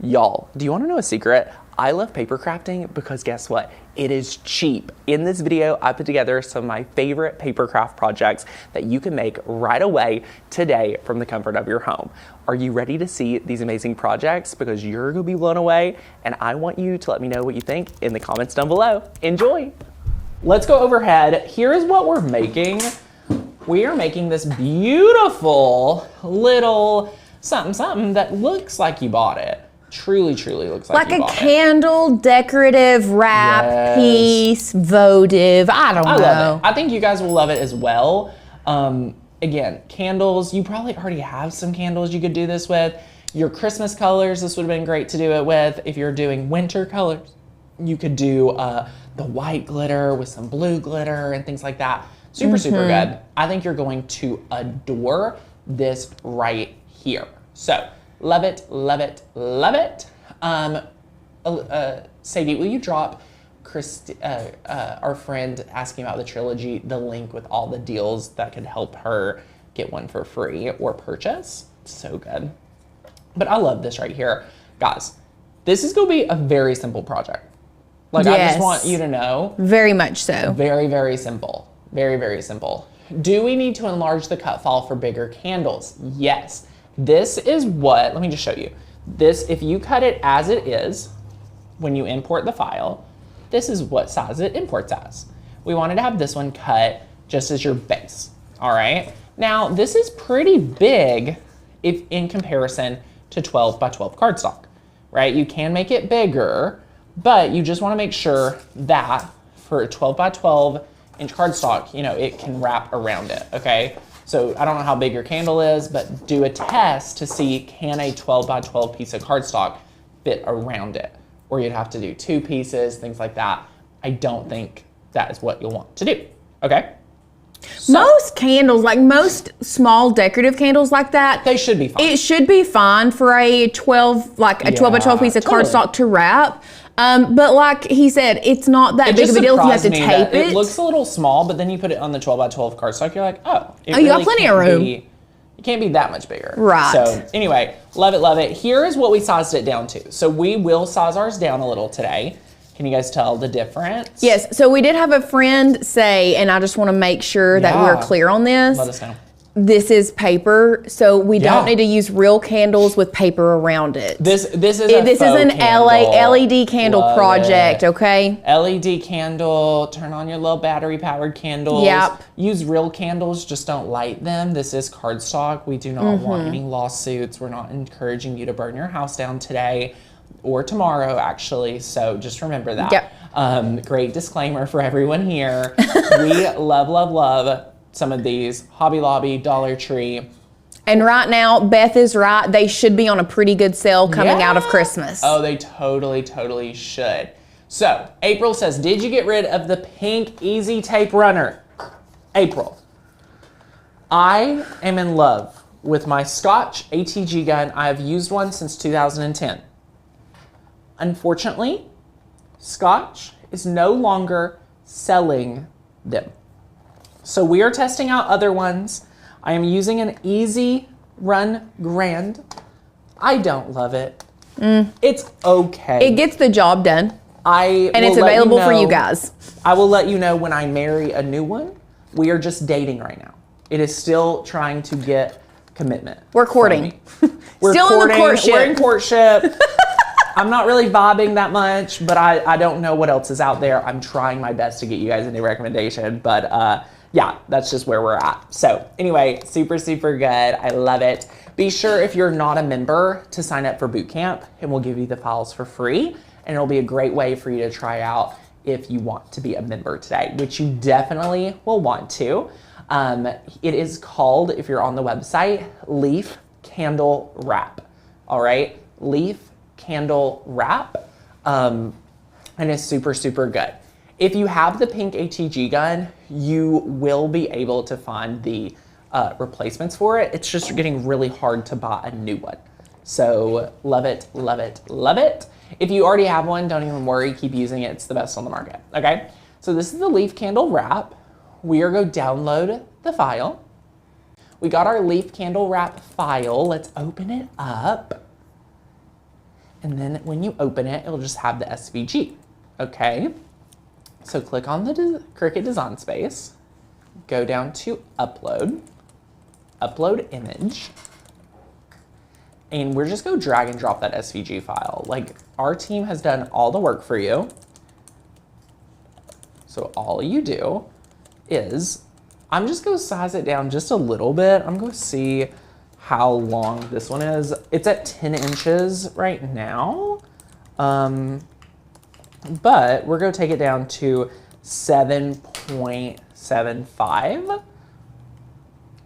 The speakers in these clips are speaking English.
Y'all, do you want to know a secret? I love paper crafting because guess what? It is cheap. In this video, I put together some of my favorite paper craft projects that you can make right away today from the comfort of your home. Are you ready to see these amazing projects? Because you're gonna be blown away, and I want you to let me know what you think in the comments down below. Enjoy. Let's go overhead. Here is what we're making. We are making this beautiful little something that looks like you bought it. Truly looks like you bought it. Like a candle, decorative wrap piece, votive. I don't know. I love it. I think you guys will love it as well. Again, candles, you probably already have some candles you could do this with. Your Christmas colors, this would have been great to do it with. If you're doing winter colors, you could do the white glitter with some blue glitter and things like that. Super good. I think you're going to adore this right here. So, love it. Sadie, will you drop our friend asking about the trilogy, the link with all the deals that could help her get one for free or purchase? So good. But I love this right here. Guys, this is going to be a very simple project. Like, yes. I just want you to know. Very much so. Very simple. Very simple. Do we need to enlarge the cut file for bigger candles? Yes. This is what, let me just show you. This, if you cut it as it is, when you import the file, this is what size it imports as. We wanted to have this one cut just as your base, all right? Now, this is pretty big if in comparison to 12 by 12 cardstock, right? You can make it bigger, but you just wanna make sure that for a 12 by 12 inch cardstock, you know, it can wrap around it, okay? So I don't know how big your candle is, but do a test to see, can a 12 by 12 piece of cardstock fit around it? Or you'd have to do 2 pieces, things like that. I don't think that is what you'll want to do, okay? So, most candles, like most small decorative candles like that, they should be fine. It should be fine for a 12 by 12 piece of cardstock to wrap. But like he said, it's not that big of a deal if you have to tape it. It looks a little small, but then you put it on the 12 by 12 cardstock, you're like, oh. You got plenty of room. It can't be that much bigger. Right. So anyway, love it. Here is what we sized it down to. So we will size ours down a little today. Can you guys tell the difference? Yes, so we did have a friend say, and I just want to make sure that we're clear on this. Let us know. This is paper, so we don't need to use real candles with paper around it. This is an LED candle project, okay? LED candle, turn on your little battery powered candles. Yep. Use real candles, just don't light them. This is cardstock. We do not want any lawsuits. We're not encouraging you to burn your house down today or tomorrow, actually, so just remember that. Yep. Great disclaimer for everyone here. We love some of these. Hobby Lobby, Dollar Tree. And right now, Beth is right. They should be on a pretty good sale coming out of Christmas. Oh, they totally should. So, April says, did you get rid of the pink Easy Tape Runner? April, I am in love with my Scotch ATG gun. I have used one since 2010. Unfortunately, Scotch is no longer selling them. So we are testing out other ones. I am using an Easy Run Grand. I don't love it. It's okay. It gets the job done. And it's available for you guys. I will let you know when I marry a new one. We are just dating right now. It is still trying to get commitment. We're courting. We're still courting. In the courtship. We're in courtship. I'm not really vibing that much, but I don't know what else is out there. I'm trying my best to get you guys a new recommendation, but yeah, that's just where we're at. So anyway, super good. I love it. Be sure if you're not a member to sign up for boot camp, and we'll give you the files for free. And it'll be a great way for you to try out if you want to be a member today, which you definitely will want to. It is called, if you're on the website, Leaf Candle Wrap. All right, Leaf Candle Wrap, and it's super good. If you have the pink ATG gun, you will be able to find the replacements for it. It's just getting really hard to buy a new one. So love it. If you already have one, don't even worry, keep using it. It's the best on the market, okay? So this is the Leaf Candle Wrap. We are going to download the file. We got our Leaf Candle Wrap file. Let's open it up. And then when you open it, it'll just have the SVG, okay? So click on the Cricut Design Space, go down to Upload, Upload Image, and we're just gonna drag and drop that SVG file. Like, our team has done all the work for you. So all you do is, I'm just gonna size it down just a little bit. I'm gonna see how long this one is. It's at 10 inches right now, but we're gonna take it down to 7.75.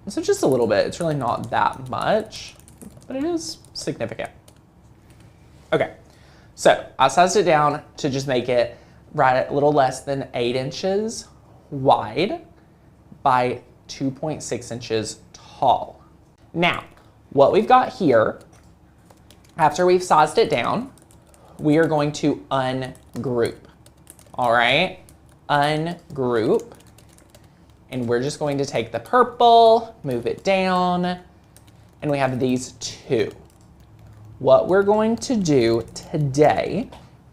So just a little bit. It's really not that much, but it is significant. Okay, so I sized it down to just make it right at a little less than 8 inches wide by 2.6 inches tall. Now, what we've got here, after we've sized it down, we are going to ungroup, all right? Ungroup, and we're just going to take the purple, move it down, and we have these two. What we're going to do today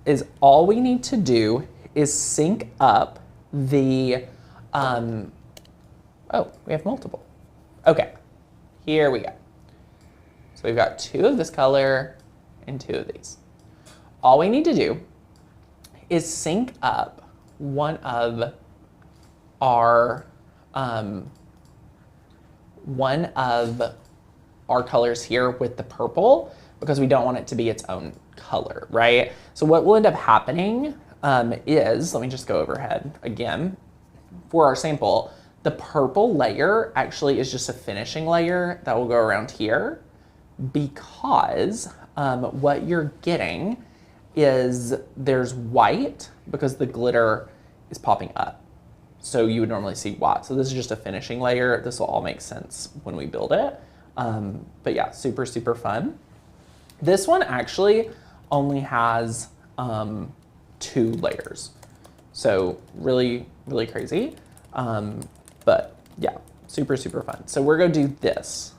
is all we need to do is sync up the, oh, we have multiple. Okay, here we go. So we've got 2 of this color and 2 of these. All we need to do is sync up one of our colors here with the purple, because we don't want it to be its own color, right? So what will end up happening is, let me just go overhead again. For our sample, the purple layer actually is just a finishing layer that will go around here, because what you're getting is there's white because the glitter is popping up. So you would normally see white. So this is just a finishing layer. This will all make sense when we build it. But yeah, super, super fun. This one actually only has 2 layers. So really, really crazy. But yeah, super, super fun. So we're gonna do this.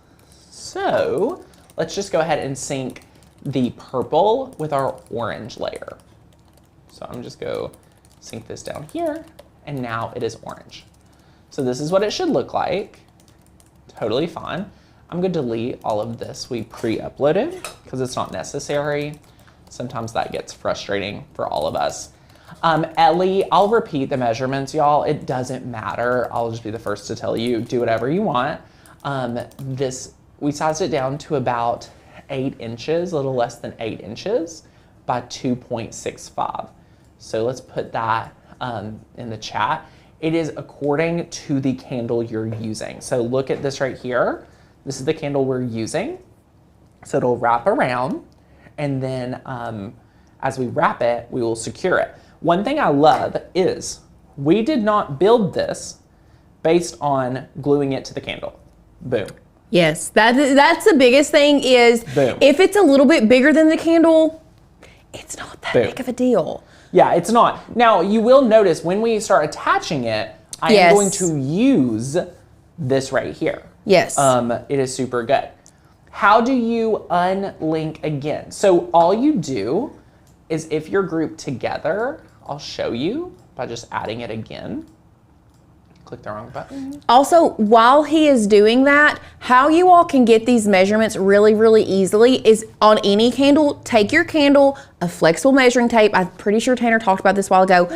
So let's just go ahead and sync the purple with our orange layer. So I'm just go sync this down here, and now it is orange. So this is what it should look like. Totally fine. I'm gonna delete all of this we pre-uploaded because it's not necessary. Sometimes that gets frustrating for all of us. Ellie, I'll repeat the measurements, y'all. It doesn't matter. I'll just be the first to tell you, do whatever you want. We sized it down to about 8 inches, a little less than 8 inches by 2.65. So let's put that in the chat. It is according to the candle you're using. So look at this right here. This is the candle we're using. So it'll wrap around, and then as we wrap it, we will secure it. One thing I love is we did not build this based on gluing it to the candle. Boom. Yes, that's the biggest thing is Boom. If it's a little bit bigger than the candle, it's not that big of a deal. Yeah, it's not. Now, you will notice when we start attaching it, I am going to use this right here. Yes. It is super good. How do you unlink again? So all you do is if you're grouped together, I'll show you by just adding it again. Click the wrong button. Also, while he is doing that, how you all can get these measurements really, really easily is on any candle, take your candle, a flexible measuring tape. I'm pretty sure Tanner talked about this a while ago.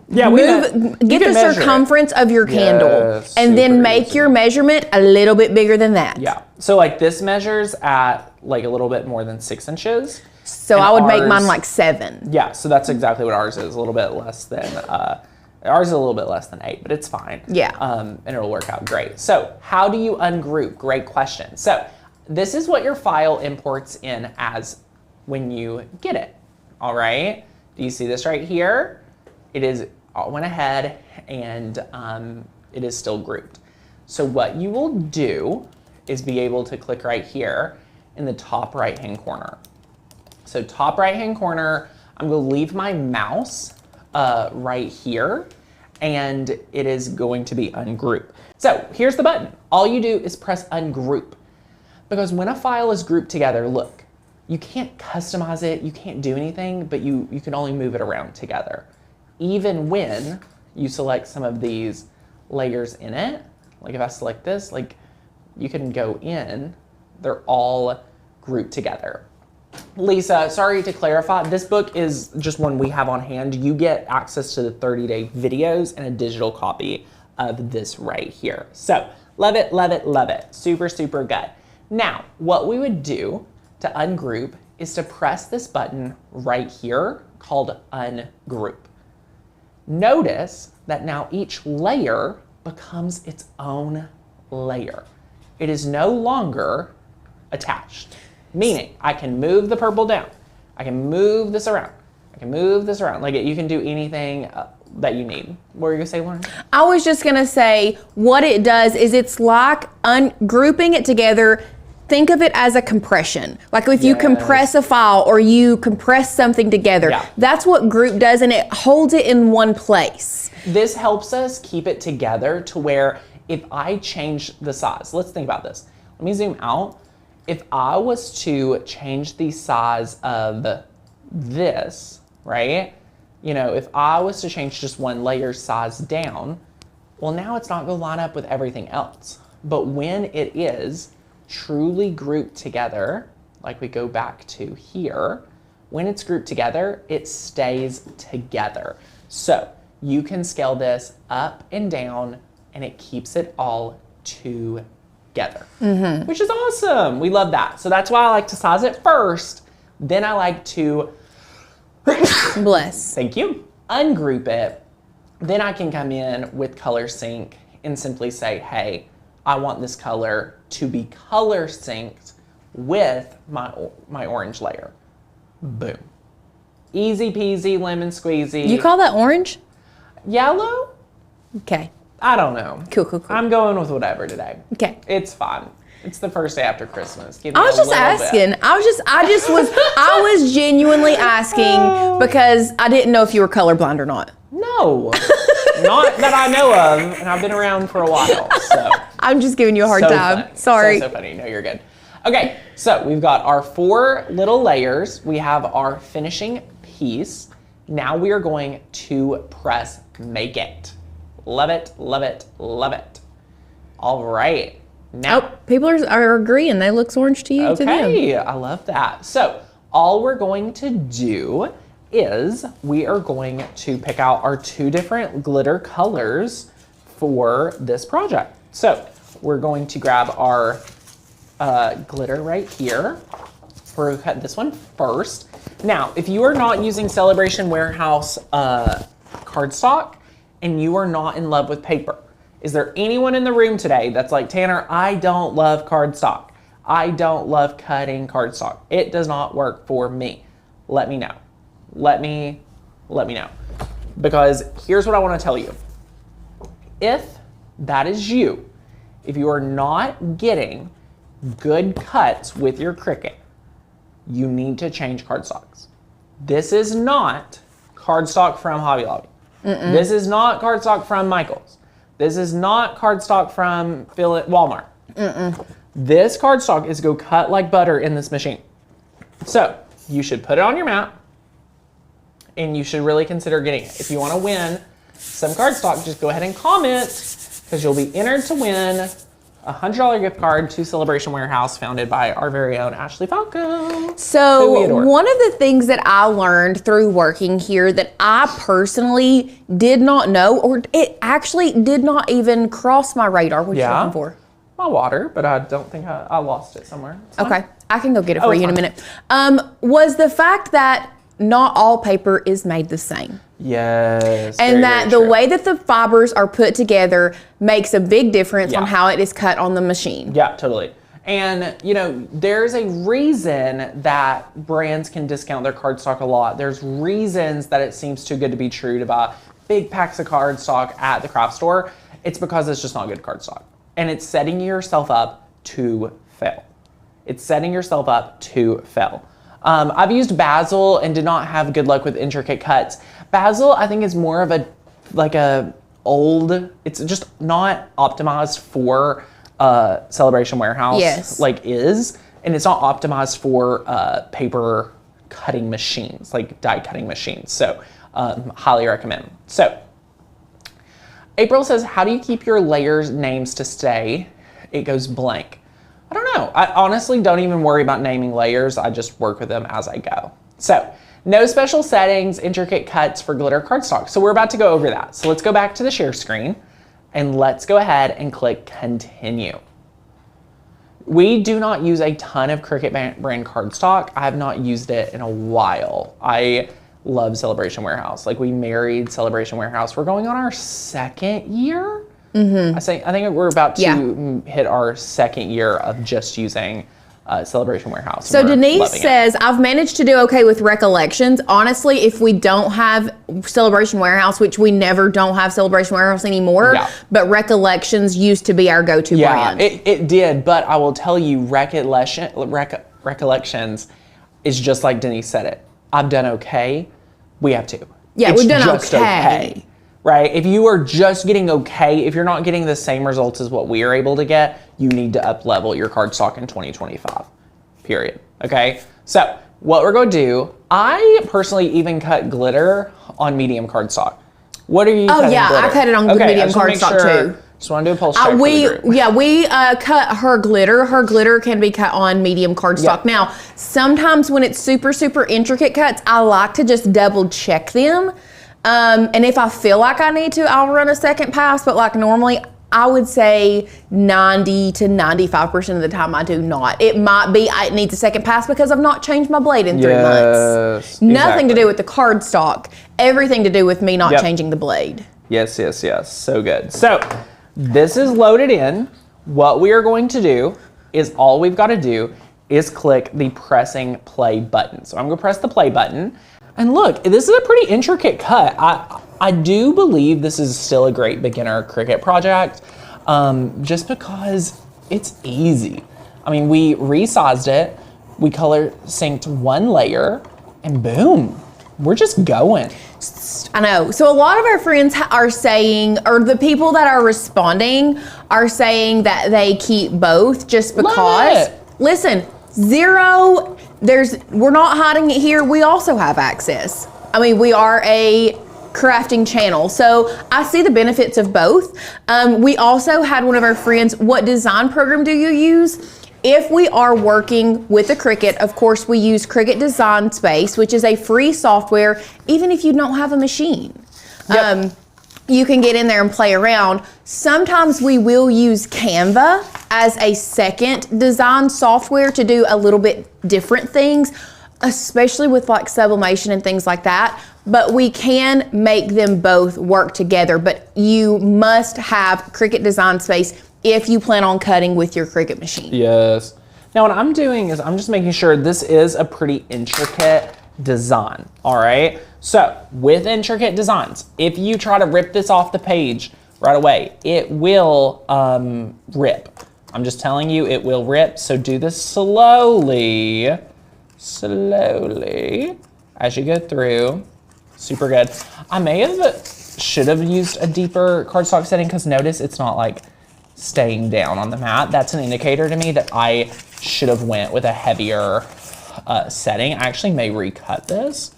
Yeah, get the circumference of your candle and then make your measurement a little bit bigger than that. Yeah, so like this measures at like a little bit more than 6 inches. So I would make mine like 7. Yeah, so that's exactly what ours is, a little bit less than, ours is a little bit less than 8, but it's fine. Yeah. And it'll work out great. So how do you ungroup? Great question. So this is what your file imports in as when you get it, all right? Do you see this right here? It is went ahead and it is still grouped. So what you will do is be able to click right here in the top right-hand corner. So top right-hand corner, I'm gonna leave my mouse right here, and it is going to be ungroup. So here's the button. All you do is press ungroup, because when a file is grouped together, look, you can't customize it, you can't do anything, but you can only move it around together. Even when you select some of these layers in it, like if I select this, like you can go in, they're all grouped together. Lisa, sorry to clarify, this book is just one we have on hand. You get access to the 30-day videos and a digital copy of this right here. So love it, love it, love it. Super, super good. Now, what we would do to ungroup is to press this button right here called ungroup. Notice that now each layer becomes its own layer. It is no longer attached, meaning I can move the purple down. I can move this around. I can move this around. Like you can do anything that you need. What were you gonna say, Lauren? I was just gonna say what it does is it's like grouping it together. Think of it as a compression. Like if you compress a file or you compress something together, that's what group does, and it holds it in one place. This helps us keep it together to where if I change the size, let's think about this. Let me zoom out. If I was to change the size of this, right? You know, if I was to change just one layer size down, well, now it's not gonna line up with everything else. But when it is truly grouped together, like we go back to here, when it's grouped together, it stays together. So you can scale this up and down and it keeps it all together, which is awesome. We love that. So that's why I like to size it first. Then I like to, bless. Thank you, ungroup it. Then I can come in with Color Sync and simply say, hey, I want this color to be color synced with my orange layer. Boom. Easy peasy, lemon squeezy. You call that orange? Yellow? Okay. I don't know. Cool, cool, cool. I'm going with whatever today. Okay. It's fine. It's the first day after Christmas. Give me I was just asking. I was genuinely asking because I didn't know if you were colorblind or not. No. Not that I know of, and I've been around for a while, so. I'm just giving you a hard time. Funny. Sorry. So funny. No, you're good. Okay, so we've got our 4 little layers. We have our finishing piece. Now we are going to press make it. Love it, love it, love it. All right. Now, people are agreeing. They looks orange to you, to them. Okay, I love that. So all we're going to do is we are going to pick out our 2 different glitter colors for this project. So we're going to grab our glitter right here. We're gonna cut this one first. Now, if you are not using Celebration Warehouse cardstock and you are not in love with paper, is there anyone in the room today that's like, Tanner, I don't love cardstock. I don't love cutting cardstock. It does not work for me. Let me know. Let me know. Because here's what I want to tell you. If that is you, if you are not getting good cuts with your Cricut, you need to change cardstocks. This is not cardstock from Hobby Lobby. This is not cardstock from Michael's. This is not cardstock from Walmart. This cardstock is go cut like butter in this machine. So you should put it on your map and you should really consider getting it. If you want to win some cardstock, just go ahead and comment because you'll be entered to win a $100 gift card to Celebration Warehouse founded by our very own Ashley Falco. So one of the things that I learned through working here that I personally did not know, or it actually did not even cross my radar. What you looking for? My water, but I don't think I lost it somewhere. Okay, I can go get it for you in a minute. Was the fact that not all paper is made the same. Yes. And that the way that the fibers are put together makes a big difference on how it is cut on the machine. Yeah, totally. And, you know, there's a reason that brands can discount their cardstock a lot. There's reasons that it seems too good to be true to buy big packs of cardstock at the craft store. It's because it's just not good cardstock. And it's setting yourself up to fail. It's setting yourself up to fail. I've used Basil and did not have good luck with intricate cuts. Basil, I think, is more of it's just not optimized for Celebration Warehouse. Yes. and it's not optimized for paper cutting machines, like die cutting machines. So highly recommend. So April says, how do you keep your layers names to stay? It goes blank. I don't know. I honestly don't even worry about naming layers. I just work with them as I go. So no special settings, intricate cuts for glitter cardstock. So we're about to go over that. So let's go back to the share screen and let's go ahead and click continue. We do not use a ton of Cricut brand cardstock. I have not used it in a while. I love Celebration Warehouse. Like, we married Celebration Warehouse. We're going on our 2nd year. I think we're about to hit our 2nd year of just using Celebration Warehouse. So Denise says, I've managed to do okay with Recollections. Honestly, if we don't have Celebration Warehouse, which we never don't have Celebration Warehouse anymore, but Recollections used to be our go-to brand. It did, but I will tell you, Recollections is just like Denise said it. I've done okay. We have to. Yeah, we've done okay. Right? If you are just getting okay, if you're not getting the same results as what we are able to get, you need to up level your cardstock in 2025, period. Okay? So what we're going to do, I personally even cut glitter on medium cardstock. What are you cutting glitter? I cut it on medium cardstock too. Just want to do a pulse check for the group. We cut her glitter. Her glitter can be cut on medium cardstock. Now, sometimes when it's super, super intricate cuts, I like to just double check them. And if I feel like I need to, I'll run a second pass. But like normally, I would say 90 to 95% of the time I do not. It might be it needs a second pass because I've not changed my blade in 3 months. Nothing to do with the cardstock. Everything to do with me not changing the blade. Yes. So good. So this is loaded in. What we are going to do is all we've got to do is click the pressing play button. So I'm going to press the play button. And look, this is a pretty intricate cut. I do believe this is still a great beginner Cricut project, just because it's easy. I mean, we resized it, we color synced 1 layer, and boom, we're just going. I know. So a lot of our friends are saying, or the people that are responding are saying that they keep both just because. Listen, we're not hiding it here. We also have access. I mean, we are a crafting channel, so I see the benefits of both. We also had one of our friends, what design program do you use? If we are working with a Cricut, of course, we use Cricut Design Space, which is a free software, even if you don't have a machine. You can get in there and play around. Sometimes we will use Canva as a second design software to do a little bit different things, especially with like sublimation and things like that. But we can make them both work together. But you must have Cricut Design Space if you plan on cutting with your Cricut machine. Yes. Now what I'm doing is I'm just making sure this is a pretty intricate design, all right? So with intricate designs, if you try to rip this off the page right away, it will rip. I'm just telling you, it will rip. So do this slowly as you go through. Super good. I should have used a deeper cardstock setting because notice it's not like staying down on the mat. That's an indicator to me that I should have went with a heavier setting. I actually may recut this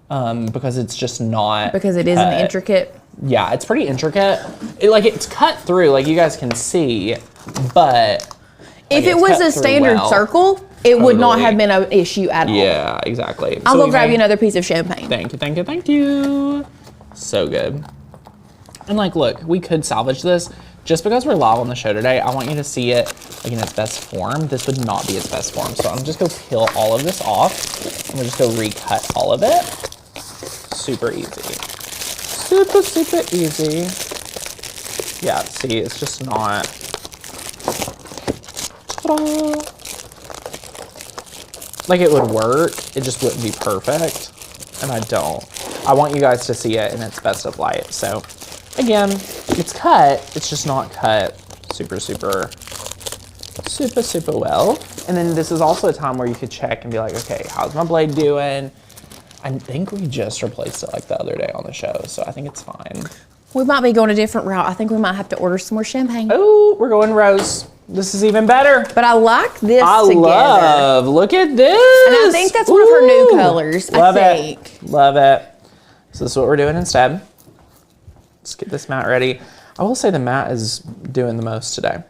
because it's just not. Because it isn't intricate. Yeah, it's pretty intricate. It's cut through, like you guys can see, but if it was a standard circle, it would not have been an issue at all. Yeah, exactly. I'll go grab you another piece of champagne. Thank you. So good. And look, we could salvage this. Just because we're live on the show today, I want you to see it in its best form. This would not be its best form. So I'm just gonna peel all of this off. And we'll just go recut all of it. Super easy. Super easy. Yeah, see, it's just not. Ta-da. It would work, it just wouldn't be perfect. And I don't. I want you guys to see it in its best of light. So again, it's cut, it's just not cut super well. And then this is also a time where you could check and be like, okay, how's my blade doing? I think we just replaced it the other day on the show, so I think it's fine. We might be going a different route. I think we might have to order some more champagne. Oh, we're going rose. This is even better. But I like this together. Look at this. And I think that's one of her new colors, Love I think. Love it. So this is what we're doing instead. Let's get this mat ready. I will say the mat is doing the most today.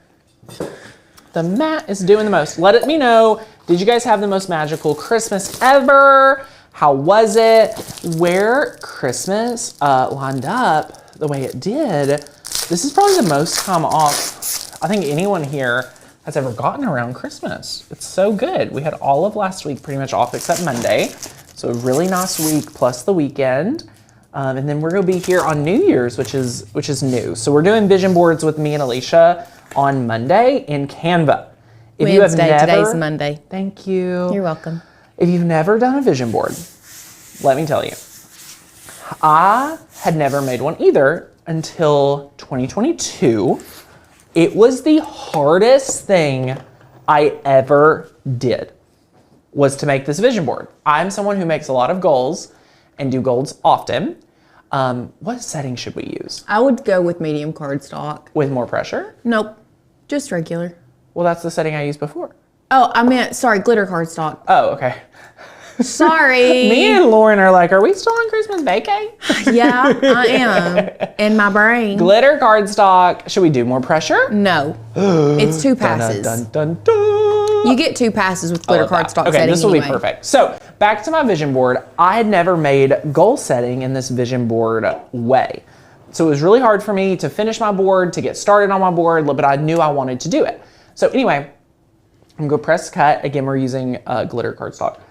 The mat is doing the most. Let me know, did you guys have the most magical Christmas ever? How was it? Where Christmas lined up the way it did, this is probably the most time off I think anyone here has ever gotten around Christmas. It's so good. We had all of last week pretty much off except Monday. So a really nice week plus the weekend. And then we're gonna be here on New Year's, which is new. So we're doing vision boards with me and Alicia on Monday in Canva. If you have never, today's Monday. Thank you. You're welcome. If you've never done a vision board, let me tell you, I had never made one either until 2022. It was the hardest thing I ever did, was to make this vision board. I'm someone who makes a lot of goals and do goals often. What setting should we use? I would go with medium cardstock. With more pressure? Nope, just regular. Well, that's the setting I used before. Oh, I meant, sorry, glitter cardstock. Oh, okay. Sorry. Me and Lauren are like, are we still on Christmas vacay? Yeah, I am. In my brain. Glitter cardstock. Should we do more pressure? No. It's 2 passes. Dun, dun, dun, dun. You get 2 passes with glitter cardstock Okay, setting this will anyway. be perfect. So back to my vision board. I had never made goal setting in this vision board way. So it was really hard for me to finish my board, to get started on my board, but I knew I wanted to do it. So anyway, I'm gonna press cut. Again, we're using glitter cardstock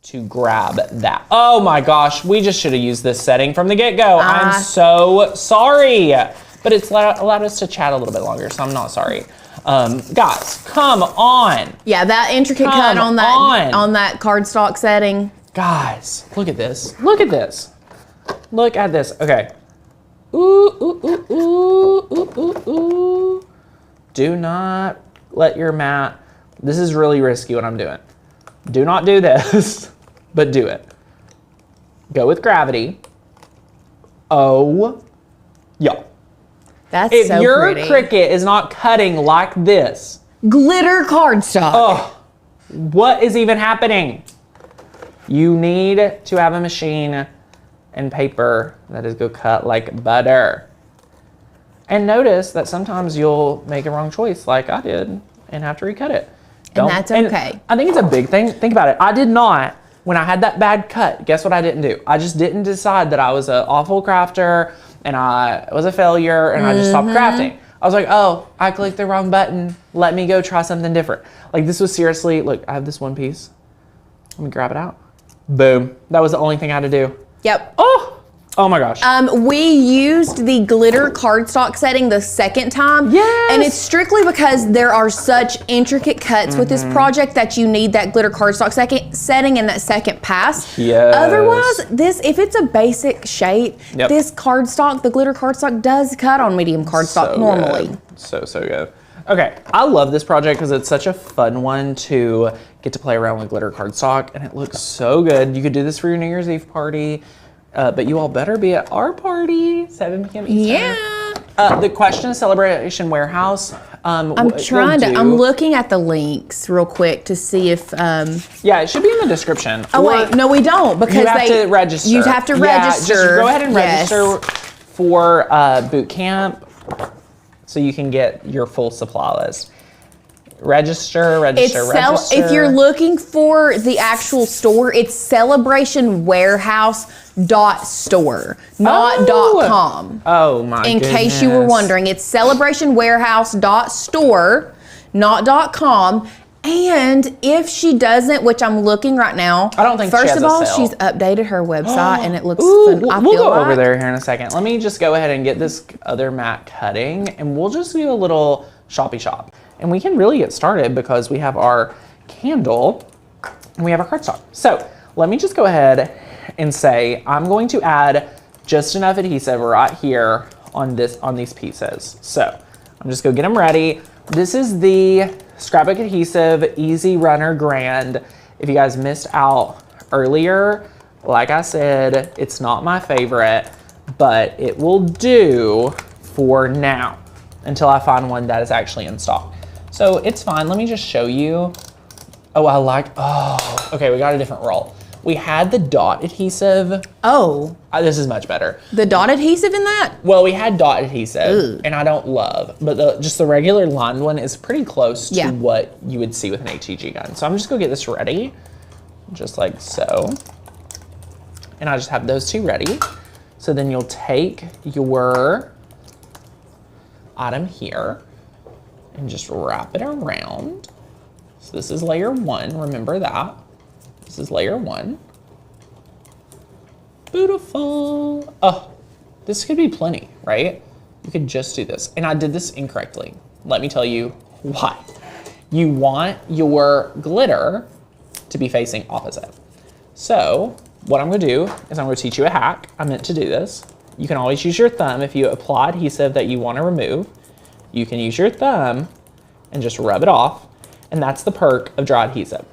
to grab that. Oh my gosh, we just should have used this setting from the get-go. I'm so sorry. But it's allowed us to chat a little bit longer, so I'm not sorry. Guys, come on. Yeah, that intricate cut on that cardstock setting. Guys, look at this. Look at this. Look at this. Okay. Ooh, ooh, ooh, ooh, ooh, ooh, ooh. Do not let your mat, this is really risky what I'm doing. Do not do this, but do it. Go with gravity. Oh, yeah. That's if so your pretty. Cricut is not cutting like this, glitter cardstock. Oh, what is even happening? You need to have a machine and paper that is go cut like butter. And notice that sometimes you'll make a wrong choice like I did and have to recut it. And that's okay. And I think it's a big thing. Think about it. I did not, when I had that bad cut, guess what I didn't do? I just didn't decide that I was an awful crafter and I was a failure and I just stopped crafting. I was like, oh, I clicked the wrong button. Let me go try something different. Like this was seriously, look, I have this one piece. Let me grab it out. Boom. That was the only thing I had to do. Yep. Oh my gosh. We used the glitter cardstock setting the second time. Yes. And it's strictly because there are such intricate cuts with this project that you need that glitter cardstock setting in that second pass. Yes. Otherwise, if it's a basic shape, this cardstock, the glitter cardstock does cut on medium cardstock normally. Good. So good. Okay, I love this project because it's such a fun one to get to play around with glitter cardstock and it looks so good. You could do this for your New Year's Eve party. But you all better be at our party, 7 p.m. Eastern. Yeah. The Question Celebration Warehouse. I'm looking at the links real quick to see if. Yeah, it should be in the description. Oh wait, no, we don't because you have to register. You have to register. Just go ahead and register for boot camp, so you can get your full supply list. Register. If you're looking for the actual store, it's celebrationwarehouse.store, not .com. Oh my goodness. In case you were wondering, it's celebrationwarehouse.store, not .com. And if she doesn't, which I'm looking right now, I don't think first of all, she's updated her website and it looks fun. We'll go over there here in a second. Let me just go ahead and get this other mat cutting and we'll just do a little shoppy shop. And we can really get started because we have our candle and we have our cardstock. So let me just go ahead and say, I'm going to add just enough adhesive right here on these pieces. So I'm just gonna get them ready. This is the Scrapbook Adhesive Easy Runner Grand. If you guys missed out earlier, like I said, it's not my favorite, but it will do for now. until I find one that is actually in stock. So it's fine. Let me just show you. Oh, okay, we got a different roll. We had the dot adhesive. Oh. This is much better. The dot adhesive in that? Well, we had dot adhesive, and I don't love, but just the regular lined one is pretty close to what you would see with an HEG gun. So I'm just gonna get this ready, just like so. And I just have those two ready. So then you'll take your item here and just wrap it around. So this is layer 1, remember that. This is layer 1. Beautiful. Oh, this could be plenty, right? You could just do this. And I did this incorrectly. Let me tell you why. You want your glitter to be facing opposite. So what I'm gonna do is I'm gonna teach you a hack. I meant to do this. You can always use your thumb if you apply adhesive that you wanna remove. You can use your thumb and just rub it off. And that's the perk of dry adhesive.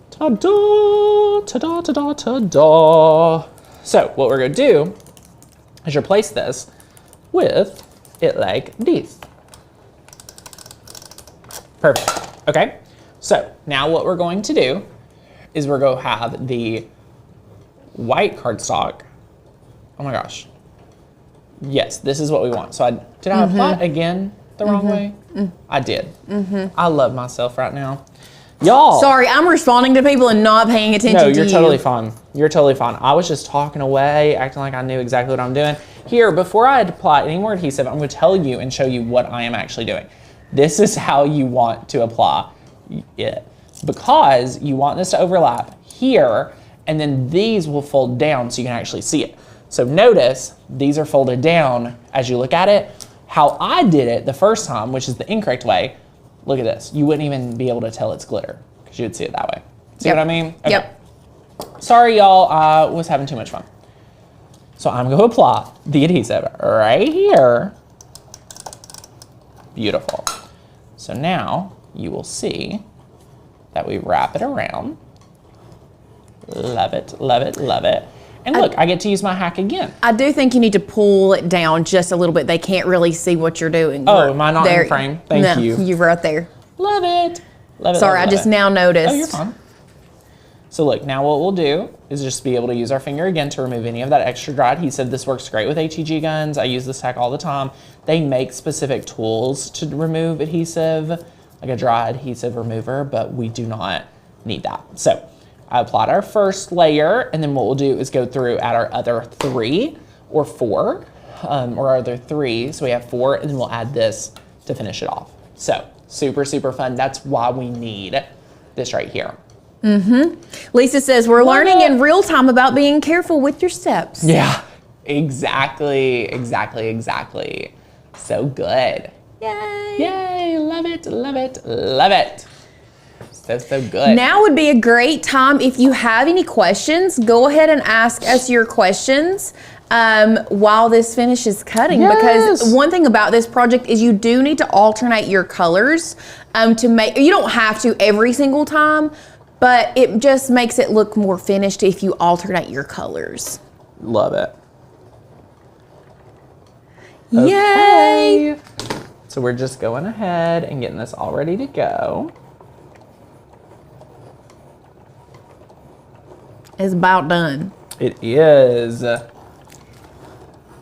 Ta-da, ta-da, ta-da, ta-da. So what we're gonna do is replace this with it like this. Perfect, okay? So now what we're going to do is we're gonna have the white cardstock. Oh my gosh. Yes, this is what we want. So did I apply it again the wrong way? I did. I love myself right now. Y'all. Sorry, I'm responding to people and not paying attention to you. No, you're totally fine. You're totally fine. I was just talking away, acting like I knew exactly what I'm doing. Here, before I apply any more adhesive, I'm gonna tell you and show you what I am actually doing. This is how you want to apply it. Because you want this to overlap here, and then these will fold down so you can actually see it. So notice, these are folded down as you look at it. How I did it the first time, which is the incorrect way, look at this. You wouldn't even be able to tell it's glitter because you would see it that way. See what I mean? Okay. Yep. Sorry, y'all. I was having too much fun. So I'm going to apply the adhesive right here. Beautiful. So now you will see that we wrap it around. Love it, love it, love it. And look, I get to use my hack again. I do think you need to pull it down just a little bit. They can't really see what you're doing. Oh, am I not in frame? Thank you. You're right there. Love it. Love it. Sorry, I just now noticed. Oh, you're fine. So look, now what we'll do is just be able to use our finger again to remove any of that extra dry adhesive. This works great with HEG guns. I use this hack all the time. They make specific tools to remove adhesive, like a dry adhesive remover, but we do not need that. So I applied our first layer, and then what we'll do is go through at our other 3 or 4, or other 3. So we have 4, and then we'll add this to finish it off. So super, super fun. That's why we need this right here. Lisa says, we're learning in real time about being careful with your steps. Yeah, exactly, exactly, exactly. So good. Yay. Yay, love it, love it, love it. So good. Now would be a great time. If you have any questions, go ahead and ask us your questions while this finishes cutting. Yes. Because one thing about this project is you do need to alternate your colors to make, you don't have to every single time, but it just makes it look more finished if you alternate your colors. Love it. Yay! Okay. So we're just going ahead and getting this all ready to go. It's about done. It is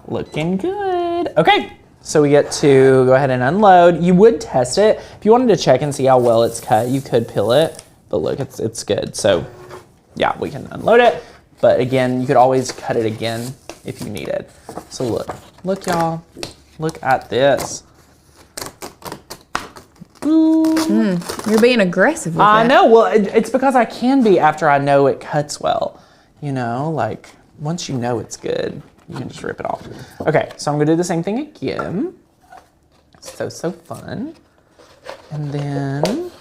looking good. Okay, so we get to go ahead and unload. You would test it. If you wanted to check and see how well it's cut, you could peel it, but look, it's good. So yeah, we can unload it. But again, you could always cut it again if you needed. So look y'all, look at this. You're being aggressive with I that. know. Well, it's because I can be after I know it cuts well. You know, like once you know it's good, you can just rip it off. Okay, so I'm gonna do the same thing again. So fun. And then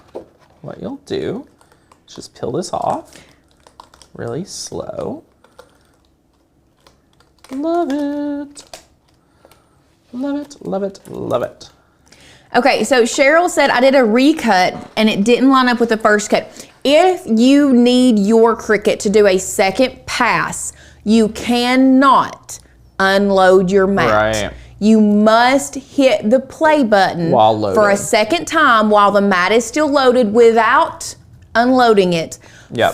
what you'll do is just peel this off really slow. Love it. Love it, love it, love it. Okay, so Cheryl said I did a recut and it didn't line up with the first cut. If you need your Cricut to do a second pass, you cannot unload your mat. Right. You must hit the play button while loaded for a second time while the mat is still loaded without unloading it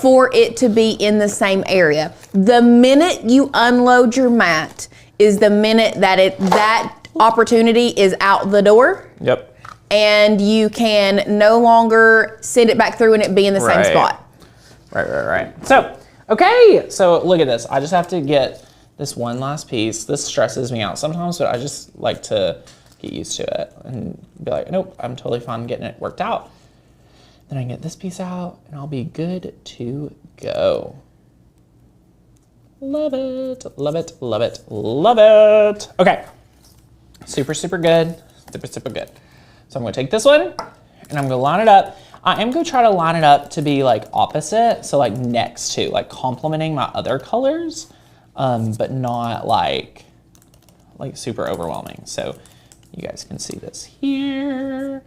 for it to be in the same area. The minute you unload your mat is the minute that that opportunity is out the door. Yep. And you can no longer send it back through and it be in the same spot. Right. So, okay. So look at this. I just have to get this one last piece. This stresses me out sometimes, but I just like to get used to it and be like, nope, I'm totally fine getting it worked out. Then I can get this piece out and I'll be good to go. Love it, love it, love it, love it. Okay, super, super good, super, super good. So I'm gonna take this one and I'm gonna line it up. I am gonna try to line it up to be like opposite, so like next to, like complementing my other colors, but not like super overwhelming. So you guys can see this here.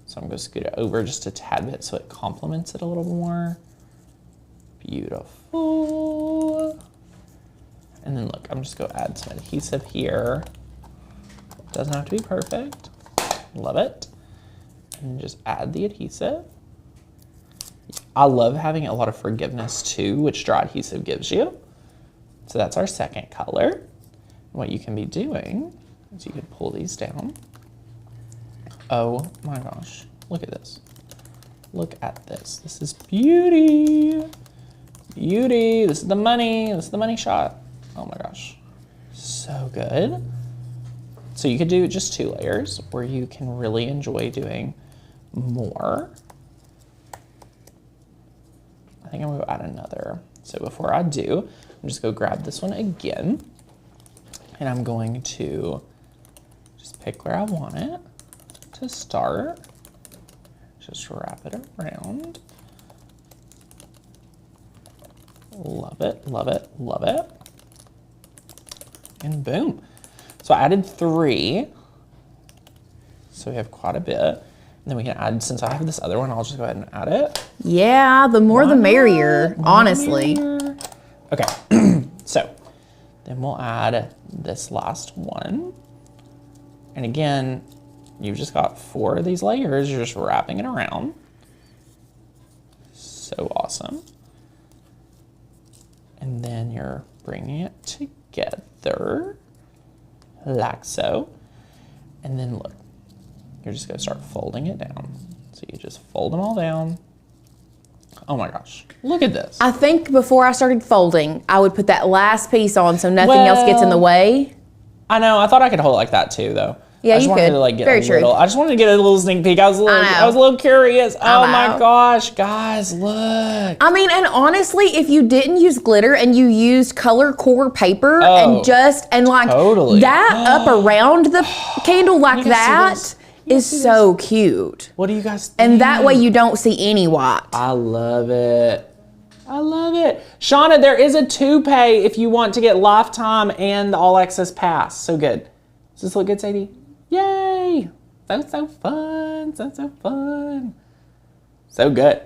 So I'm gonna scoot it over just a tad bit so it complements it a little more. Beautiful. And then look, I'm just gonna add some adhesive here. Doesn't have to be perfect. Love it. And just add the adhesive. I love having a lot of forgiveness too, which dry adhesive gives you. So that's our second color. What you can be doing is you can pull these down. Oh my gosh, look at this. Look at this. This is beauty. Beauty. This is the money. This is the money shot. Oh my gosh. So good. So you could do just 2 layers, or you can really enjoy doing more. I think I'm gonna add another. So before I do, I'm just gonna grab this one again, and I'm going to just pick where I want it to start. Just wrap it around. Love it, love it, love it. And boom. So I added 3. So we have quite a bit. And then we can add, since I have this other one, I'll just go ahead and add it. Yeah, the more the merrier, honestly. Okay, so then we'll add this last one. And again, you've just got 4 of these layers. You're just wrapping it around. So awesome. And then you're bringing it together like so. And then look, you're just gonna start folding it down. So you just fold them all down. Oh my gosh, look at this. I think before I started folding, I would put that last piece on so nothing else gets in the way. I know, I thought I could hold it like that too though. Yeah, I just you wanted could. to like get Very a true. little. I just wanted to get a little sneak peek. I was a little curious. Oh my gosh, guys, look. I mean, and honestly, if you didn't use glitter and you used color core paper and like that up around the candle like that is so cute. What do you guys think? And that way you don't see any white. I love it. I love it. Shauna, there is a 2-pay if you want to get lifetime and the all access pass. So good. Does this look good, Sadie? Yay! So fun, so fun. So good.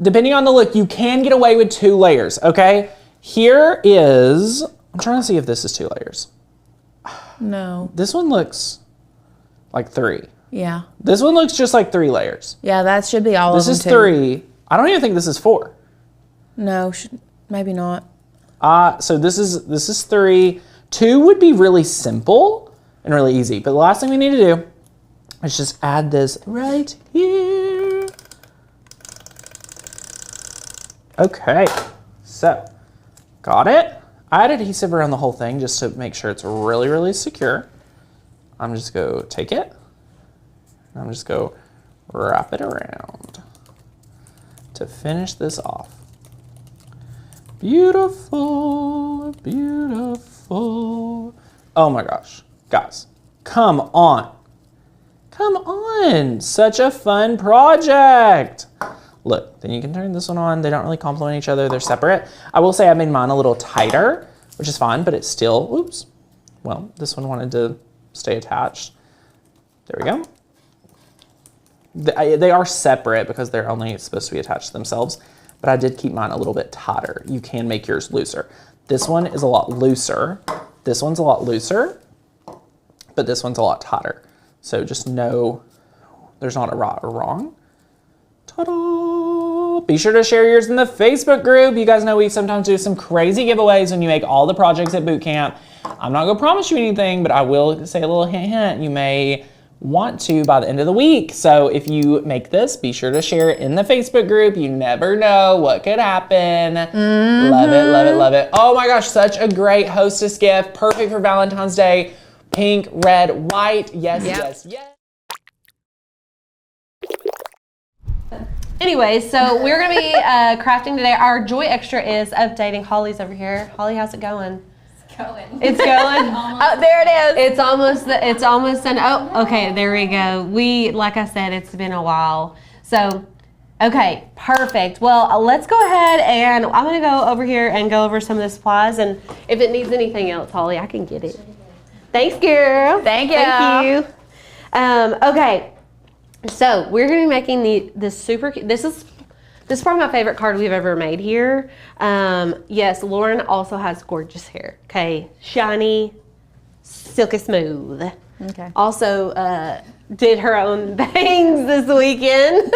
Depending on the look, you can get away with 2 layers, okay? Here is, I'm trying to see if this is 2 layers. No. This one looks like 3. Yeah. This one looks just like 3 layers. Yeah, that should be all of them This is 3. I don't even think this is 4. No, maybe not. So this is 3. 2 would be really simple and really easy. But the last thing we need to do is just add this right here. Okay, so got it. I added adhesive around the whole thing just to make sure it's really, really secure. I'm just gonna take it and I'm just gonna wrap it around to finish this off. Beautiful, beautiful. Oh my gosh. Guys, come on. Come on. Such a fun project. Look, then you can turn this one on. They don't really complement each other. They're separate. I will say I made mine a little tighter, which is fine, but it's still, oops. Well, this one wanted to stay attached. There we go. They are separate because they're only supposed to be attached to themselves, but I did keep mine a little bit tighter. You can make yours looser. This one is a lot looser. This one's a lot looser. but this one's a lot tighter. So just know there's not a right or wrong. Ta-da! Be sure to share yours in the Facebook group. You guys know we sometimes do some crazy giveaways when you make all the projects at boot camp. I'm not gonna promise you anything, but I will say a little hint. You may want to by the end of the week. So if you make this, be sure to share it in the Facebook group. You never know what could happen. Love it, love it, love it. Oh my gosh, such a great hostess gift. Perfect for Valentine's Day. Pink, red, white. Yes, yes, yes. Anyway, so we're gonna be crafting today. Our Joy Extra is updating. Holly's over here. Holly, how's it going? It's going. Oh, there it is. It's almost done. Oh, okay, there we go. Like I said, it's been a while. So, okay, perfect. Well, let's go ahead and I'm gonna go over here and go over some of the supplies, and if it needs anything else, Holly, I can get it. Thanks, girl. Thank you. Thank you. Okay, so we're gonna be making this super. This is probably my favorite card we've ever made here. Yes, Lauren also has gorgeous hair. Okay, shiny, silky smooth. Okay. Also did her own bangs this weekend.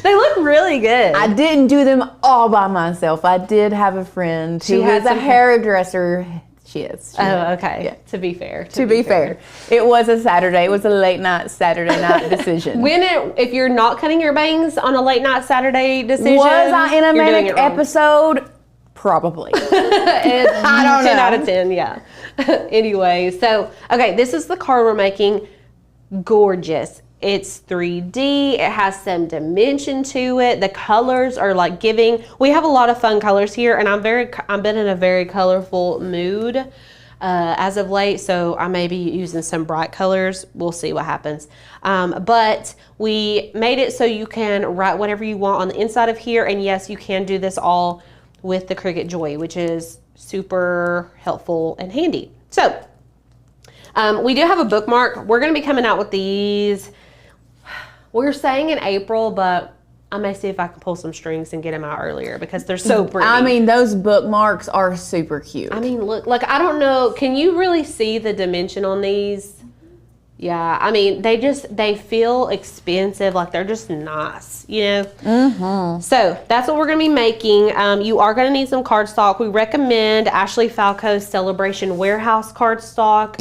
They look really good. I didn't do them all by myself. I did have a friend who was a hairdresser. She is. Oh, okay. Yeah. To be fair. To be fair. It was a Saturday. It was a late night Saturday night decision. If you're not cutting your bangs on a late night Saturday decision, Was I in a manic episode? Probably. I don't know. 10 out of 10, yeah. Anyway, so, okay, this is the card we're making. Gorgeous. It's 3D. It has some dimension to it. The colors are like giving. We have a lot of fun colors here, and I've been in a very colorful mood as of late, so I may be using some bright colors. We'll see what happens. But we made it so you can write whatever you want on the inside of here, and yes, you can do this all with the Cricut Joy, which is super helpful and handy. So we do have a bookmark. We're going to be coming out with these. We're saying in April, but I may see if I can pull some strings and get them out earlier because they're so pretty. I mean, those bookmarks are super cute. I mean, look, like, I don't know. Can you really see the dimension on these? Yeah, I mean, they feel expensive. Like, they're just nice, you know? Mm-hmm. So that's what we're going to be making. You are going to need some cardstock. We recommend Ashley Falco's Celebration Warehouse cardstock.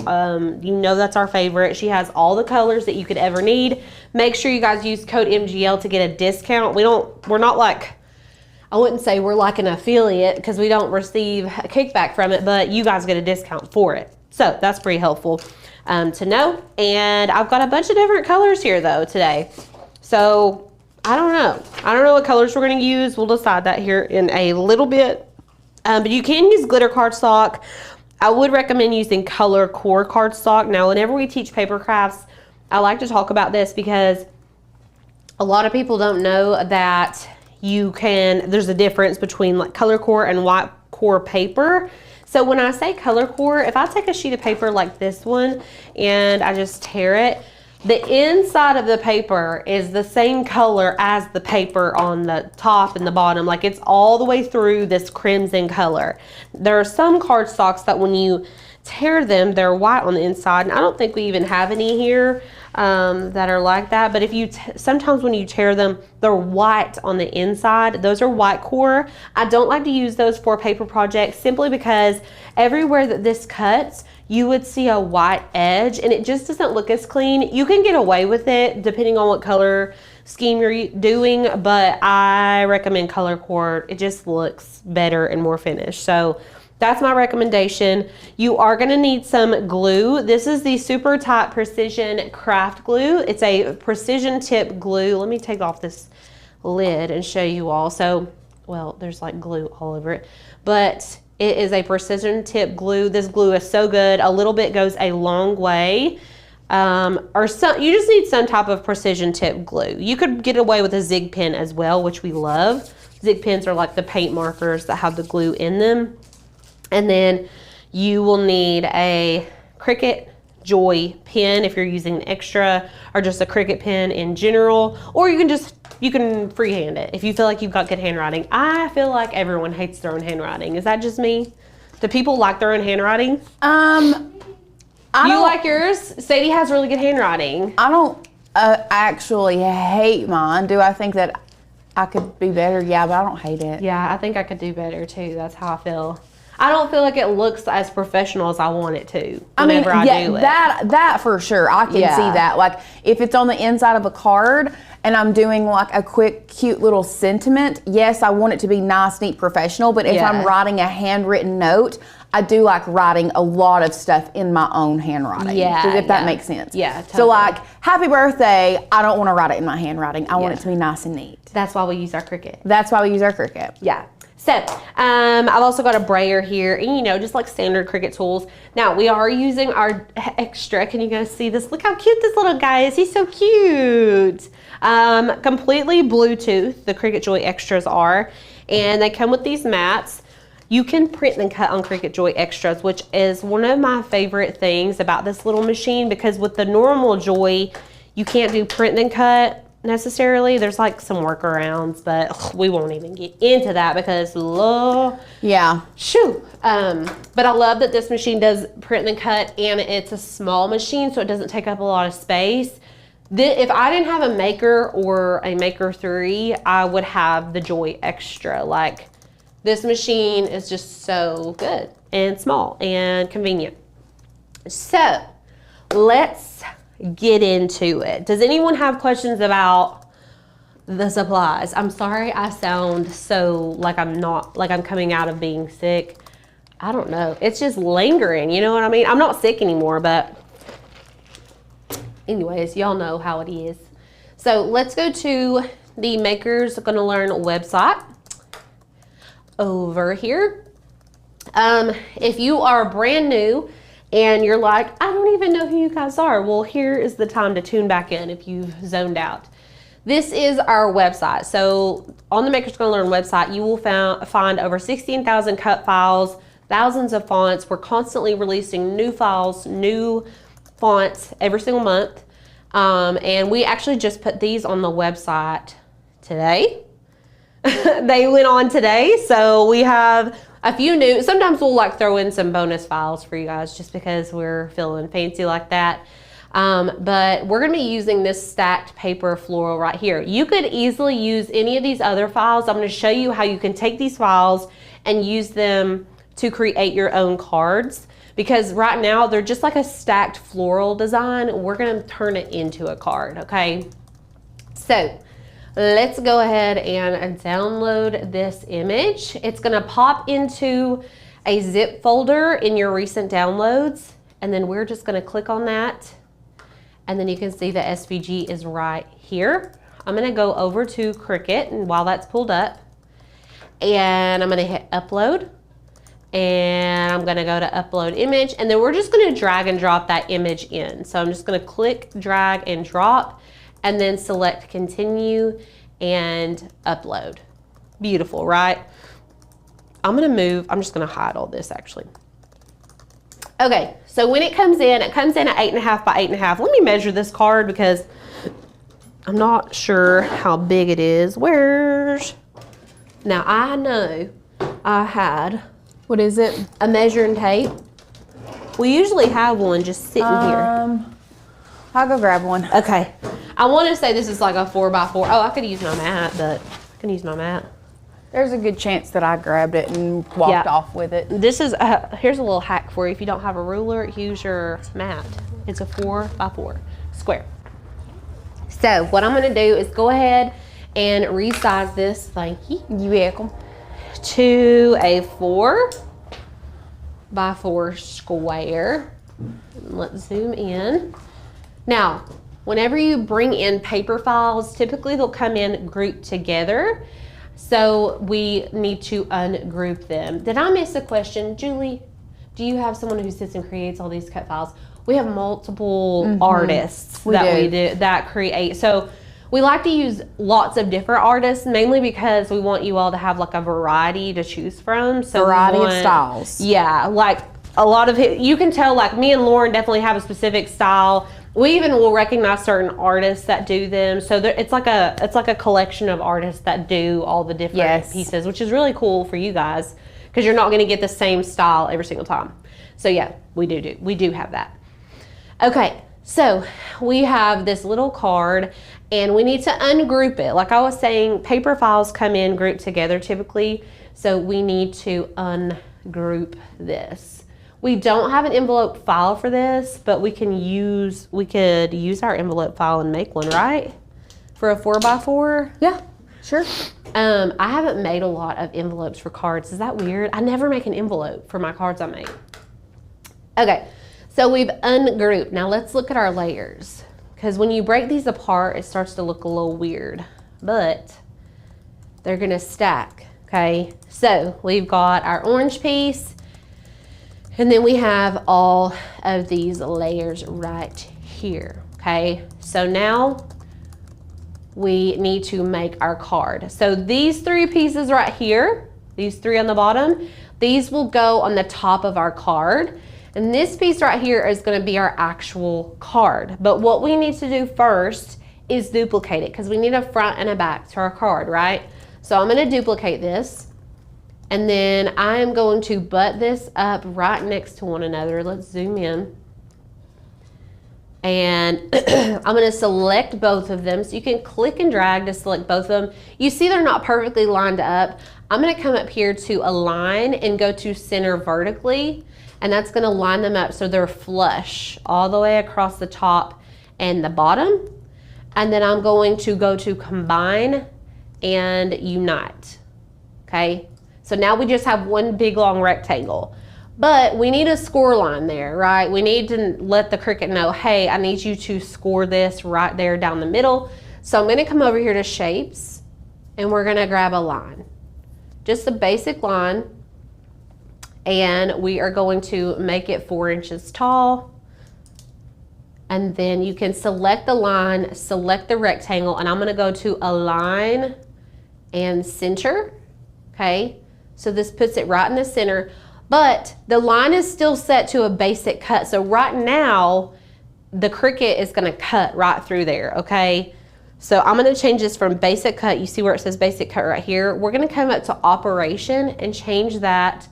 You know that's our favorite. She has all the colors that you could ever need. Make sure you guys use code MGL to get a discount. We're not like, I wouldn't say we're like an affiliate because we don't receive a kickback from it, but you guys get a discount for it. So that's pretty helpful to know. And I've got a bunch of different colors here though today. So I don't know what colors we're going to use. We'll decide that here in a little bit. But you can use glitter cardstock. I would recommend using color core cardstock. Now, whenever we teach paper crafts, I like to talk about this because a lot of people don't know that there's a difference between like color core and white core paper. So when I say color core, if I take a sheet of paper like this one and I just tear it, the inside of the paper is the same color as the paper on the top and the bottom. Like, it's all the way through this crimson color. There are some cardstocks that when you tear them, they're white on the inside. And I don't think we even have any here that are like that. But if you sometimes when you tear them, they're white on the inside. Those are white core. I don't like to use those for paper projects simply because everywhere that this cuts, you would see a white edge and it just doesn't look as clean. You can get away with it depending on what color scheme you're doing, but I recommend color core. It just looks better and more finished. So that's my recommendation. You are gonna need some glue. This is the Super Tight Precision Craft Glue. It's a precision tip glue. Let me take off this lid and show you all. So, well, there's like glue all over it, but it is a precision tip glue. This glue is so good. A little bit goes a long way. You just need some type of precision tip glue. You could get away with a Zig pen as well, which we love. Zig pens are like the paint markers that have the glue in them. And then you will need a Cricut Joy pen if you're using an extra, or just a Cricut pen in general, or you can freehand it if you feel like you've got good handwriting. I feel like everyone hates their own handwriting. Is that just me? Do people like their own handwriting? You like yours? Sadie has really good handwriting. I don't actually hate mine. Do I think that I could be better? Yeah, but I don't hate it. Yeah, I think I could do better too. That's how I feel. I don't feel like it looks as professional as I want it to whenever I do it. That for sure. I can see that. Like if it's on the inside of a card and I'm doing like a quick, cute little sentiment, yes, I want it to be nice, neat, professional. But if I'm writing a handwritten note, I do like writing a lot of stuff in my own handwriting. Yeah. If that makes sense. Yeah, totally. So like, happy birthday, I don't want to write it in my handwriting. I want it to be nice and neat. That's why we use our Cricut. That's why we use our Cricut. Yeah. So, I've also got a brayer here, and just like standard Cricut tools. Now, we are using our extra. Can you guys see this? Look how cute this little guy is. He's so cute. Completely Bluetooth, the Cricut Joy Extras are, and they come with these mats. You can print and cut on Cricut Joy Extras, which is one of my favorite things about this little machine, because with the normal Joy, you can't do print and cut necessarily. There's like some workarounds, but we won't even get into that because yeah, shoo. But I love that this machine does print and cut, and it's a small machine, so it doesn't take up a lot of space. If I didn't have a Maker or a Maker 3, I would have the Joy Extra. Like, this machine is just so good and small and convenient. So let's get into it. Does anyone have questions about the supplies? I'm sorry I sound so like I'm coming out of being sick. I don't know. It's just lingering, you know what I mean? I'm not sick anymore, but anyways, y'all know how it is. So let's go to the Makers Gonna Learn website over here. If you are brand new and you're like, I don't even know who you guys are, well, here is the time to tune back in if you've zoned out. This is our website. So on the Makers Gonna Learn website, you will find over 16,000 cut files, thousands of fonts. We're constantly releasing new files, new fonts every single month. And we actually just put these on the website today. They went on today, so we have a few new. Sometimes we'll like throw in some bonus files for you guys just because we're feeling fancy like that. But we're gonna be using this stacked paper floral right here. You could easily use any of these other files. I'm gonna show you how you can take these files and use them to create your own cards, because right now they're just like a stacked floral design. We're gonna turn it into a card, okay? So let's go ahead and download this image. It's gonna pop into a zip folder in your recent downloads, and then we're just gonna click on that, and then you can see the SVG is right here. I'm gonna go over to Cricut, and while that's pulled up, and I'm gonna hit upload, and I'm gonna go to upload image, and then we're just gonna drag and drop that image in. So I'm just gonna click, drag, and drop, and then select continue and upload. Beautiful, right? I'm just gonna hide all this actually. Okay, so when it comes in at 8.5 by 8.5. Let me measure this card because I'm not sure how big it is. Now I know I had, what is it? A measuring tape. We usually have one just sitting here. I'll go grab one. Okay. I want to say this is like a 4x4. Oh, I could use my mat, but I can use my mat. There's a good chance that I grabbed it and walked off with it. This is, here's a little hack for you. If you don't have a ruler, use your mat. It's a 4x4 square. So what I'm going to do is go ahead and resize this, thank you. You're welcome. To a 4x4 square. Let's zoom in. Now, whenever you bring in paper files, typically they'll come in grouped together. So we need to ungroup them. Did I miss a question? Julie, do you have someone who sits and creates all these cut files? We have multiple artists that create. So we like to use lots of different artists, mainly because we want you all to have like a variety to choose from. So variety of styles. Yeah, like a lot of it, you can tell like me and Lauren definitely have a specific style. We even will recognize certain artists that do them. So it's like a collection of artists that do all the different pieces, which is really cool for you guys because you're not going to get the same style every single time. So yeah, we do have that. Okay, so we have this little card and we need to ungroup it. Like I was saying, paper files come in grouped together typically. So we need to ungroup this. We don't have an envelope file for this, but we could use our envelope file and make one, right? For a 4x4? Yeah, sure. I haven't made a lot of envelopes for cards. Is that weird? I never make an envelope for my cards I make. Okay, so we've ungrouped. Now let's look at our layers. Because when you break these apart, it starts to look a little weird. But they're gonna stack, okay? So we've got our orange piece, and then we have all of these layers right here, okay? So now we need to make our card. So these 3 pieces right here, these 3 on the bottom, these will go on the top of our card. And this piece right here is gonna be our actual card. But what we need to do first is duplicate it because we need a front and a back to our card, right? So I'm gonna duplicate this. And then I am going to butt this up right next to one another. Let's zoom in. And I'm gonna select both of them. So you can click and drag to select both of them. You see they're not perfectly lined up. I'm gonna come up here to align and go to center vertically. And that's gonna line them up so they're flush all the way across the top and the bottom. And then I'm going to go to combine and unite, okay? So now we just have one big long rectangle. But we need a score line there, right? We need to let the Cricut know, hey, I need you to score this right there down the middle. So I'm gonna come over here to shapes and we're gonna grab a line. Just a basic line. And we are going to make it 4 inches tall. And then you can select the line, select the rectangle, and I'm gonna go to align and center, okay? So this puts it right in the center. But the line is still set to a basic cut. So right now, the Cricut is gonna cut right through there, okay? So I'm gonna change this from basic cut. You see where it says basic cut right here? We're gonna come up to operation and change that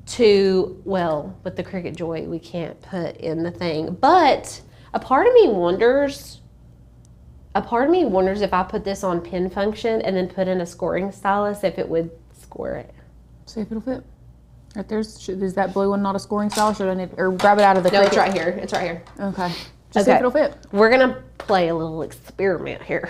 to, well, with the Cricut Joy, we can't put in the thing. But a part of me wonders if I put this on pin function and then put in a scoring stylus, if it would score it. See if it'll fit. Right there's, is that blue one not a scoring style? Should I need, or grab it out of the No, Cricut? it's right here. It's right here. Okay. Just see if it'll fit. We're gonna play a little experiment here.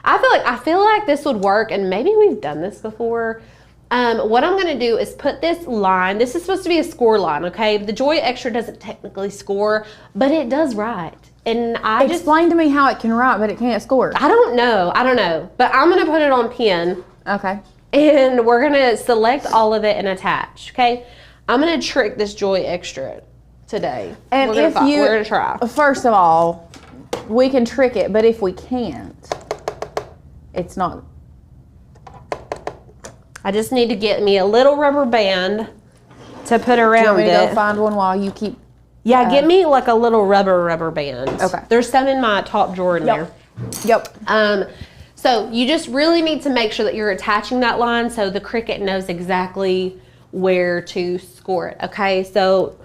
I feel like this would work, and maybe we've done this before. What I'm gonna do is put this line. This is supposed to be a score line, okay? The Joy Extra doesn't technically score, but it does write. And Explain to me how it can write, but it can't score. I don't know. But I'm gonna put it on pin. Okay. And we're gonna select all of it and attach, okay? I'm gonna trick this Joy Extra today. And we're gonna try. First of all, we can trick it, but if we can't, it's not. I just need to get me a little rubber band to put around it. Do you want me to go find one while you keep? Yeah, get me like a little rubber band. Okay. There's some in my top drawer in there. Yep. So you just really need to make sure that you're attaching that line so the Cricut knows exactly where to score it, okay? So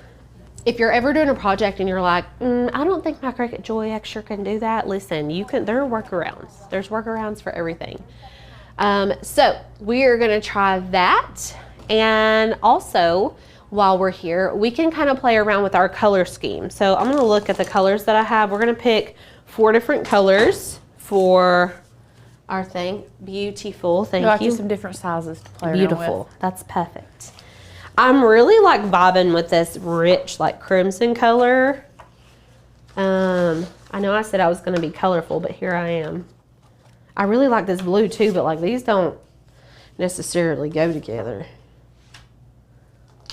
if you're ever doing a project and you're like, I don't think my Cricut Joy Extra can do that, listen, there are workarounds. There's workarounds for everything. So we are gonna try that. And also, while we're here, we can kind of play around with our color scheme. So I'm gonna look at the colors that I have. We're gonna pick 4 different colors for our thing. Beautiful, thank you. Some different sizes to play around Beautiful, that's perfect. I'm really like vibing with this rich like crimson color. I know I said I was gonna be colorful, but here I am. I really like this blue too, but like these don't necessarily go together.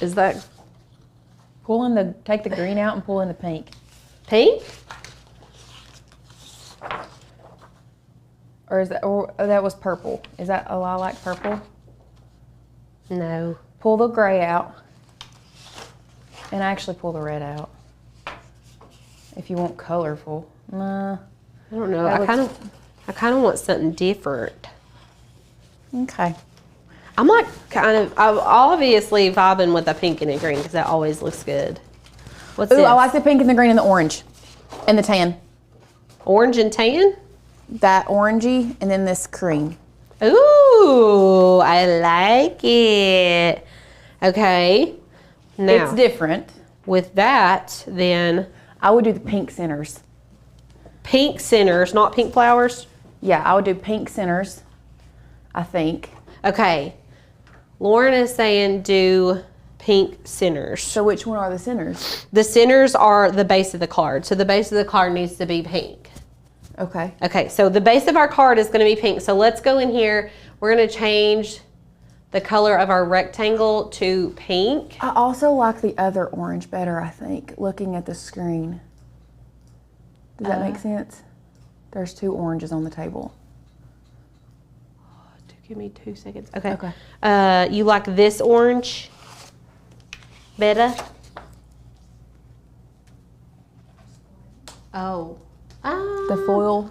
Is that? Take the green out and pull in the pink. Pink? Or is that, or that was purple. Is that a lilac purple? No. Pull the gray out. And actually pull the red out. If you want colorful. Nah. I don't know. I kind of want something different. Okay. I'm like I'm obviously vibing with the pink and the green because that always looks good. What's Ooh, this? I like the pink and the green and the orange. And the tan. Orange and tan? That orangey, and then this cream. Ooh, I like it. Okay. Now, It's different. with that, then I would do the pink centers. pink centers, not pink flowers. Yeah, I would do pink centers, I think. Okay. Lauren is saying do pink centers. So which one are the centers? The centers are the base of the card. So the base of the card needs to be pink. Okay. Okay, so the base of our card is going to be pink. So let's go in here. We're going to change the color of our rectangle to pink. I also like the other orange better, I think, looking at the screen. Does that make sense? There's 2 oranges on the table. Give me 2 seconds. Okay. Okay. You like this orange better? Oh. The foil.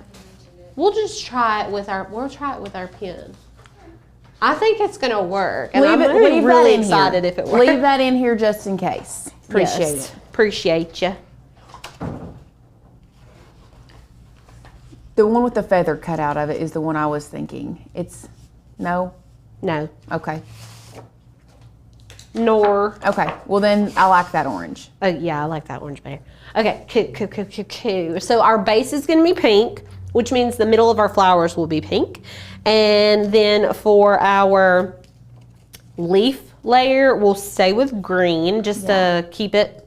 We'll just try it with our pen. I think it's gonna work. And Leave I'm it- leave that really in here. excited if it works. Leave that in here just in case. Appreciate Yes. it. Appreciate you. The one with the feather cut out of it is the one I was thinking. No? No. Okay. Nor. Okay. Well, then I like that orange. Yeah, I like that orange better. Okay, cool. So our base is going to be pink, which means the middle of our flowers will be pink. And then for our leaf layer, we'll stay with green just to keep it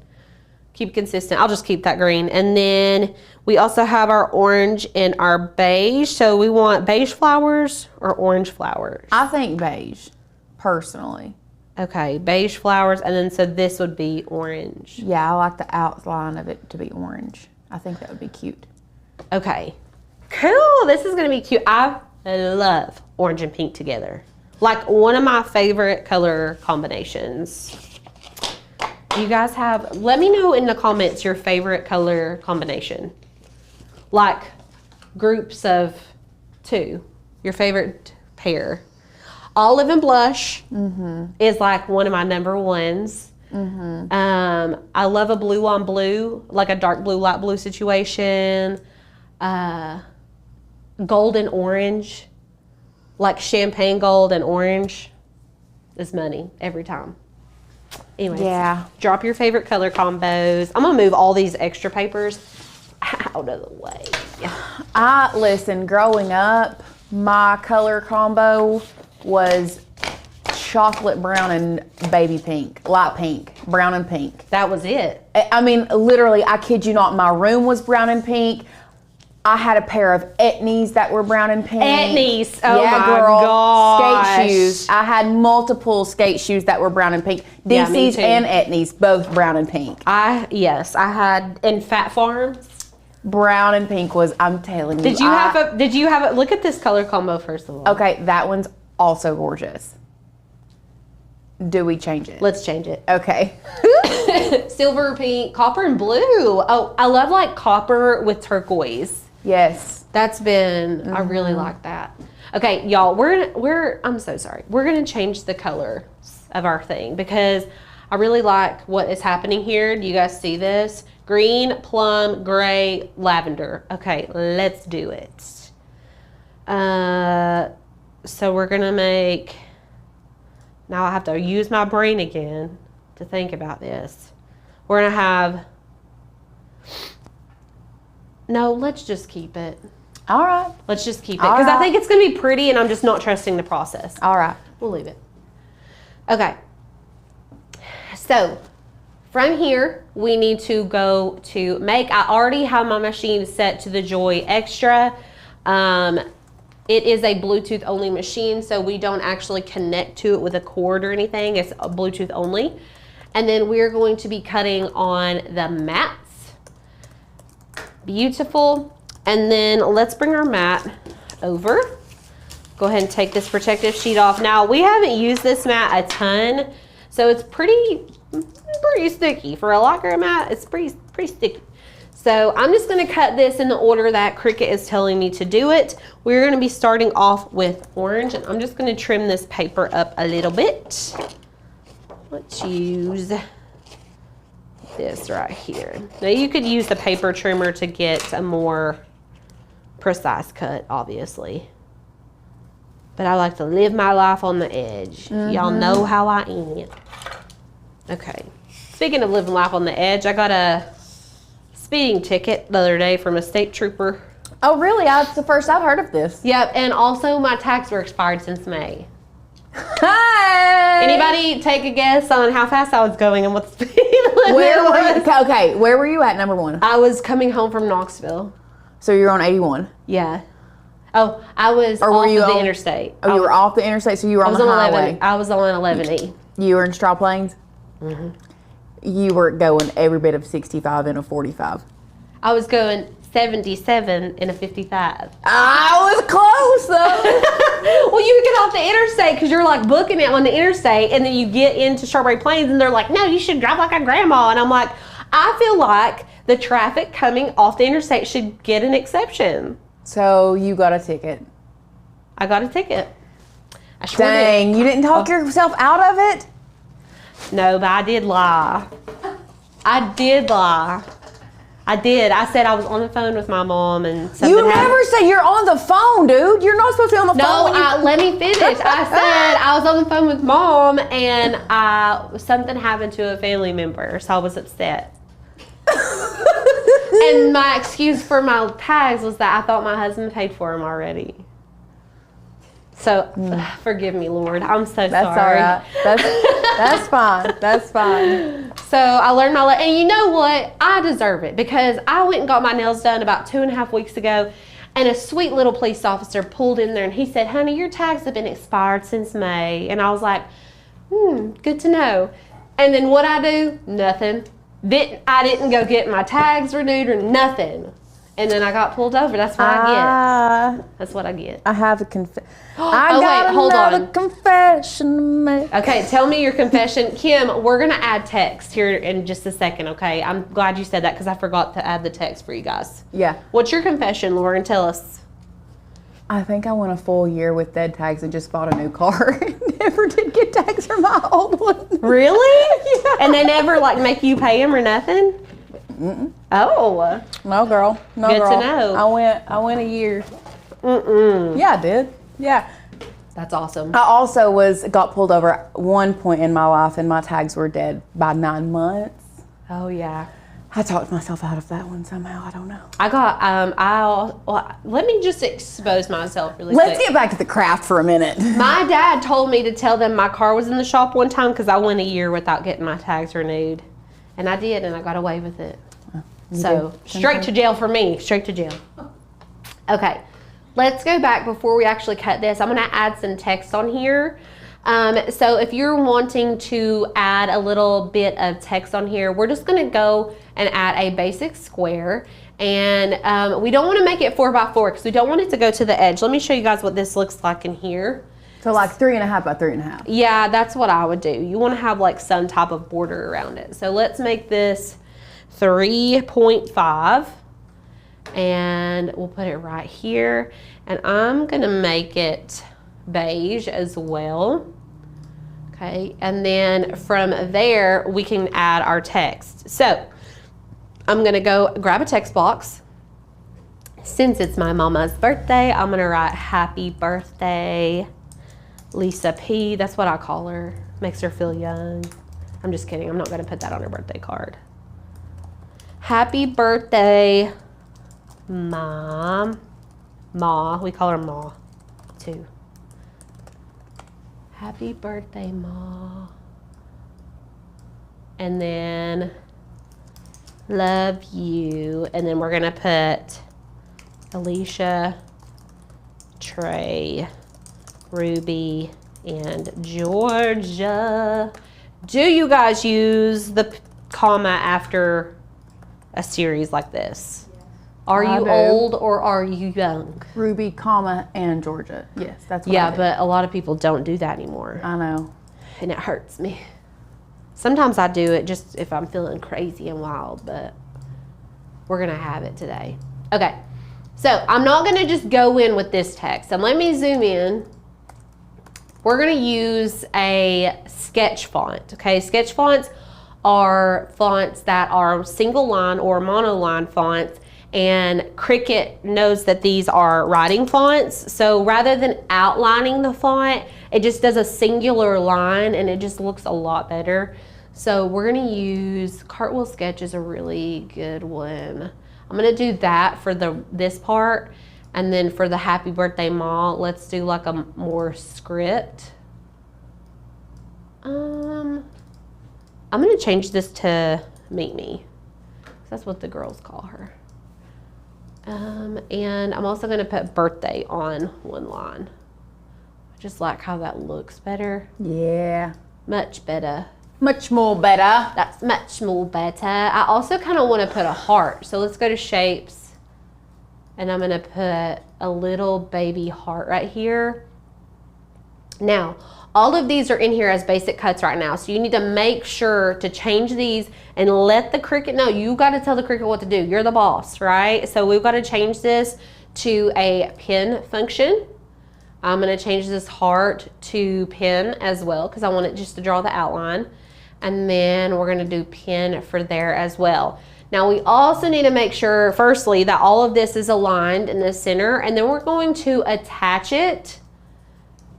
consistent. I'll just keep that green. And then we also have our orange and our beige. So we want beige flowers or orange flowers? I think beige, personally. Okay, beige flowers. And then so this would be orange. Yeah, I like the outline of it to be orange. I think that would be cute. Okay, cool. This is gonna be cute. I love orange and pink together. Like one of my favorite color combinations. You guys let me know in the comments your favorite color combination. Like groups of 2, your favorite pair. Olive and blush is like one of my number ones. I love a blue on blue, like a dark blue, light blue situation. Gold and orange, like champagne gold and orange is money every time. Anyways, Yeah. drop your favorite color combos. I'm gonna move all these extra papers out of the way. Listen, growing up, my color combo was chocolate brown and baby pink, light pink, brown and pink. That was it. I mean, literally, I kid you not, my room was brown and pink. I had a pair of etnies that were brown and pink. Etnies. Oh yeah, my girl. gosh. Skate shoes. I had multiple skate shoes that were brown and pink. Yeah, me DC's too. and etnies, both brown and pink. I had in Fat Farms. Brown and pink was, I'm telling you. Did you have a look at this color combo first of all? Okay, that one's also gorgeous. Do we change it? Let's change it. Okay. Silver, pink, copper, and blue. Oh, I love like copper with turquoise. Yes. That's been, I really like that. Okay, y'all, I'm so sorry. We're gonna change the color of our thing because I really like what is happening here. Do you guys see this? Green, plum, gray, lavender. Okay, let's do it. So we're gonna make, now I have to use my brain again to think about this. We're gonna have, no, let's just keep it. All right. Let's just keep it because I think it's going to be pretty and I'm just not trusting the process. All right. We'll leave it. Okay. So from here, we need to go to make. I already have my machine set to the Joy Extra. It is a Bluetooth only machine, so we don't actually connect to it with a cord or anything. It's a Bluetooth only. And then we're going to be cutting on the mats. Beautiful. And then let's bring our mat over. Go ahead and take this protective sheet off. Now, we haven't used this mat a ton, so it's pretty sticky. For a lacquer mat, it's pretty sticky. So I'm just gonna cut this in the order that Cricut is telling me to do it. We're gonna be starting off with orange, and I'm just gonna trim this paper up a little bit. Let's use this right here. Now you could use the paper trimmer to get a more precise cut, obviously. But I like to live my life on the edge. Y'all know how I am. Okay. Speaking of living life on the edge, I got a speeding ticket the other day from a state trooper. Oh, really? That's the first I've heard of this. Yep, and also my tags were expired since May. Hi. Anybody take a guess on how fast I was going and what the speed limit was? Okay, where were you at, number one? I was coming home from Knoxville. So you're on 81. Yeah. Oh, I was off of the interstate. Oh, you were off the interstate, so you were on the highway. I was on 11E. You were in Straw Plains? Mm-hmm. You were going every bit of 65 in a 45. I was going 77 in a 55. I was close, though. Well, you would get off the interstate because you're like booking it on the interstate, and then you get into Strawberry Plains, and they're like, no, you should drive like a grandma. And I'm like, I feel like the traffic coming off the interstate should get an exception. So you got a ticket. I got a ticket. I sure Dang, did. you didn't talk yourself out of it? No, but I did lie. I did lie. I did. I said I was on the phone with my mom and something You never say you're on the phone, dude. You're not supposed to be on the phone. No, let me finish. I said I was on the phone with mom and something happened to a family member, so I was upset. And my excuse for my tags was that I thought my husband paid for them already. So, forgive me, Lord. I'm so sorry. That's all right. That's fine. That's fine. So I learned my lesson. And you know what? I deserve it because I went and got my nails done about 2.5 weeks ago, and a sweet little police officer pulled in there and he said, honey, your tags have been expired since May. And I was like, good to know. And then what I do? Nothing. I didn't go get my tags renewed or nothing. And then I got pulled over. That's what I get. That's what I get. I have a confession. Hold on. Confession to make. Okay, tell me your confession. Kim, we're going to add text here in just a second, okay? I'm glad you said that because I forgot to add the text for you guys. Yeah. What's your confession, Lauren? Tell us. I think I went a full year with dead tags and just bought a new car. Never did get tags for my old one. Really? Yeah. And they never make you pay them or nothing? Mm-mm. Oh. No, girl. No, Good girl. to know. I went a year. Mm-mm. Yeah, I did. Yeah. That's awesome. I also got pulled over at one point in my life, and my tags were dead by 9 months. Oh, yeah. I talked myself out of that one somehow. I don't know. I got, let me just expose myself really Let's quick. get back to the craft for a minute. My dad told me to tell them my car was in the shop one time because I went a year without getting my tags renewed. And I did, and I got away with it. So, straight to jail for me. Straight to jail. Okay. Let's go back before we actually cut this. I'm going to add some text on here. So if you're wanting to add a little bit of text on here, we're just going to go and add a basic square. And we don't want to make it 4x4 because we don't want it to go to the edge. Let me show you guys what this looks like in here. So like 3.5 by 3.5. Yeah, that's what I would do. You want to have like some type of border around it. So let's make this 3.5 and we'll put it right here. And I'm going to make it beige as well. Okay, and then from there we can add our text. So I'm going to go grab a text box. Since it's my mama's birthday, I'm going to write happy birthday Lisa P. That's what I call her. Makes her feel young. I'm just kidding. I'm not going to put that on her birthday card. Happy birthday, Mom. Ma. We call her Ma, too. Happy birthday, Ma. And then, love you. And then we're going to put Alicia, Trey, Ruby, and Georgia. Do you guys use the comma after a series like this? Are you old or are you young? Ruby, comma, and Georgia. Yes, that's what I do. But a lot of people don't do that anymore. I know. And it hurts me. Sometimes I do it just if I'm feeling crazy and wild, but we're going to have it today. Okay, so I'm not going to just go in with this text. And let me zoom in. We're going to use a sketch font, okay? Sketch fonts are fonts that are single line or monoline fonts, and Cricut knows that these are writing fonts. So rather than outlining the font, it just does a singular line and it just looks a lot better. So we're gonna use Cartwheel Sketch is a really good one. I'm gonna do that for this part, and then for the Happy Birthday Ma, let's do like a more script. I'm gonna change this to Meet Me. That's what the girls call her. And I'm also gonna put birthday on one line. I just like how that looks better. Yeah. Much better. Much more better. That's much more better. I also kind of want to put a heart. So let's go to shapes. And I'm gonna put a little baby heart right here. Now, all of these are in here as basic cuts right now. So you need to make sure to change these and let the Cricut know. You got to tell the Cricut what to do. You're the boss, right? So we've got to change this to a pin function. I'm going to change this heart to pin as well because I want it just to draw the outline. And then we're going to do pin for there as well. Now we also need to make sure, firstly, that all of this is aligned in the center, and then we're going to attach it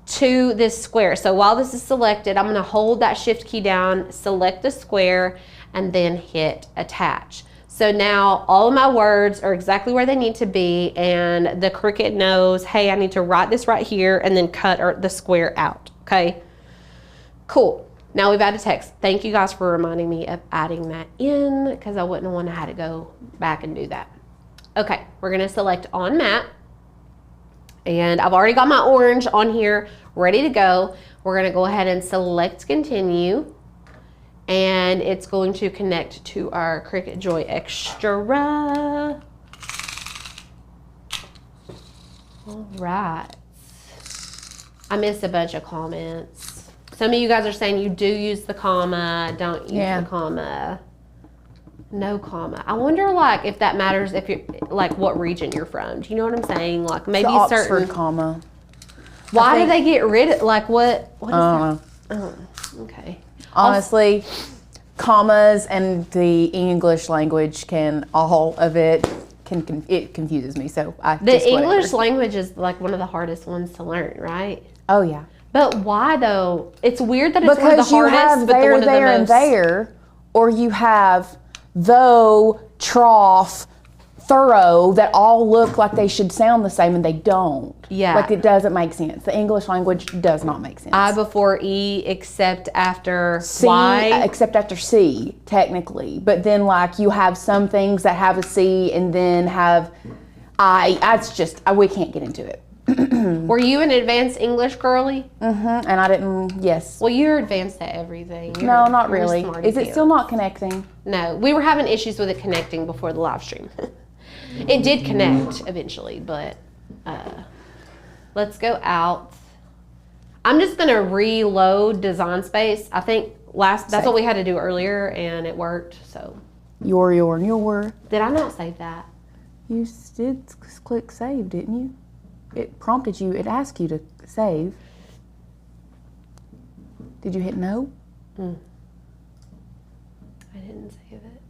to this square. So while this is selected, I'm going to hold that shift key down, select the square, and then hit attach. So now all of my words are exactly where they need to be, and the Cricut knows, hey, I need to write this right here and then cut the square out, okay? Cool. Now we've added text. Thank you guys for reminding me of adding that in because I wouldn't have wanted to have to go back and do that. Okay, we're going to select on map. And I've already got my orange on here ready to go. We're going to go ahead and select continue. And it's going to connect to our Cricut Joy Extra. All right. I missed a bunch of comments. Some of you guys are saying you do use the comma, don't use the comma. No comma. I wonder, like, if that matters if you're, like, what region you're from. Do you know what I'm saying? Like, maybe the certain... Oxford comma. Why do they get rid of, like, what is that? Oh, okay. Honestly, commas and the English language it confuses me. So the English language is, like, one of the hardest ones to learn, right? Oh, yeah. But why, though? It's weird that it's one of the hardest, because you have but one of the most... and there, or you have though, trough, thorough, that all look like they should sound the same and they don't. Yeah. Like it doesn't make sense. The English language does not make sense. I before E except after C, Y. Except after C, technically. But then like you have some things that have a C and then have I. That's just, we can't get into it. Were you an advanced English girly? Mm-hmm. And I didn't, yes. Well, you're advanced at everything. No, not really. Is it still not connecting? No, we were having issues with it connecting before the live stream. It did connect eventually, but let's go out. I'm just gonna reload Design Space. I think that's what we had to do earlier and it worked, so. Your. Did I not save that? You did click save, didn't you? It prompted you, it asked you to save. Did you hit no? I didn't save it.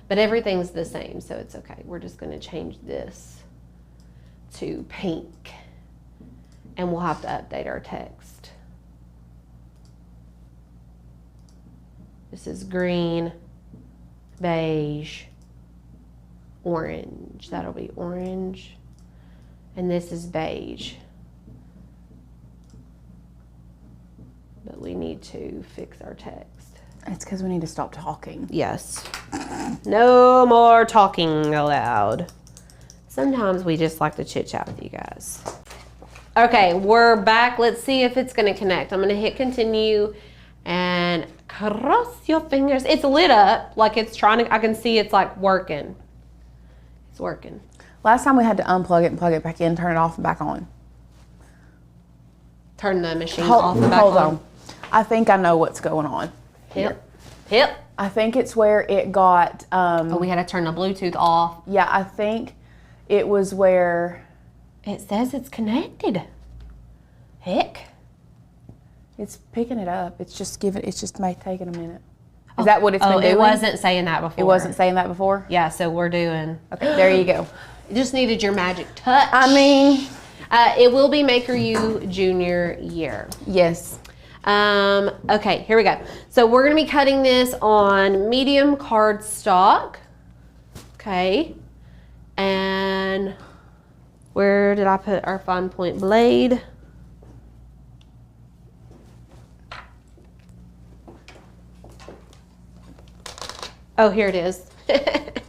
But everything's the same, so it's okay. We're just gonna change this to pink. And we'll have to update our text. This is green, beige, orange. That'll be orange. And this is beige. But we need to fix our text. It's because we need to stop talking. Yes. No more talking aloud. Sometimes we just like to chit chat with you guys. Okay, we're back. Let's see if it's gonna connect. I'm gonna hit continue and cross your fingers. It's lit up, like it's trying to, I can see it's like working. It's working. Last time we had to unplug it and plug it back in, turn it off and back on. Turn the machine off and back on. Hold on. I think I know what's going on. Hip. I think it's where it got... we had to turn the Bluetooth off. Yeah, I think it was where... It says it's connected. Heck. It's picking it up. It's just taking a minute. Is that what it's been doing? It wasn't saying that before. It wasn't saying that before? Yeah, so we're doing. Okay, there you go. You just needed your magic touch. I mean. It will be Maker U junior year. Yes. Okay, here we go. So we're going to be cutting this on medium cardstock. Okay. And where did I put our fine point blade? Oh, here it is.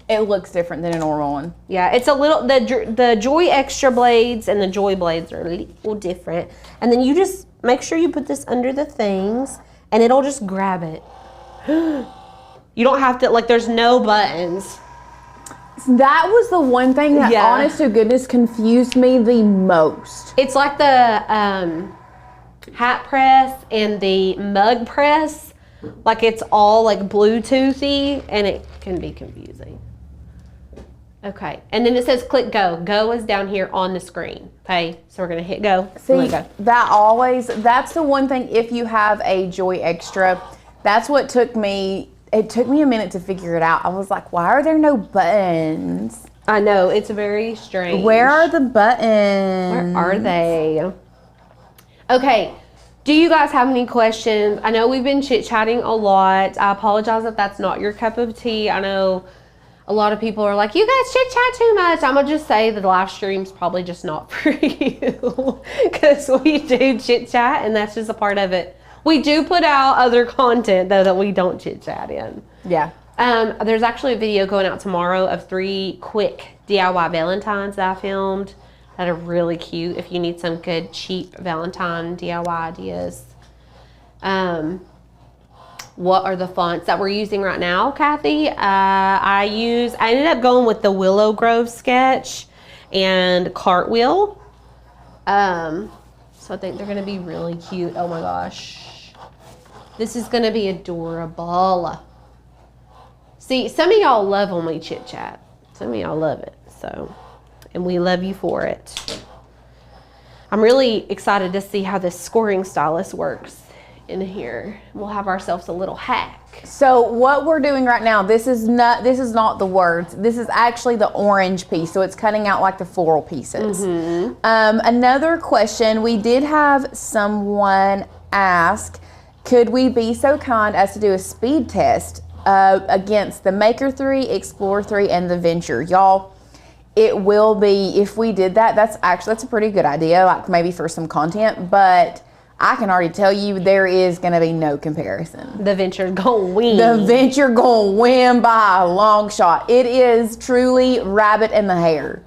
It looks different than a normal one. Yeah, it's a little, the Joy Extra blades and the Joy blades are a little different. And then you just make sure you put this under the things and it'll just grab it. You don't have to, like, there's no buttons. That was the one thing that, honest to goodness, confused me the most. It's like the hat press and the mug press. Like, it's all like Bluetoothy and it can be confusing. Okay, and then it says click go. Go is down here on the screen. Okay, so we're gonna hit go. See, that's the one thing, if you have a Joy Extra, that's what took me, it took me a minute to figure it out. I was like, why are there no buttons? I know, it's very strange. Where are the buttons? Where are they? Okay, do you guys have any questions? I know we've been chit-chatting a lot. I apologize if that's not your cup of tea. I know a lot of people are like, you guys chit-chat too much. I'm going to just say that the live stream's probably just not for you. Because we do chit-chat, and that's just a part of it. We do put out other content, though, that we don't chit-chat in. Yeah. There's actually a video going out tomorrow of 3 quick DIY Valentines that I filmed that are really cute if you need some good, cheap Valentine DIY ideas. What are the fonts that we're using right now, Kathy? I ended up going with the Willow Grove sketch and Cartwheel. So I think they're gonna be really cute. Oh my gosh. This is gonna be adorable. See, some of y'all love when we chit chat. Some of y'all love it, so, and we love you for it. I'm really excited to see how this scoring stylus works in here. We'll have ourselves a little hack. So what we're doing right now, this is not the words. This is actually the orange piece. So it's cutting out like the floral pieces. Another question, we did have someone ask, could we be so kind as to do a speed test against the Maker 3, Explorer 3, and the Venture? Y'all, it will be, if we did that, that's a pretty good idea, like maybe for some content, but I can already tell you there is going to be no comparison. The Venture's going to win. The Venture going to win by a long shot. It is truly rabbit in the hair.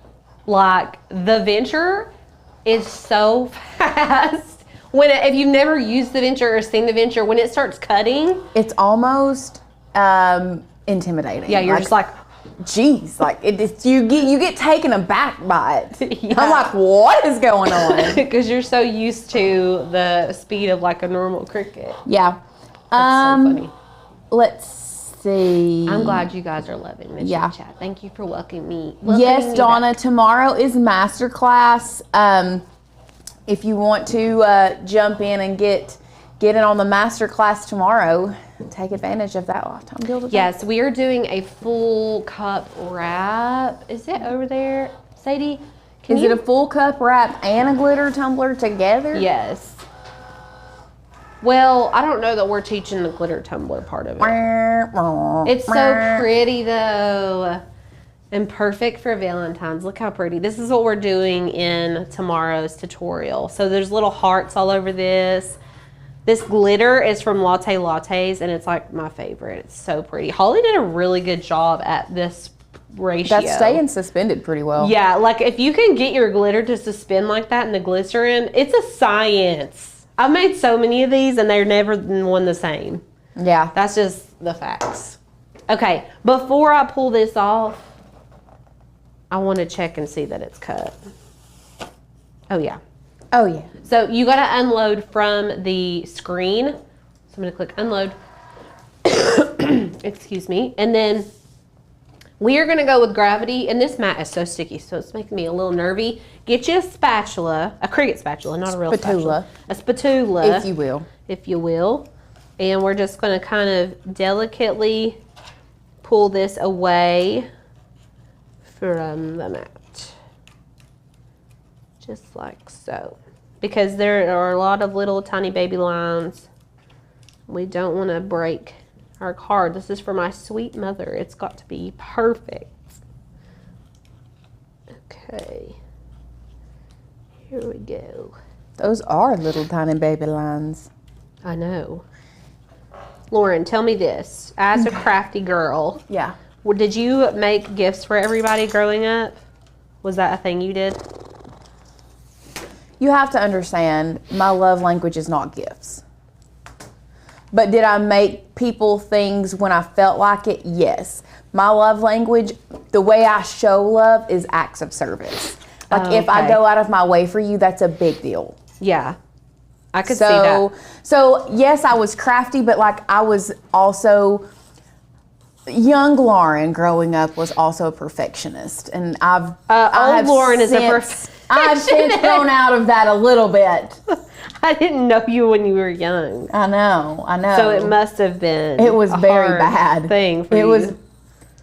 Like, the Venture is so fast. If you've never used the Venture or seen the Venture, when it starts cutting, it's almost intimidating. Yeah, you're just like, geez, like you get taken aback by it. Yeah. I'm like, what is going on? Because you're so used to the speed of like a normal Cricut. Yeah. That's so funny. Let's see. I'm glad you guys are loving this chat. Thank you for welcoming me. Yes, Donna. Tomorrow is masterclass. If you want to jump in and get in on the masterclass tomorrow, take advantage of that lifetime deal. Yes, we are doing a full cup wrap. Is it over there, Sadie? Is it a full cup wrap and a glitter tumbler together? Yes. Well, I don't know that we're teaching the glitter tumbler part of it. It's so pretty though, and perfect for Valentine's. Look how pretty. This is what we're doing in tomorrow's tutorial. So there's little hearts all over this. This glitter is from Latte Lattes, and it's like my favorite. It's so pretty. Holly did a really good job at this ratio. That's staying suspended pretty well. Yeah, like if you can get your glitter to suspend like that in the glycerin, it's a science. I've made so many of these, and they're never one the same. Yeah. That's just the facts. Okay, before I pull this off, I want to check and see that it's cut. Oh, yeah. Oh, yeah. So you got to unload from the screen. So I'm going to click unload. Excuse me. And then we are going to go with gravity. And this mat is so sticky, so it's making me a little nervy. Get you a spatula, a Cricut spatula, not a real spatula. A spatula. If you will. If you will. And we're just going to kind of delicately pull this away from the mat. Just like so. Because there are a lot of little tiny baby lines. We don't want to break our card. This is for my sweet mother. It's got to be perfect. Okay. Here we go. Those are little tiny baby lines. I know. Lauren, tell me this. As a crafty girl, Yeah. did you make gifts for everybody growing up? Was that a thing you did? You have to understand, my love language is not gifts. But did I make people things when I felt like it? Yes. My love language, the way I show love is acts of service. Like if I go out of my way for you, that's a big deal. Yeah. I could see that. So yes, I was crafty, but like I was also, young Lauren growing up was also a perfectionist. And old Lauren is a perfectionist. I've since grown out of that a little bit. I didn't know you when you were young. I know. So it must have been It was a very hard bad. thing for you. It was,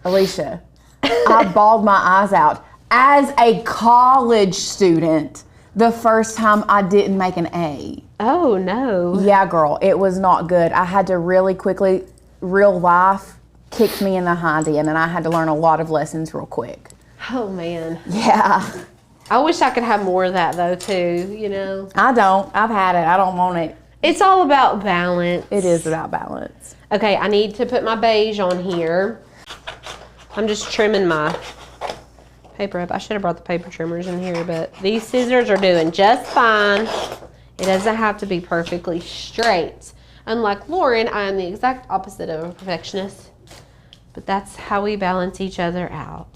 Alicia, I bawled my eyes out. As a college student, the first time I didn't make an A. Oh, no. Yeah, girl, it was not good. I had to really quickly, real life kicked me in the hindy end, and I had to learn a lot of lessons real quick. Oh, man. Yeah. I wish I could have more of that, though, too, you know? I don't. I've had it. I don't want it. It's all about balance. It is about balance. Okay, I need to put my beige on here. I'm just trimming my paper up. I should have brought the paper trimmers in here, but these scissors are doing just fine. It doesn't have to be perfectly straight. Unlike Lauren, I am the exact opposite of a perfectionist, but that's how we balance each other out.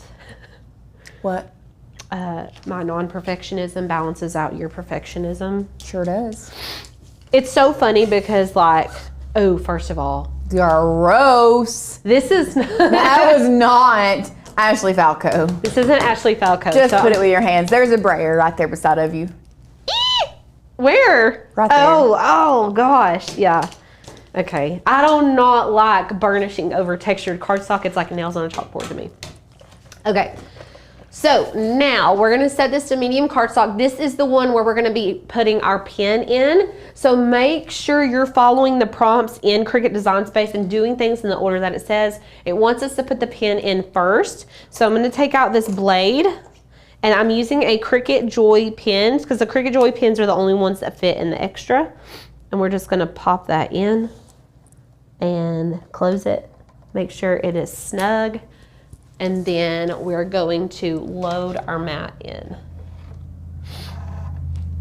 What? My non-perfectionism balances out your perfectionism. Sure does. It's so funny because, like, oh, first of all, gross. this is That was not Ashley Falco. this isn't Ashley Falco. Just so- put it with your hands. There's a brayer right there beside of you. Where? Right there. Oh gosh, yeah. Okay, I do not like burnishing over textured cardstock. It's like nails on a chalkboard to me. Okay, so now we're gonna set this to medium cardstock. This is the one where we're gonna be putting our pen in. So make sure you're following the prompts in Cricut Design Space and doing things in the order that it says. It wants us to put the pen in first. So I'm gonna take out this blade. And I'm using a Cricut Joy pen because the Cricut Joy pens are the only ones that fit in the extra. And we're just gonna pop that in and close it. Make sure it is snug. And then we're going to load our mat in.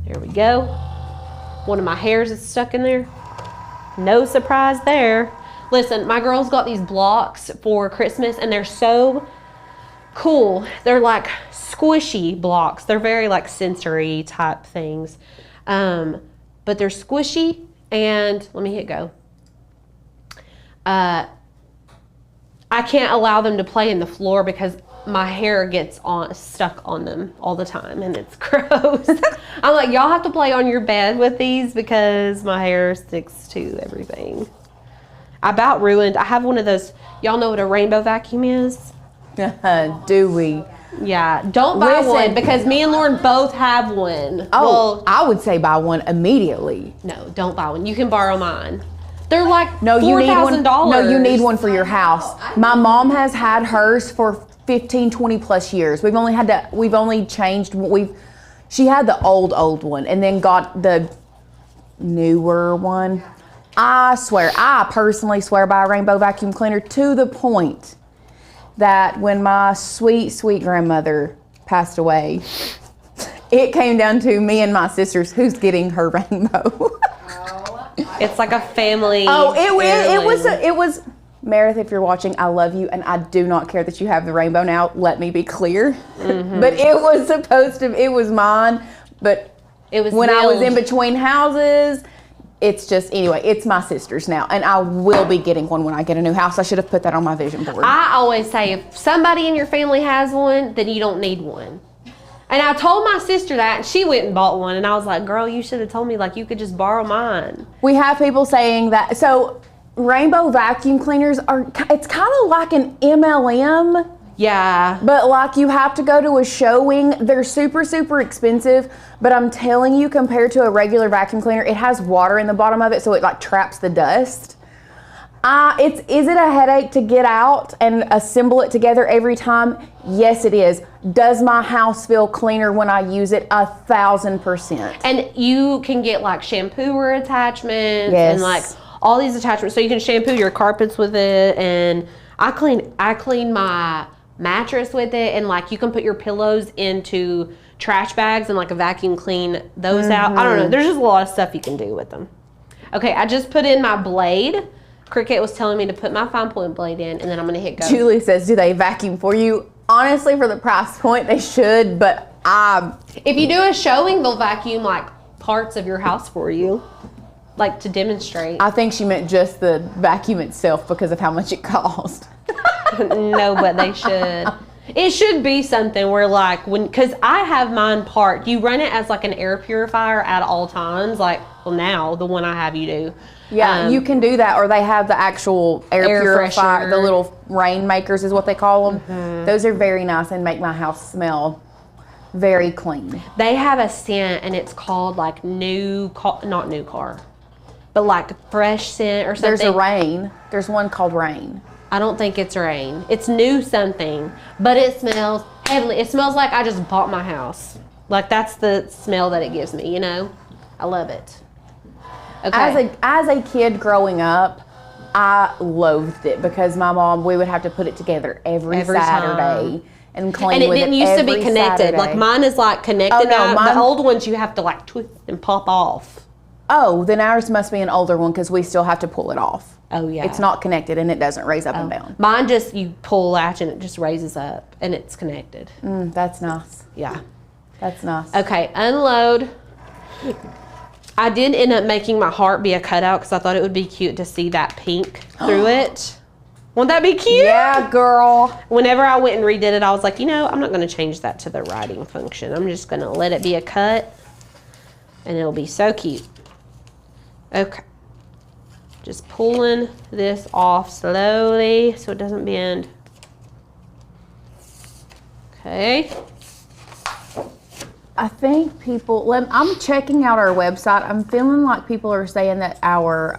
There we go. One of my hairs is stuck in there. No surprise there. Listen, my girls got these blocks for Christmas and they're so cool. They're like squishy blocks. They're very like sensory type things. But they're squishy and let me hit go. I can't allow them to play in the floor because my hair gets stuck on them all the time and it's gross. I'm like, y'all have to play on your bed with these because my hair sticks to everything. I about ruined, I have one of those, y'all know what a rainbow vacuum is? Do we? Yeah, don't buy one because me and Lauren both have one. Oh, well, I would say buy one immediately. No, don't buy one. You can borrow mine. They're like you need one. $4,000. No, you need one for your house. My mom has had hers for 15, 20 plus years. We've only changed. She had the old one and then got the newer one. I personally swear by a rainbow vacuum cleaner to the point that when my sweet, sweet grandmother passed away, it came down to me and my sisters who's getting her rainbow. It's like a family. Oh, it was Meredith, if you're watching, I love you and I do not care that you have the rainbow now. Let me be clear. Mm-hmm. But it was mine, but it was when I was in between houses. It's just, anyway, it's my sister's now. And I will be getting one when I get a new house. I should have put that on my vision board. I always say if somebody in your family has one, then you don't need one. And I told my sister that, and she went and bought one. And I was like, girl, you should have told me, like, you could just borrow mine. We have people saying that. So rainbow vacuum cleaners it's kind of like an MLM. Yeah. But like you have to go to a showing. They're super, super expensive. But I'm telling you, compared to a regular vacuum cleaner, it has water in the bottom of it, so it like traps the dust. Is it a headache to get out and assemble it together every time? Yes, it is. Does my house feel cleaner when I use it? 1,000%. And you can get like shampooer attachments Yes. and like all these attachments, so you can shampoo your carpets with it. And I clean my mattress with it, and like you can put your pillows into trash bags and like a vacuum clean those out. I don't know. There's just a lot of stuff you can do with them. Okay, I just put in my blade. Cricut was telling me to put my fine point blade in, and then I'm going to hit go. Julie says, do they vacuum for you? Honestly, for the price point, they should, but if you do a showing, they'll vacuum like parts of your house for you, like to demonstrate. I think she meant just the vacuum itself because of how much it cost. No, but they should. It should be something where like because I have mine parked, you run it as like an air purifier at all times. Like, well, now the one I have, you do. Yeah, you can do that, or they have the actual air purifier, freshener. the little rain makers is what they call them. Those are very nice and make my house smell very clean. They have a scent, and it's called like not new car, but like fresh scent or something. There's a rain. There's one called Rain. I don't think it's rain. It's new something, but it smells heavenly. It smells like I just bought my house. Like that's the smell that it gives me, you know? I love it. Okay. As a kid growing up, I loathed it because my mom, we would have to put it together every Saturday and clean and it with didn't it used to every be connected. Saturday. Like mine is like connected Oh, no, now. The old ones you have to like twist and pop off. Oh, then ours must be an older one because we still have to pull it off. Oh yeah. It's not connected and it doesn't raise up and down. Mine just, you pull a latch and it just raises up and it's connected. That's nice. Yeah. That's nice. Okay, unload. I did end up making my heart be a cutout because I thought it would be cute to see that pink through it. Won't that be cute? Yeah, girl. Whenever I went and redid it, I was like, you know, I'm not going to change that to the writing function. I'm just going to let it be a cut and it'll be so cute. Okay. Just pulling this off slowly so it doesn't bend. Okay. I think people, I'm checking out our website. I'm feeling like people are saying that our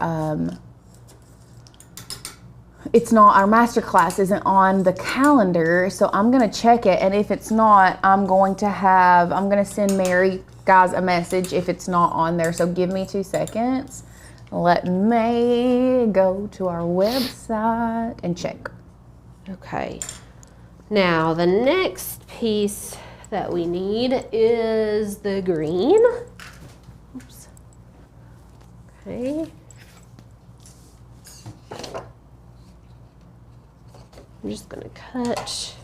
masterclass isn't on the calendar. So I'm going to check it. And if it's not, I'm going to send Mary guys a message if it's not on there. So give me 2 seconds. Let me go to our website and check. Okay. Now the next piece that we need is the green. Oops. Okay. I'm just gonna cut.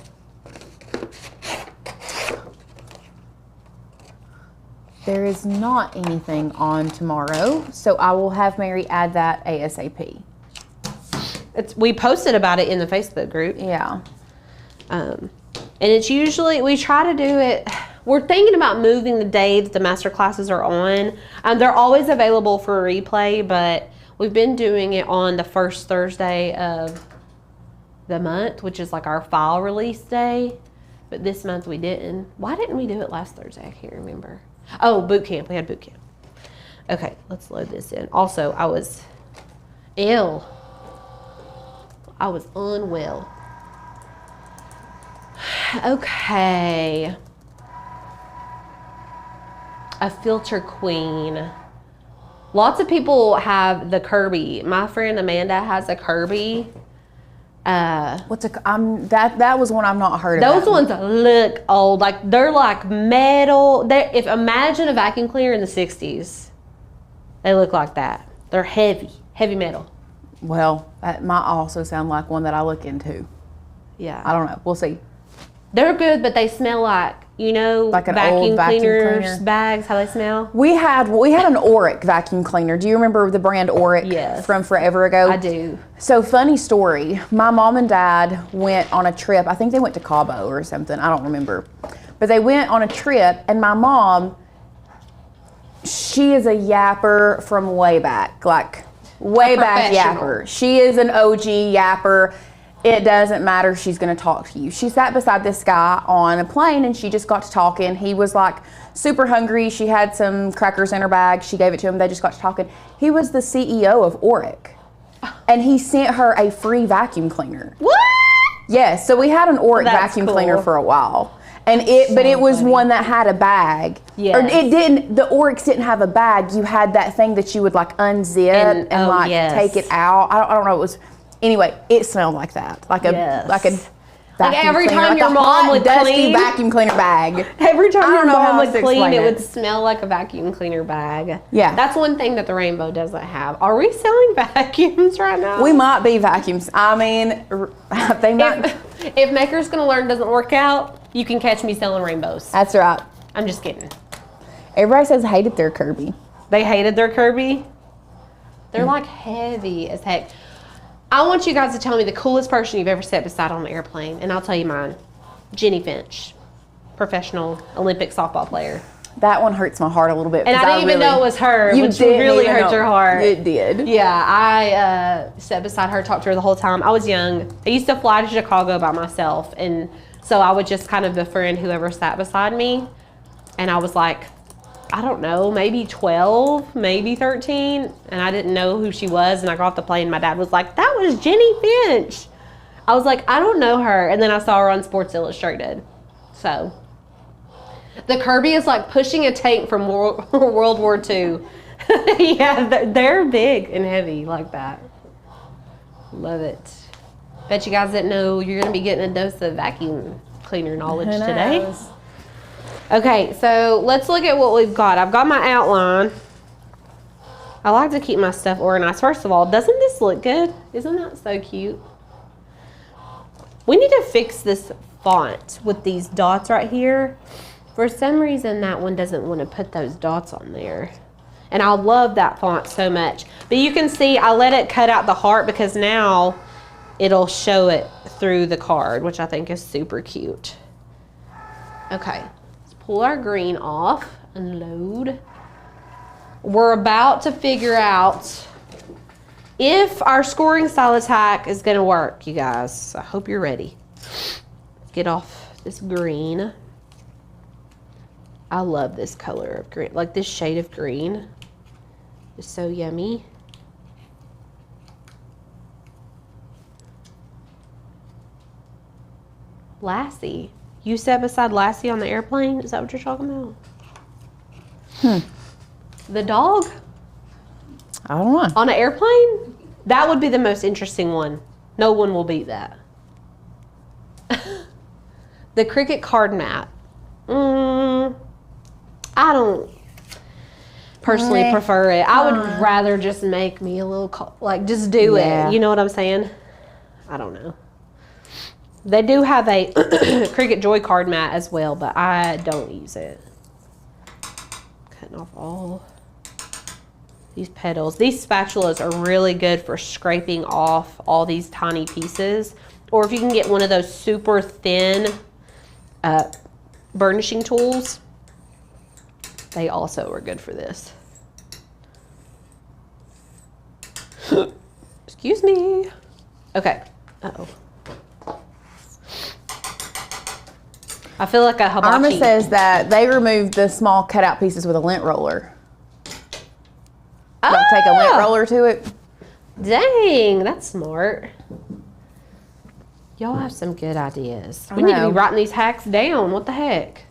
There is not anything on tomorrow, so I will have Mary add that ASAP. We posted about it in the Facebook group. Yeah. And it's usually, we try to do it, we're thinking about moving the day that the master classes are on. They're always available for a replay, but we've been doing it on the first Thursday of the month, which is like our file release day. But this month we didn't. Why didn't we do it last Thursday? I can't remember. Oh, boot camp. We had boot camp. Okay, let's load this in. Also, I was ill. I was unwell. Okay. A filter queen. Lots of people have the Kirby. My friend Amanda has a Kirby. That was one I've not heard of. Those ones look old. Like they're like metal. Imagine a vacuum cleaner in the 60s. They look like that. They're heavy metal. Well, that might also sound like one that I look into. Yeah. I don't know. We'll see. They're good, but they smell like, you know, Like an vacuum old vacuum cleaners cleaner. bags, how they smell. We had an Auric vacuum cleaner. Do you remember the brand Auric? Yes. From forever ago? I do. So funny story. My mom and dad went on a trip. I think they went to Cabo or something. I don't remember. but they went on a trip, and my mom, she is a yapper from way back, like way back yapper. She is an OG yapper. It doesn't matter, she's gonna talk to you. She sat beside this guy on a plane and she just got to talking. He was like super hungry. She had some crackers in her bag. She gave it to him. They just got to talking. He was the CEO of Oric. And he sent her a free vacuum cleaner. What? Yes, so we had an Oric vacuum cleaner for a while. And it was one that had a bag. Yes. Or it didn't, the Oryx didn't have a bag. You had that thing that you would like unzip and take it out. I don't know, it was, anyway, it smelled like that. Like a vacuum every cleaner, time like your a mom hot, would dusty clean, vacuum cleaner bag. Every time your mom would clean, it it would smell like a vacuum cleaner bag. Yeah. That's one thing that the Rainbow doesn't have. Are we selling vacuums right now? We might be vacuums. I mean, they might. If Maker's Gonna Learn doesn't work out, you can catch me selling Rainbows. That's right. I'm just kidding. Everybody says hated their Kirby. They hated their Kirby? They're like heavy as heck. I want you guys to tell me the coolest person you've ever sat beside on an airplane, and I'll tell you mine. Jenny Finch, professional Olympic softball player. That one hurts my heart a little bit. And I didn't even know it was her, which really hurt your heart. It did. Yeah, I sat beside her, talked to her the whole time. I was young. I used to fly to Chicago by myself, and so I would just kind of befriend whoever sat beside me. And I was like, I don't know, maybe 12, maybe 13, and I didn't know who she was. And I got off the plane, and my dad was like, that was Jenny Finch. I was like, I don't know her. And then I saw her on Sports Illustrated. So the Kirby is like pushing a tank from World War II. Yeah, they're big and heavy like that. Love it. Bet you guys didn't know you're going to be getting a dose of vacuum cleaner knowledge today. Okay, so let's look at what we've got. I've got my outline. I like to keep my stuff organized. First of all, doesn't this look good? Isn't that so cute? We need to fix this font with these dots right here. For some reason, that one doesn't want to put those dots on there. And I love that font so much. But you can see I let it cut out the heart because now it'll show it through the card, which I think is super cute. Okay. Pull our green off, unload. We're about to figure out if our scoring style attack is gonna work, you guys. I hope you're ready. Get off this green. I love this color of green, like this shade of green. It's so yummy. Lassie. You sat beside Lassie on the airplane? Is that what you're talking about? The dog? I don't know. On an airplane? That would be the most interesting one. No one will beat that. The Cricut card mat. I don't personally prefer it. I would rather just make me a little, like just do it. You know what I'm saying? I don't know. They do have a Cricut Joy card mat as well, but I don't use it. Cutting off all these petals. These spatulas are really good for scraping off all these tiny pieces. Or if you can get one of those super thin burnishing tools, they also are good for this. Excuse me. Okay. Uh-oh. I feel like a hibachi. Irma says that they removed the small cutout pieces with a lint roller. Like take a lint roller to it. Dang, that's smart. Y'all have some good ideas. We need to be writing these hacks down. What the heck?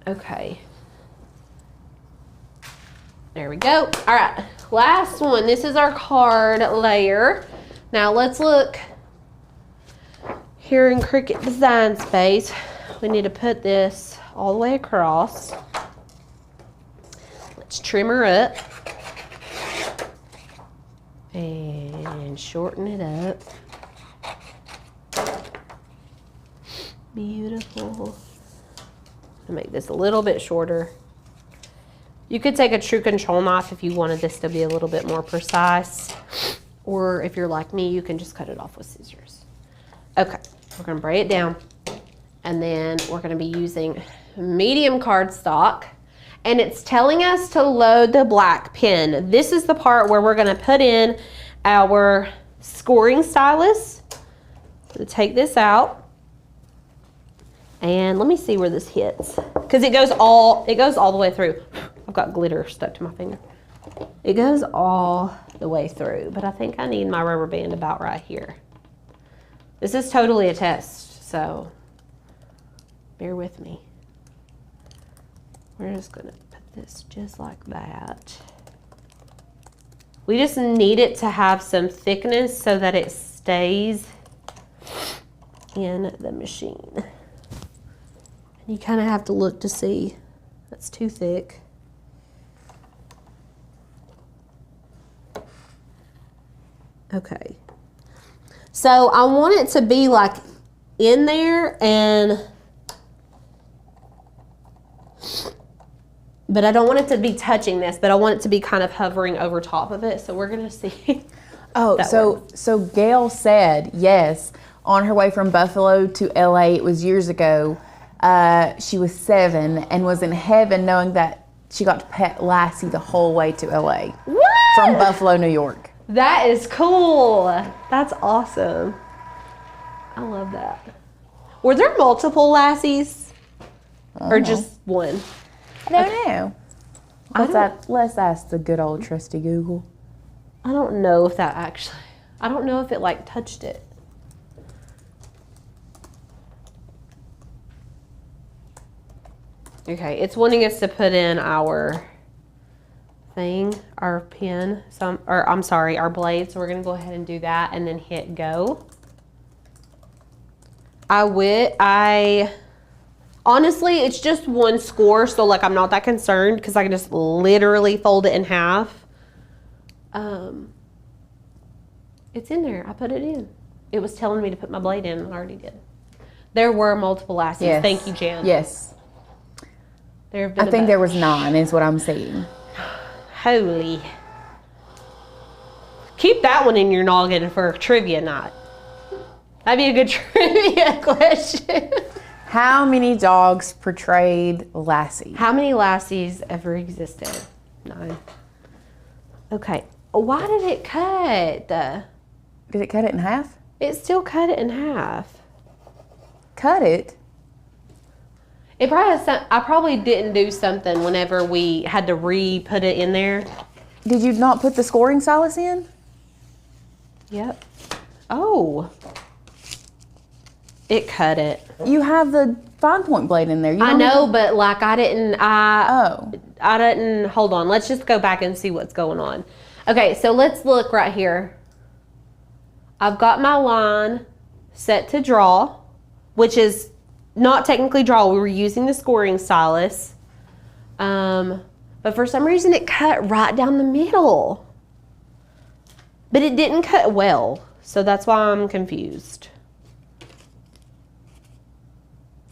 Okay. There we go. All right, last one. This is our card layer. Now let's look. Here in Cricut Design Space, we need to put this all the way across. Let's trim her up and shorten it up. Beautiful. I'll make this a little bit shorter. You could take a true control knife if you wanted this to be a little bit more precise. Or if you're like me, you can just cut it off with scissors. Okay. We're gonna braid it down And then we're gonna be using medium cardstock. And it's telling us to load the black pen. This is the part where we're gonna put in our scoring stylus. So take this out. And let me see where this hits. Because it goes all the way through. I've got glitter stuck to my finger. It goes all the way through, but I think I need my rubber band about right here. This is totally a test, so bear with me. We're just gonna put this just like that. We just need it to have some thickness so that it stays in the machine. You kind of have to look to see. That's too thick. Okay. So I want it to be like in there but I don't want it to be touching this, but I want it to be kind of hovering over top of it. So we're gonna see. Oh, so Gail said, yes, on her way from Buffalo to LA, it was years ago, she was 7 and was in heaven knowing that she got to pet Lassie the whole way to LA. What? From Buffalo, New York. That is cool. That's awesome. I love that. Were there multiple Lassies? Or just one? I don't know. Let's ask the good old trusty Google. I don't know if that actually, I don't know if it like touched it. Okay, it's wanting us to put in our thing, our pin, our blade. So we're gonna go ahead and do that and then hit go. Honestly, it's just one score, so like I'm not that concerned because I can just literally fold it in half. It's in there. I put it in. It was telling me to put my blade in, and I already did. There were multiple Lassies. Yes. Thank you, Jan. Yes. There have been I think there was 9 is what I'm seeing. Holy. Keep that one in your noggin for trivia night. That'd be a good trivia question. How many dogs portrayed Lassie? How many Lassies ever existed? 9. Okay. Why did it cut? Did it cut it in half? It still cut it in half. Cut it? It probably has some, I probably didn't do something whenever we had to re-put it in there. Did you not put the scoring stylus in? Yep. Oh. It cut it. You have the fine point blade in there. I know, but like I didn't, hold on. Let's just go back and see what's going on. Okay, so let's look right here. I've got my line set to draw, which is not technically draw. We were using the scoring stylus. But for some reason it cut right down the middle. But it didn't cut well, so that's why I'm confused.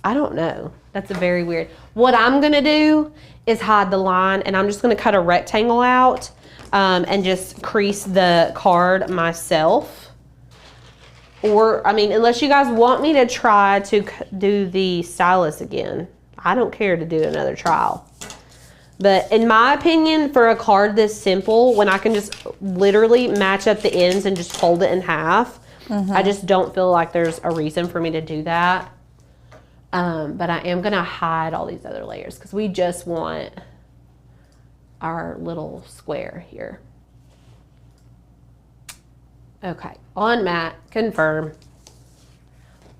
I don't know. That's a very weird. What I'm gonna do is hide the line, and I'm just gonna cut a rectangle out and just crease the card myself. Or, I mean, unless you guys want me to try to do the stylus again, I don't care to do another trial. But in my opinion, for a card this simple, when I can just literally match up the ends and just fold it in half, I just don't feel like there's a reason for me to do that. But I am gonna hide all these other layers because we just want our little square here. Okay, on mat, confirm.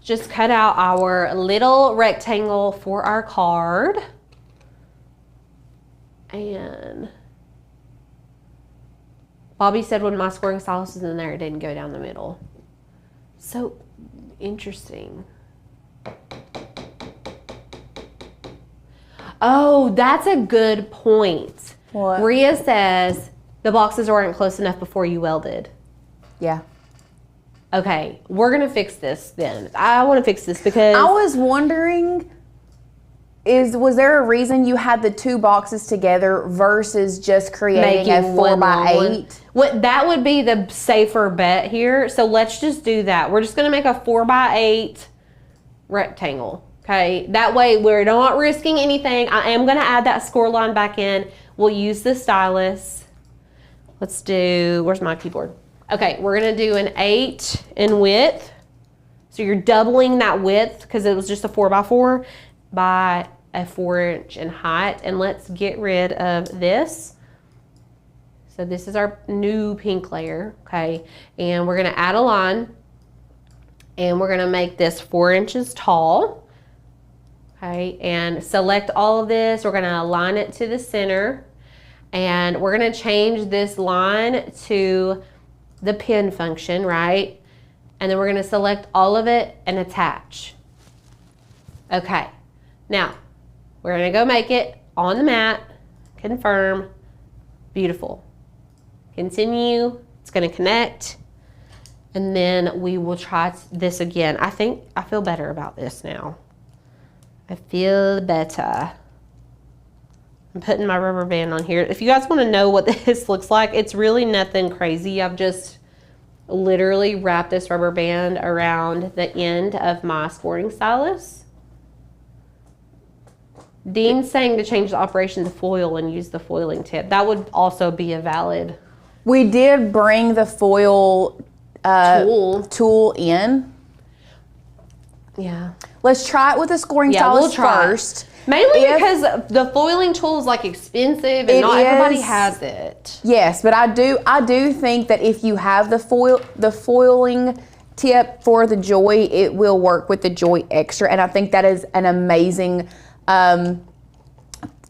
Just cut out our little rectangle for our card. And Bobby said when my scoring stylus was in there, it didn't go down the middle. So interesting. Oh, that's a good point. What? Rhea says the boxes weren't close enough before you welded. Yeah. Okay, we're gonna fix this then. I want to fix this because I was wondering, was there a reason you had the 2 boxes together versus just creating a 4x8? What that would be the safer bet here. So let's just do that. We're just gonna make a 4x8 rectangle. Okay, that way we're not risking anything. I am gonna add that score line back in. We'll use the stylus. Let's do, where's my keyboard? Okay, we're gonna do an 8 in width. So you're doubling that width because it was just a 4x4 by a 4-inch in height. And let's get rid of this. So this is our new pink layer, okay? And we're gonna add a line and we're gonna make this 4 inches tall, okay? And select all of this. We're gonna align it to the center and we're gonna change this line to the pin function, right? And then we're gonna select all of it and attach. Okay, now we're gonna go make it on the mat, confirm, beautiful. Continue, it's gonna connect, and then we will try this again. I think I feel better about this now. I feel better. I'm putting my rubber band on here. If you guys wanna know what this looks like, it's really nothing crazy. I've just literally wrapped this rubber band around the end of my scoring stylus. Dean's saying to change the operation to foil and use the foiling tip. That would also be a valid. We did bring the foil tool in. Yeah. Let's try it with the scoring stylus first. Mainly because the foiling tool is like expensive and not everybody has it. Yes, but I do think that if you have the foiling tip for the Joy, it will work with the Joy Extra, and I think that is an amazing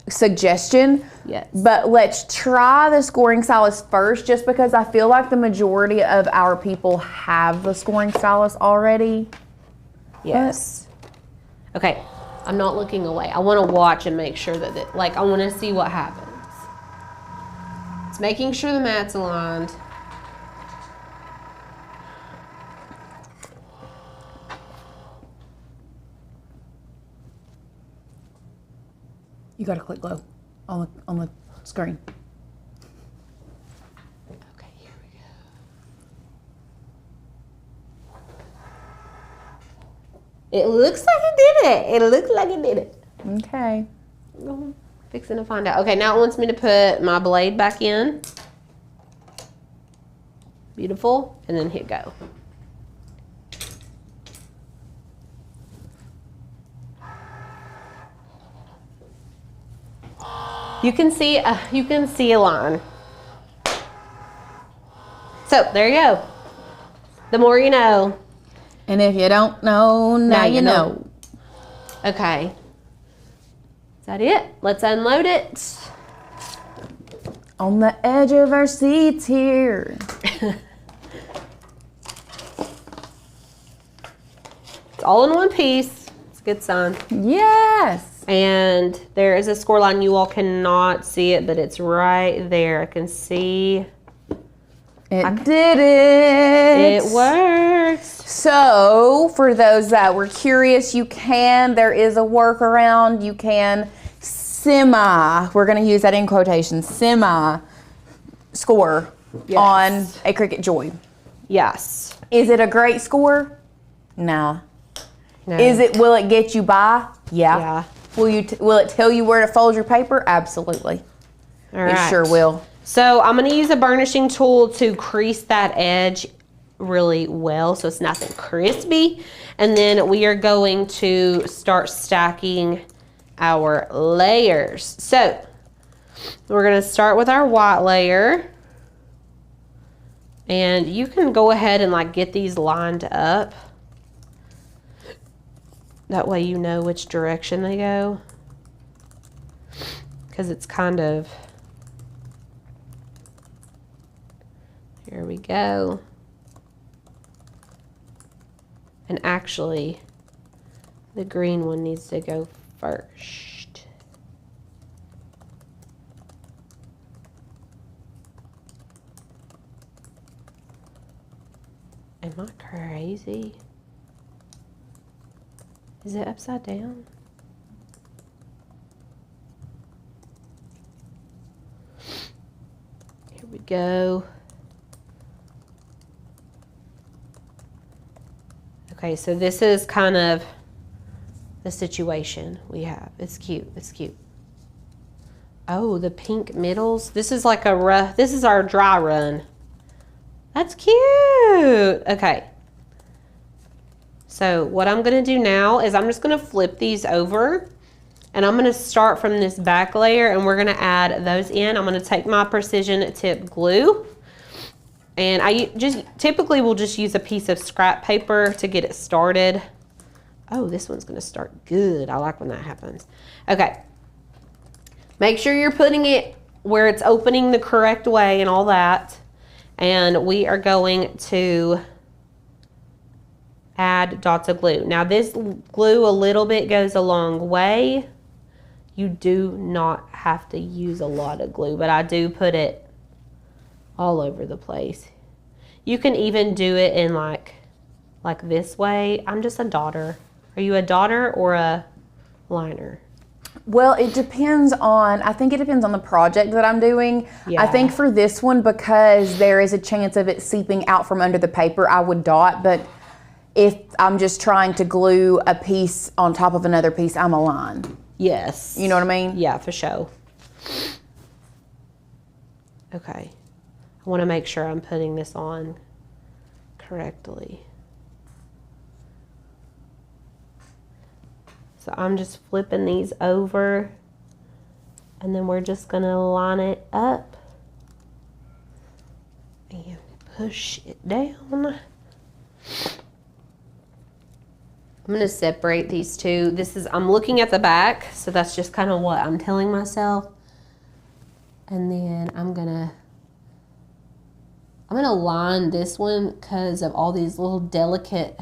suggestion. Yes. But let's try the scoring stylus first, just because I feel like the majority of our people have the scoring stylus already. Yes. Okay, I'm not looking away. I want to watch and make sure that, I want to see what happens. It's making sure the mat's aligned. You gotta click low on the screen. Okay, here we go. It looks like it did it. It looks like it did it. Okay. I'm fixing to find out. Okay, now it wants me to put my blade back in. Beautiful. And then hit go. You can see a line. So there you go. The more you know. And if you don't know, now you know. Okay. Is that it? Let's unload it. On the edge of our seats here. It's all in one piece. It's a good sign. Yes. And there is a score line. You all cannot see it, but it's right there. I can see. It did it. It works. So, for those that were curious, there is a workaround. You can we're going to use that in quotation, score on a Cricut Joy. Yes. Is it a great score? Nah. No. Will it get you by? Yeah. Will it tell you where to fold your paper? Absolutely. All right. It sure will. So I'm going to use a burnishing tool to crease that edge really well so it's nice and crispy. And then we are going to start stacking our layers. So we're going to start with our white layer. And you can go ahead and get these lined up. That way you know which direction they go. Because it's kind of... Here we go. And actually, the green one needs to go first. Am I crazy? Is it upside down? Here we go. Okay, so this is kind of the situation we have. It's cute. It's cute. Oh, the pink middles. This is like this is our dry run. That's cute. Okay. So what I'm gonna do now is I'm just gonna flip these over, and I'm gonna start from this back layer, and we're gonna add those in. I'm gonna take my precision tip glue, and I just typically will just use a piece of scrap paper to get it started. Oh, this one's gonna start good. I like when that happens. Okay. Make sure you're putting it where it's opening the correct way and all that. And we are going to add dots of glue. Now this glue a little bit goes a long way. You do not have to use a lot of glue, but I do put it all over the place. You can even do it in like this way. I'm just a dotter. Are you a dotter or a liner? Well, it depends on, I think it depends on the project that I'm doing. Yeah. I think for this one, because there is a chance of it seeping out from under the paper, I would dot. But if I'm just trying to glue a piece on top of another piece, I'm a line. Yes. You know what I mean? Yeah, for sure. Okay. I want to make sure I'm putting this on correctly. So I'm just flipping these over, and then we're just gonna line it up and push it down. I'm gonna separate these two. I'm looking at the back, so that's just kind of what I'm telling myself. And then I'm gonna line this one because of all these little delicate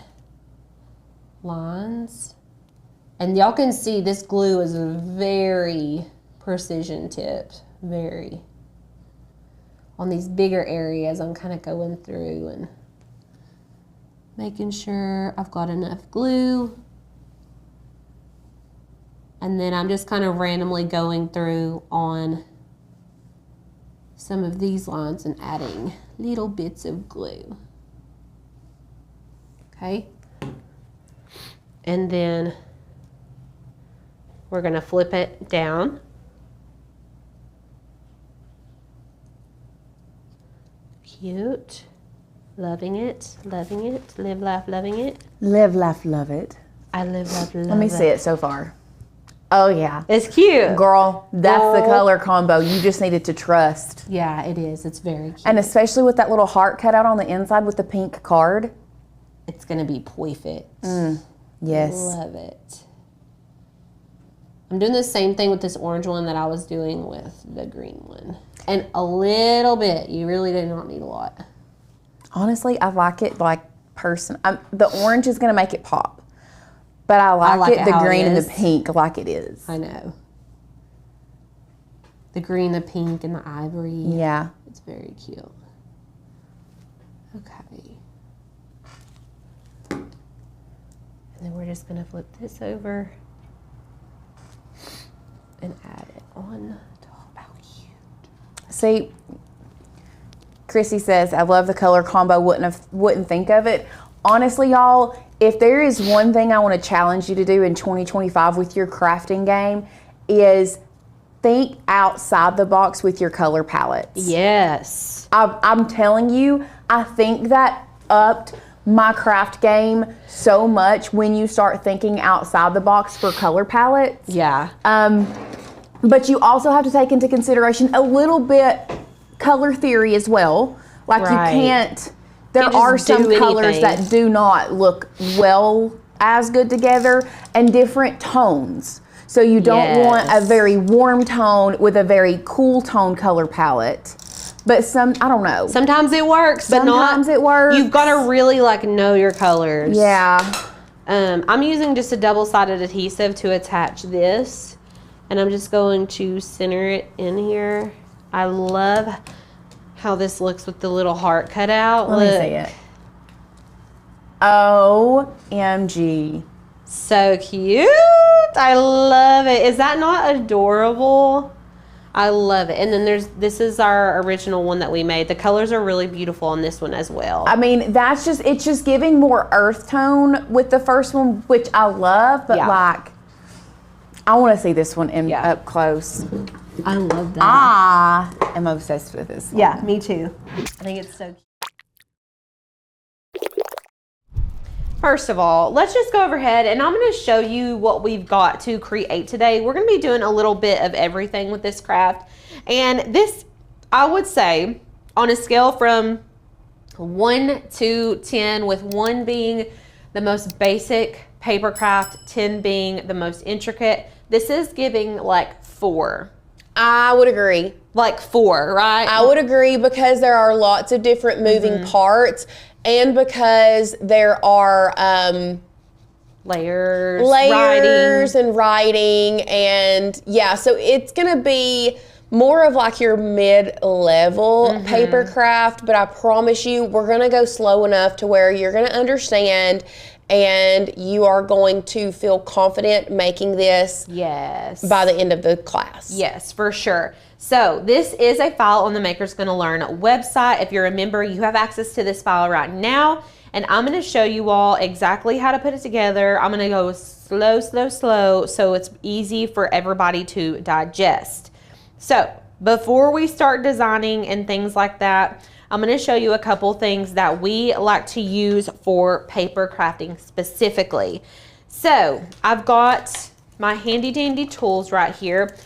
lines. And y'all can see this glue is a very precision tipped, very. On these bigger areas, I'm kind of going through and making sure I've got enough glue. And then I'm just kind of randomly going through on some of these lines and adding little bits of glue. Okay. And then we're going to flip it down. Cute. Loving it. Loving it. Live, laugh, loving it. Live, laugh, love it. I live, laugh, love it. Let me see it so far. Oh, yeah. It's cute. Girl, that's the color combo. You just needed to trust. Yeah, it is. It's very cute. And especially with that little heart cut out on the inside with the pink card. It's going to be perfect. Yes. Love it. I'm doing the same thing with this orange one that I was doing with the green one. And a little bit. You really do not need a lot. Honestly, I like it like the orange is going to make it pop. But I like it the green and the pink like it is. I know. The green, the pink, and the ivory. Yeah. It's very cute. Okay. And then we're just going to flip this over and add it on top. How cute. See, Chrissy says, I love the color combo, wouldn't think of it. Honestly, y'all, if there is one thing I want to challenge you to do in 2025 with your crafting game is think outside the box with your color palettes. Yes. I'm telling you, I think that upped my craft game so much when you start thinking outside the box for color palettes. Yeah. But you also have to take into consideration a little bit color theory as well. Like right. you can't, there are some colors that do not look well as good together and different tones. So you don't want a very warm tone with a very cool tone color palette. But I don't know. Sometimes it works, but sometimes it works. You've got to really like know your colors. Yeah. I'm using just a double-sided adhesive to attach this. And I'm just going to center it in here. I love how this looks with the little heart cut out. Let me see it. OMG. So cute. I love it. Is that not adorable? I love it. And then this is our original one that we made. The colors are really beautiful on this one as well. I mean, it's just giving more earth tone with the first one, which I love, but like I want to see this one Yeah. up close. I love that. I am obsessed with this one. Yeah, me too. I think it's so cute. First of all, let's just go overhead and I'm going to show you what we've got to create today. We're going to be doing a little bit of everything with this craft. And this, I would say, on a scale from 1 to 10, with 1 being the most basic paper craft, 10 being the most intricate, this is giving like 4. I would agree. Like 4, right? I would agree because there are lots of different moving parts and because there are layers and writing and yeah, so it's gonna be more of like your mid-level paper craft, but I promise you we're gonna go slow enough to where you're gonna understand and you are going to feel confident making this by the end of the class. Yes, for sure. So this is a file on the Makers Gonna Learn website. If you're a member, you have access to this file right now. And I'm gonna show you all exactly how to put it together. I'm gonna go slow, so it's easy for everybody to digest. So before we start designing and things like that, I'm going to show you a couple things that we like to use for paper crafting specifically. So I've got my handy dandy tools right here.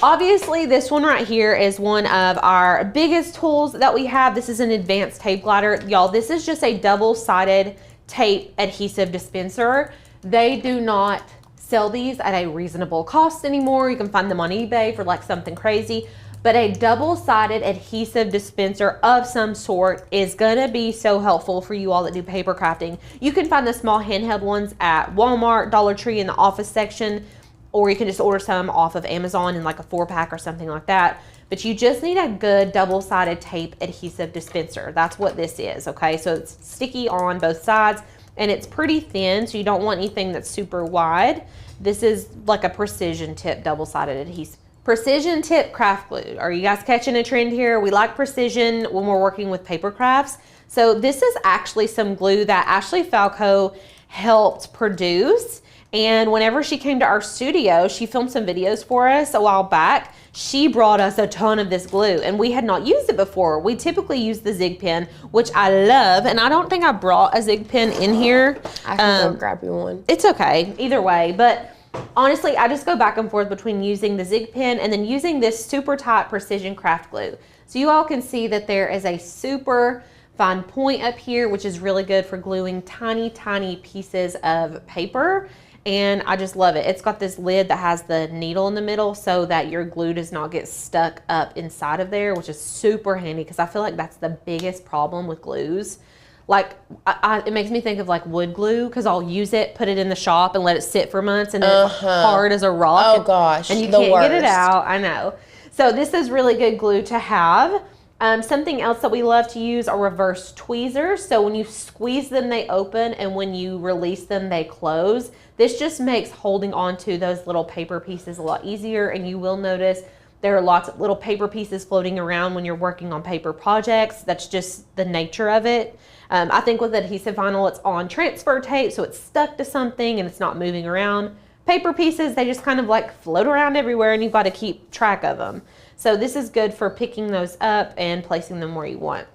Obviously this one right here is one of our biggest tools that we have. This is an advanced tape glider. Y'all, this is just a double-sided tape adhesive dispenser. They do not sell these at a reasonable cost anymore. You can find them on eBay for like something crazy. But a double-sided adhesive dispenser of some sort is gonna be so helpful for you all that do paper crafting. You can find the small handheld ones at Walmart, Dollar Tree in the office section, or you can just order some off of Amazon in like a 4-pack or something like that. But you just need a good double-sided tape adhesive dispenser. That's what this is, okay? So it's sticky on both sides and it's pretty thin, so you don't want anything that's super wide. This is like a precision tip double-sided adhesive. Precision tip craft glue. Are you guys catching a trend here? We like precision when we're working with paper crafts. So this is actually some glue that Ashley Falco helped produce. And whenever she came to our studio, she filmed some videos for us a while back. She brought us a ton of this glue and we had not used it before. We typically use the Zig pen, which I love. And I don't think I brought a Zig pen in here. I can go grab you one. It's okay, either way. But honestly, I just go back and forth between using the Zig pen and then using this super tight precision craft glue. So you all can see that there is a super fine point up here, which is really good for gluing tiny, tiny pieces of paper. And I just love it. It's got this lid that has the needle in the middle so that your glue does not get stuck up inside of there, which is super handy because I feel like that's the biggest problem with glues. Like, it makes me think of like wood glue because I'll use it, put it in the shop and let it sit for months and then it's hard as a rock. Oh gosh, and you can't get it out. I know. So this is really good glue to have. Something else that we love to use are reverse tweezers. So when you squeeze them, they open, and when you release them, they close. This just makes holding on to those little paper pieces a lot easier, and you will notice there are lots of little paper pieces floating around when you're working on paper projects. That's just the nature of it. I think with adhesive vinyl, it's on transfer tape, so it's stuck to something and it's not moving around. Paper pieces, they just kind of like float around everywhere and you've got to keep track of them. So this is good for picking those up and placing them where you want.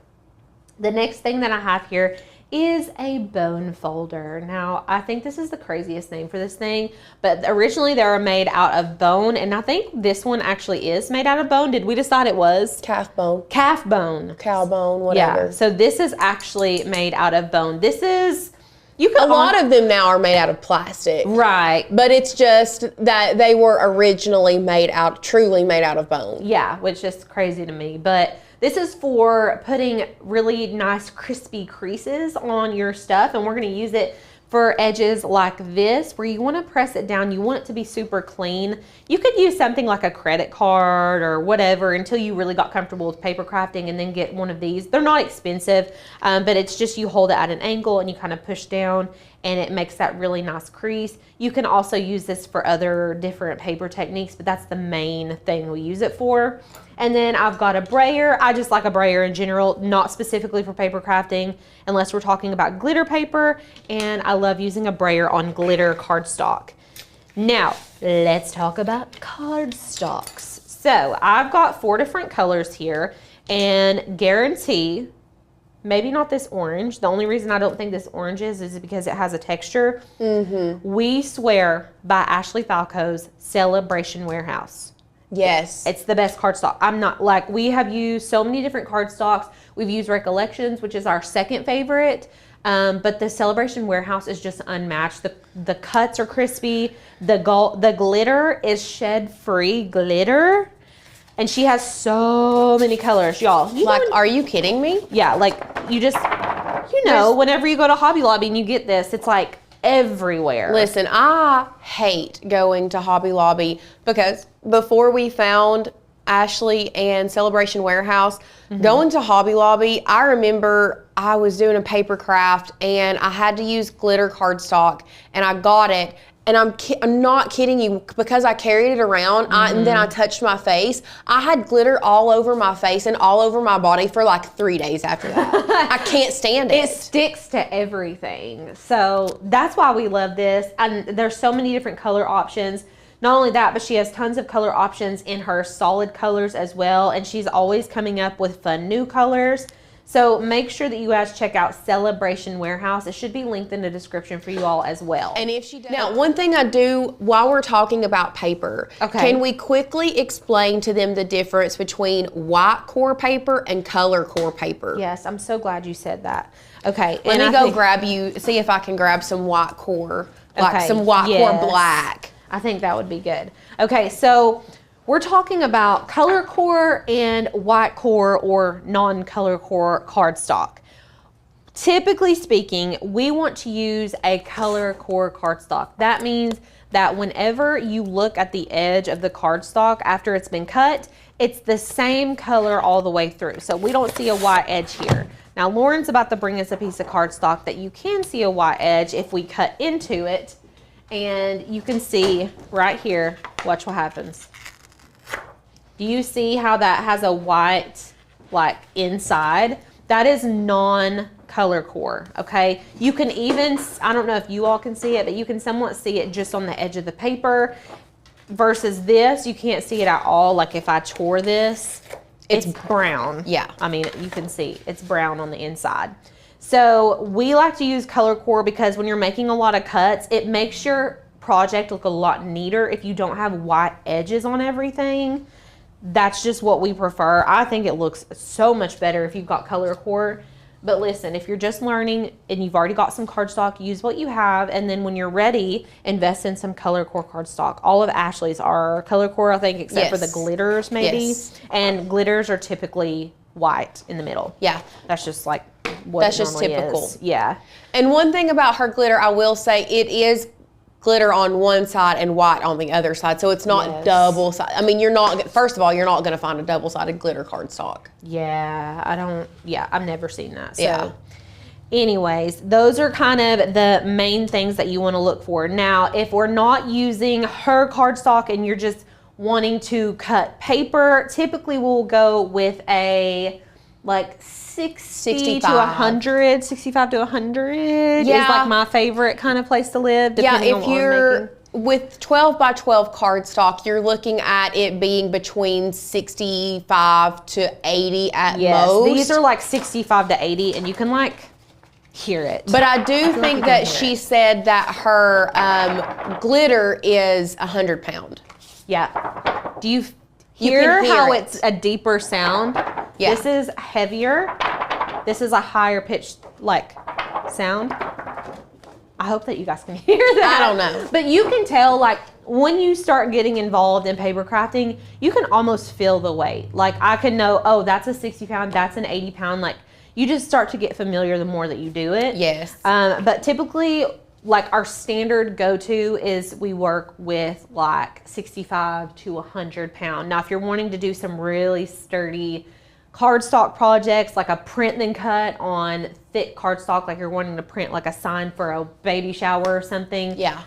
The next thing that I have here is a bone folder. Now, I think this is the craziest name for this thing, but originally they were made out of bone, and I think this one actually is made out of bone. Did we decide it was? Calf bone. Calf bone. Cow bone, whatever. Yeah, so this is actually made out of bone. This is, you can a lot of them now are made out of plastic. Right. But it's just that they were originally truly made out of bone. Yeah, which is crazy to me, but this is for putting really nice crispy creases on your stuff, and we're going to use it for edges like this where you want to press it down. You want it to be super clean. You could use something like a credit card or whatever until you really got comfortable with paper crafting, and then get one of these. They're not expensive, but it's just you hold it at an angle and you kind of push down and it makes that really nice crease. You can also use this for other different paper techniques, but that's the main thing we use it for. And then I've got a brayer. I just like a brayer in general, not specifically for paper crafting, unless we're talking about glitter paper. And I love using a brayer on glitter cardstock. Now, let's talk about cardstocks. So I've got 4 different colors here, and guarantee, maybe not this orange. The only reason I don't think this orange is because it has a texture. We Swear by Ashley Falco's Celebration Warehouse. Yes. It's the best cardstock. I'm not, like, we have used so many different cardstocks. We've used Recollections, which is our second favorite. But the Celebration Warehouse is just unmatched. The cuts are crispy. The glitter is shed-free glitter. And she has so many colors, y'all. Like, are you kidding me? Yeah, like, you just, whenever you go to Hobby Lobby and you get this, it's like everywhere. Listen, I hate going to Hobby Lobby because before we found Ashley and Celebration Warehouse, going to Hobby Lobby, I remember I was doing a paper craft and I had to use glitter cardstock, and I got it. And I'm not kidding you, because I carried it around and then I touched my face. I had glitter all over my face and all over my body for like 3 days after that. I can't stand it. It sticks to everything. So that's why we love this. And there's so many different color options. Not only that, but she has tons of color options in her solid colors as well. And she's always coming up with fun new colors. So make sure that you guys check out Celebration Warehouse. It should be linked in the description for you all as well. And if she does. Now, one thing I do while we're talking about paper, can we quickly explain to them the difference between white core paper and color core paper? Yes, I'm so glad you said that. Okay. Let me go grab you, see if I can grab some white core, like some white core black. I think that would be good. Okay, so we're talking about color core and white core or non-color core cardstock. Typically speaking, we want to use a color core cardstock. That means that whenever you look at the edge of the cardstock after it's been cut, it's the same color all the way through. So we don't see a white edge here. Now Lauren's about to bring us a piece of cardstock that you can see a white edge if we cut into it. And you can see right here, watch what happens. Do you see how that has a white, like, inside? That is non-color core, okay? You can even, I don't know if you all can see it, but you can somewhat see it just on the edge of the paper. Versus this, you can't see it at all. Like, if I tore this, it's brown. Yeah. I mean, you can see it's brown on the inside. So we like to use color core because when you're making a lot of cuts, it makes your project look a lot neater if you don't have white edges on everything. That's just what we prefer. I think it looks so much better if you've got color core. But listen, if you're just learning and you've already got some cardstock, use what you have. And then when you're ready, invest in some color core cardstock. All of Ashley's are color core, I think, except for the glitters maybe. Yes. And glitters are typically white in the middle. Yeah. That's just like what That's it just normally typical. is. Yeah. And one thing about her glitter, I will say, it is glitter on one side and white on the other side. So it's not double side. I mean, first of all, you're not going to find a double-sided glitter cardstock. Yeah, I've never seen that. So anyways, those are kind of the main things that you want to look for. Now, if we're not using her cardstock and you're just wanting to cut paper, typically we'll go with a like 65 to 100 is like my favorite kind of place to live. Depending on if what you're we're making. with 12 by 12 cardstock, you're looking at it being between 65 to 80 at most. These are like 65 to 80, and you can like hear it. But I do think that she said that her glitter is 100 pound. Yeah. Do you hear how it's a deeper sound? Yeah. This is heavier. This is a higher pitched like sound. I hope that you guys can hear that. I don't know. But you can tell, like, when you start getting involved in paper crafting, you can almost feel the weight. Like, I can know, oh, that's a 60 pound, that's an 80 pound. Like, you just start to get familiar the more that you do it. Yes. But typically, like, our standard go-to is we work with like 65 to 100 pound. Now, if you're wanting to do some really sturdy cardstock projects, like a print then cut on thick cardstock, like you're wanting to print like a sign for a baby shower or something. Yeah.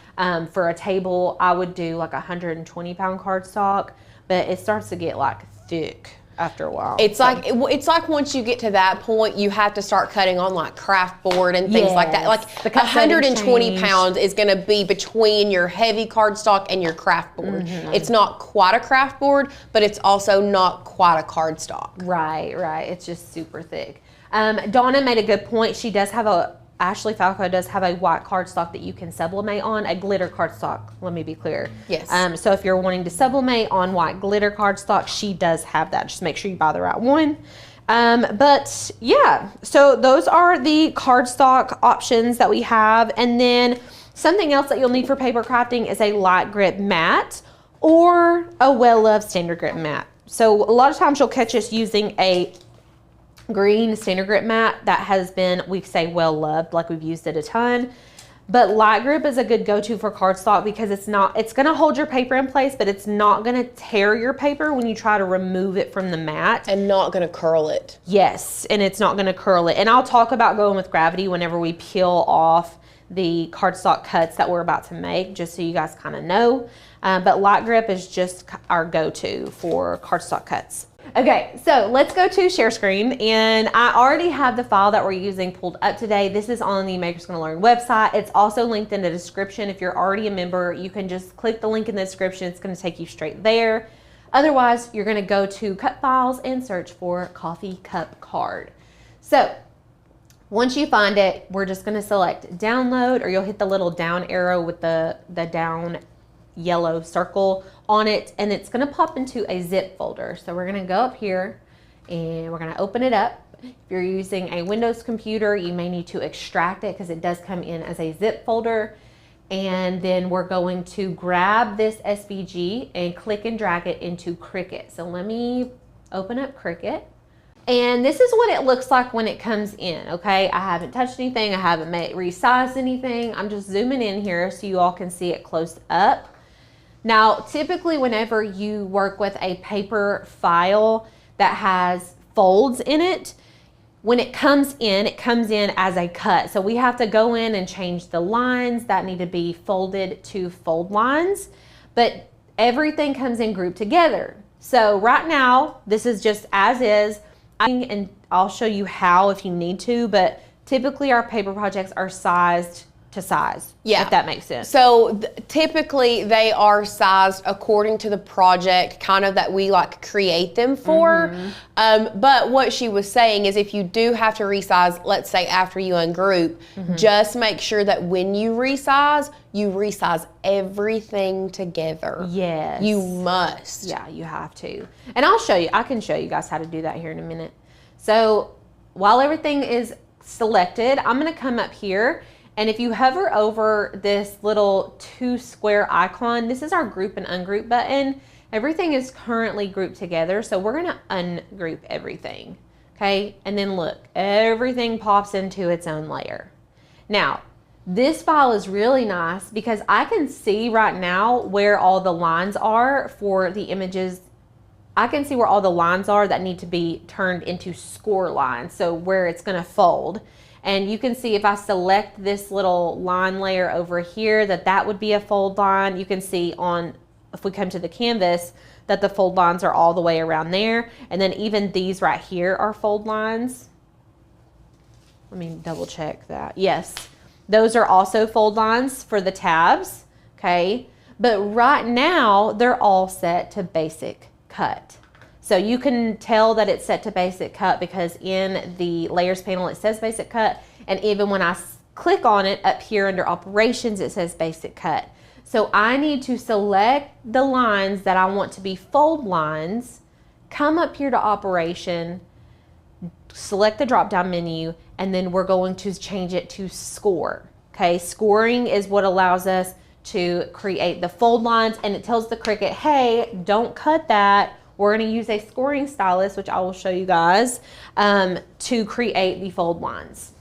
For a table, I would do like 120 pound cardstock, but it starts to get like thick after a while. It's like once you get to that point, you have to start cutting on like craft board and things like that. Like the cut 120 pounds is going to be between your heavy cardstock and your craft board. It's not quite a craft board, but it's also not quite a cardstock. Right. It's just super thick. Donna made a good point. She does have Ashley Falco does have a white cardstock that you can sublimate on, a glitter cardstock, let me be clear. Yes. So if you're wanting to sublimate on white glitter cardstock, she does have that. Just make sure you buy the right one. But yeah, so those are the cardstock options that we have. And then something else that you'll need for paper crafting is a light grip mat or a well-loved standard grip mat. So a lot of times you'll catch us using a green standard grip mat that has been, we say, well loved, like we've used it a ton. But light grip is a good go-to for cardstock because it's going to hold your paper in place, but it's not going to tear your paper when you try to remove it from the mat. And not going to curl it. Yes, and it's not going to curl it. And I'll talk about going with gravity whenever we peel off the cardstock cuts that we're about to make, just so you guys kind of know. But light grip is just our go-to for cardstock cuts. Okay, so let's go to share screen, and I already have the file that we're using pulled up today. This is on the Makers Gonna Learn website. It's also linked in the description. If you're already a member, you can just click the link in the description. It's gonna take you straight there. Otherwise, you're gonna go to Cut Files and search for Coffee Cup Card. So once you find it, we're just gonna select download, or you'll hit the little down arrow with the down yellow circle on it, and it's going to pop into a zip folder. So we're going to go up here and we're going to open it up. If you're using a Windows computer, you may need to extract it because it does come in as a zip folder. And then we're going to grab this SVG and click and drag it into Cricut. So let me open up Cricut. And this is what it looks like when it comes in, okay? I haven't touched anything. I haven't resized anything. I'm just zooming in here so you all can see it close up. Now, typically whenever you work with a paper file that has folds in it, when it comes in as a cut. So we have to go in and change the lines that need to be folded to fold lines, but everything comes in grouped together. So right now, this is just as is, and I'll show you how if you need to, but typically our paper projects are sized to size, if that makes sense. So typically they are sized according to the project kind of that we like create them for. But what she was saying is if you do have to resize, let's say after you ungroup, just make sure that when you resize everything together. Yes. You must. Yeah, you have to. And I'll show you, I can show you guys how to do that here in a minute. So while everything is selected, I'm gonna come up here. And if you hover over this little 2 square icon, this is our group and ungroup button. Everything is currently grouped together, so we're gonna ungroup everything, okay? And then look, everything pops into its own layer. Now, this file is really nice because I can see right now where all the lines are for the images. I can see where all the lines are that need to be turned into score lines, so where it's gonna fold. And you can see if I select this little line layer over here, that would be a fold line. You can see if we come to the canvas, that the fold lines are all the way around there. And then even these right here are fold lines. Let me double check that. Yes, those are also fold lines for the tabs, okay? But right now, they're all set to basic cut. So you can tell that it's set to basic cut because in the layers panel, it says basic cut. And even when I click on it up here under operations, it says basic cut. So I need to select the lines that I want to be fold lines, come up here to operation, select the drop down menu, and then we're going to change it to score. Okay, scoring is what allows us to create the fold lines, and it tells the Cricut, hey, don't cut that. We're going to use a scoring stylus, which I will show you guys, to create the fold lines.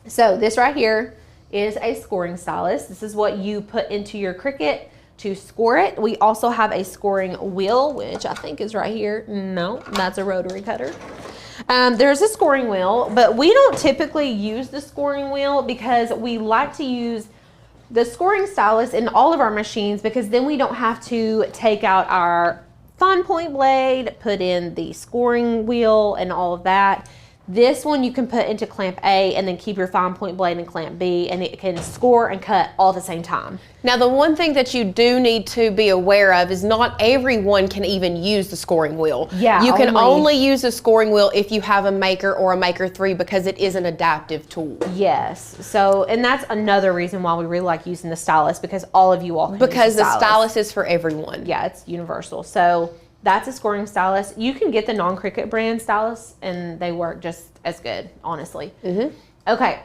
So this right here is a scoring stylus. This is what you put into your Cricut to score it. We also have a scoring wheel, which I think is right here. No, that's a rotary cutter. There's a scoring wheel, but we don't typically use the scoring wheel because we like to use the scoring stylus in all of our machines because then we don't have to take out our fine point blade, put in the scoring wheel and all of that. This one you can put into clamp A and then keep your fine point blade in clamp B, and it can score and cut all at the same time. Now, the one thing that you do need to be aware of is not everyone can even use the scoring wheel. Yeah, you can only use the scoring wheel if you have a Maker or a Maker 3 because it is an adaptive tool. Yes. So, and that's another reason why we really like using the stylus, because all of you all can use the stylus is for everyone. Yeah, it's universal. So that's a scoring stylus. You can get the non-Cricut brand stylus and they work just as good, honestly. Okay.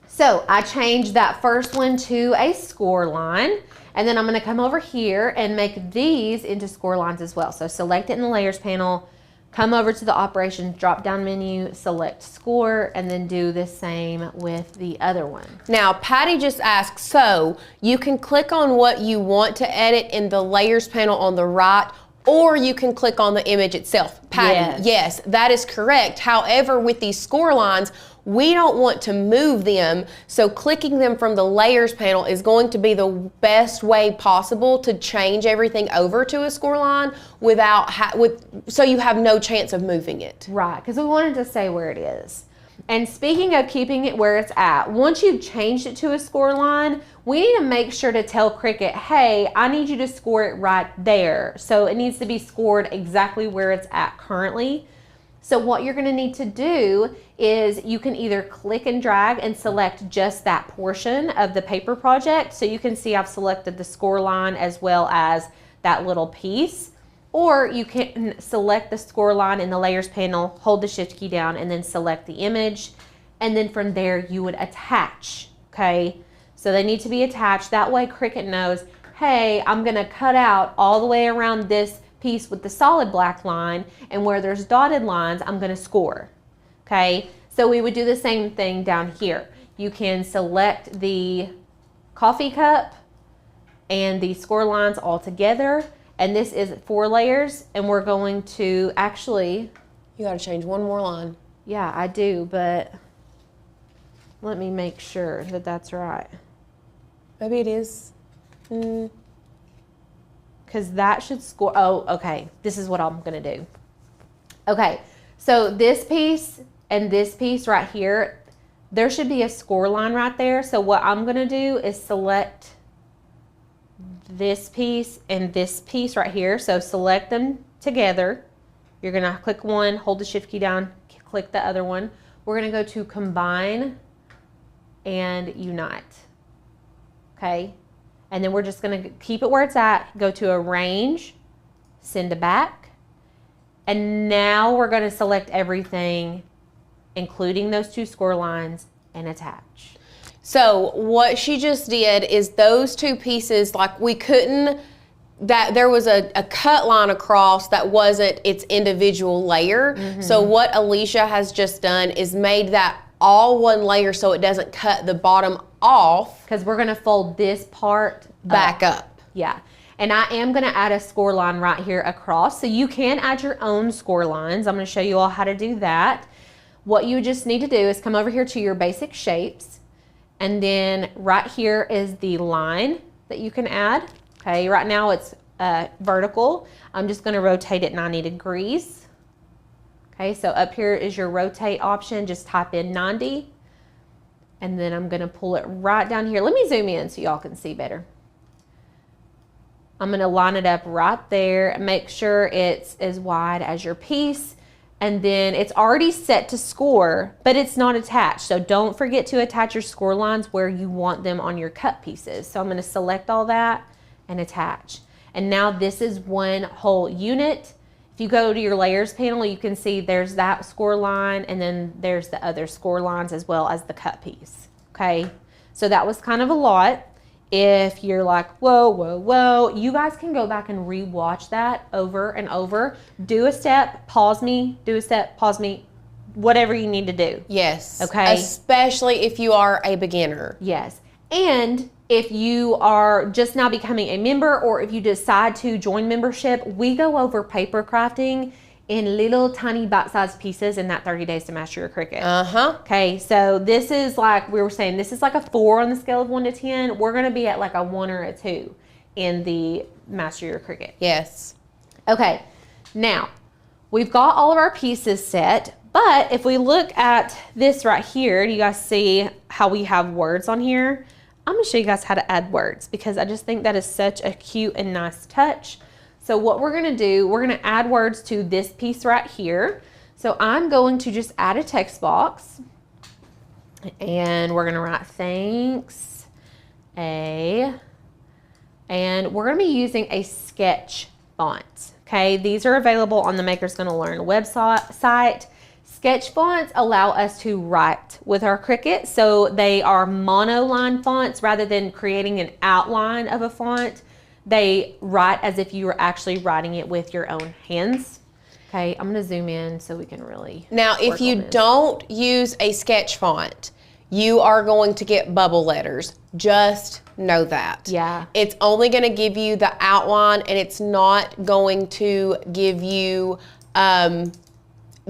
So I changed that first one to a score line, and then I'm going to come over here and make these into score lines as well. So select it in the layers panel, come over to the operations drop down menu, select score, and then do the same with the other one. Now, Patty just asked, so you can click on what you want to edit in the layers panel on the right, or you can click on the image itself. Patty, yes, that is correct. However, with these score lines, we don't want to move them, so clicking them from the layers panel is going to be the best way possible to change everything over to a score line so you have no chance of moving it. Right, because we wanted to say where it is. And speaking of keeping it where it's at, once you've changed it to a score line, we need to make sure to tell Cricut, hey, I need you to score it right there. So it needs to be scored exactly where it's at currently. So what you're going to need to do is you can either click and drag and select just that portion of the paper project. So you can see I've selected the score line as well as that little piece. Or you can select the score line in the layers panel, hold the shift key down, and then select the image. And then from there you would attach, okay? So they need to be attached. That way Cricut knows, hey, I'm going to cut out all the way around this piece with the solid black line, and where there's dotted lines, I'm going to score. Okay, so we would do the same thing down here. You can select the coffee cup and the score lines all together, and this is 4 layers, and we're going to actually... You got to change one more line. Yeah, I do, but let me make sure that that's right. Maybe it is. Because that should score. Oh, okay. This is what I'm going to do. Okay. So this piece and this piece right here, there should be a score line right there. So what I'm going to do is select this piece and this piece right here. So select them together. You're going to click one, hold the shift key down, click the other one. We're going to go to combine and unite. Okay. And then we're just going to keep it where it's at, go to arrange, send to back. And now we're going to select everything, including those 2 score lines, and attach. So what she just did is those 2 pieces, like we couldn't, that there was a cut line across that wasn't its individual layer. So what Alicia has just done is made that all one layer so it doesn't cut the bottom off. Because we're going to fold this part back up. Yeah. And I am going to add a score line right here across. So you can add your own score lines. I'm going to show you all how to do that. What you just need to do is come over here to your basic shapes. And then right here is the line that you can add. Okay, right now it's vertical. I'm just going to rotate it 90 degrees. Okay, so up here is your rotate option. Just type in 90. And then I'm going to pull it right down here. Let me zoom in so y'all can see better. I'm going to line it up right there and make sure it's as wide as your piece. And then it's already set to score, but it's not attached. So don't forget to attach your score lines where you want them on your cut pieces. So I'm going to select all that and attach. And now this is one whole unit. If you go to your layers panel, you can see there's that score line, and then there's the other score lines as well as the cut piece. Okay, so that was kind of a lot. If you're like, whoa, whoa, whoa, you guys can go back and re-watch that over and over. Do a step, pause me, do a step, pause me, whatever you need to do. Yes. Okay. Especially if you are a beginner. Yes. And if you are just now becoming a member, or if you decide to join membership, we go over paper crafting in little tiny bite-sized pieces in that 30 days to master your Cricut. Okay, so this is like, we were saying, this is like a 4 on the scale of 1 to 10. We're gonna be at like a 1 or a 2 in the master your Cricut. Yes. Okay, now we've got all of our pieces set, but if we look at this right here, do you guys see how we have words on here? I'm gonna show you guys how to add words because I just think that is such a cute and nice touch. So what we're gonna do, we're gonna add words to this piece right here. So I'm going to just add a text box and we're gonna write thanks, and we're gonna be using a sketch font. Okay, these are available on the Makers Gonna Learn website. Sketch fonts allow us to write with our Cricut, so they are monoline fonts rather than creating an outline of a font. They write as if you were actually writing it with your own hands. Okay, I'm gonna zoom in so we can really. Now, if you don't use a sketch font, you are going to get bubble letters. Just know that. Yeah. It's only gonna give you the outline and it's not going to give you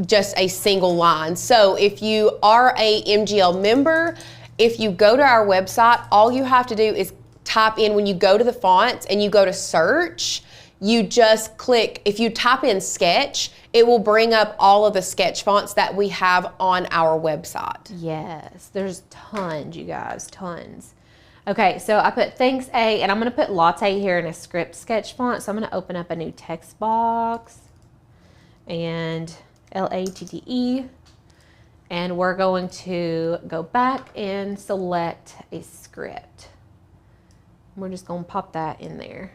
just a single line. So if you are a MGL member, if you go to our website, all you have to do is type in, when you go to the fonts and you go to search, you just click, if you type in sketch, it will bring up all of the sketch fonts that we have on our website. Yes, there's tons, you guys, tons. Okay, so I put thanks A, and I'm gonna put latte here in a script sketch font. So I'm gonna open up a new text box and LATTE, and we're going to go back and select a script. We're just gonna pop that in there.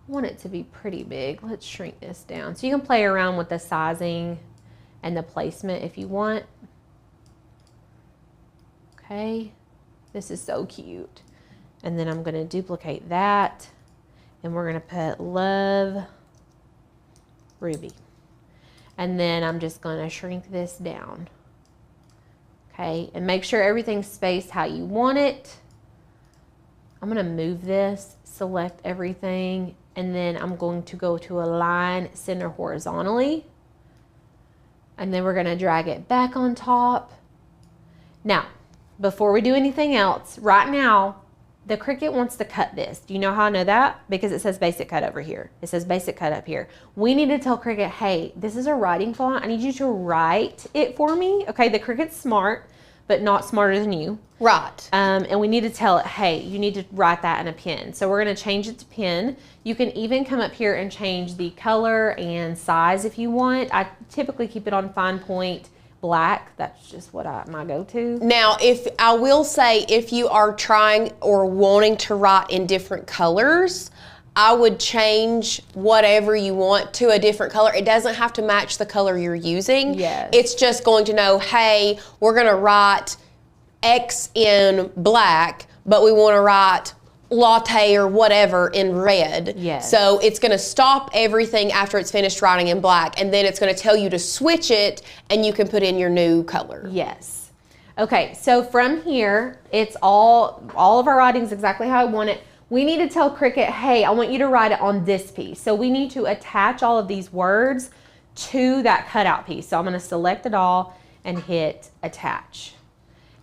I want it to be pretty big. Let's shrink this down. So you can play around with the sizing and the placement if you want. Okay, this is so cute. And then I'm gonna duplicate that, and we're gonna put love Ruby. And then I'm just gonna shrink this down. Okay, and make sure everything's spaced how you want it. I'm gonna move this, select everything, and then I'm going to go to align center horizontally. And then we're gonna drag it back on top. Now, before we do anything else, right now, the Cricut wants to cut this. Do you know how I know that? Because it says basic cut over here. It says basic cut up here. We need to tell Cricut, hey, this is a writing font. I need you to write it for me. Okay, the Cricut's smart, but not smarter than you. Right. And we need to tell it, hey, you need to write that in a pen. So we're gonna change it to pen. You can even come up here and change the color and size if you want. I typically keep it on fine point black. That's just what my go-to. Now, if I will say, if you are trying or wanting to write in different colors, I would change whatever you want to a different color. It doesn't have to match the color you're using. Yes. It's just going to know, hey, we're gonna write X in black, but we wanna write latte or whatever in red. Yes. So it's gonna stop everything after it's finished writing in black, and then it's gonna tell you to switch it, and you can put in your new color. Yes. Okay, so from here, it's all of our writing's exactly how I want it. We need to tell Cricut, hey, I want you to write it on this piece. So we need to attach all of these words to that cutout piece. So I'm gonna select it all and hit attach.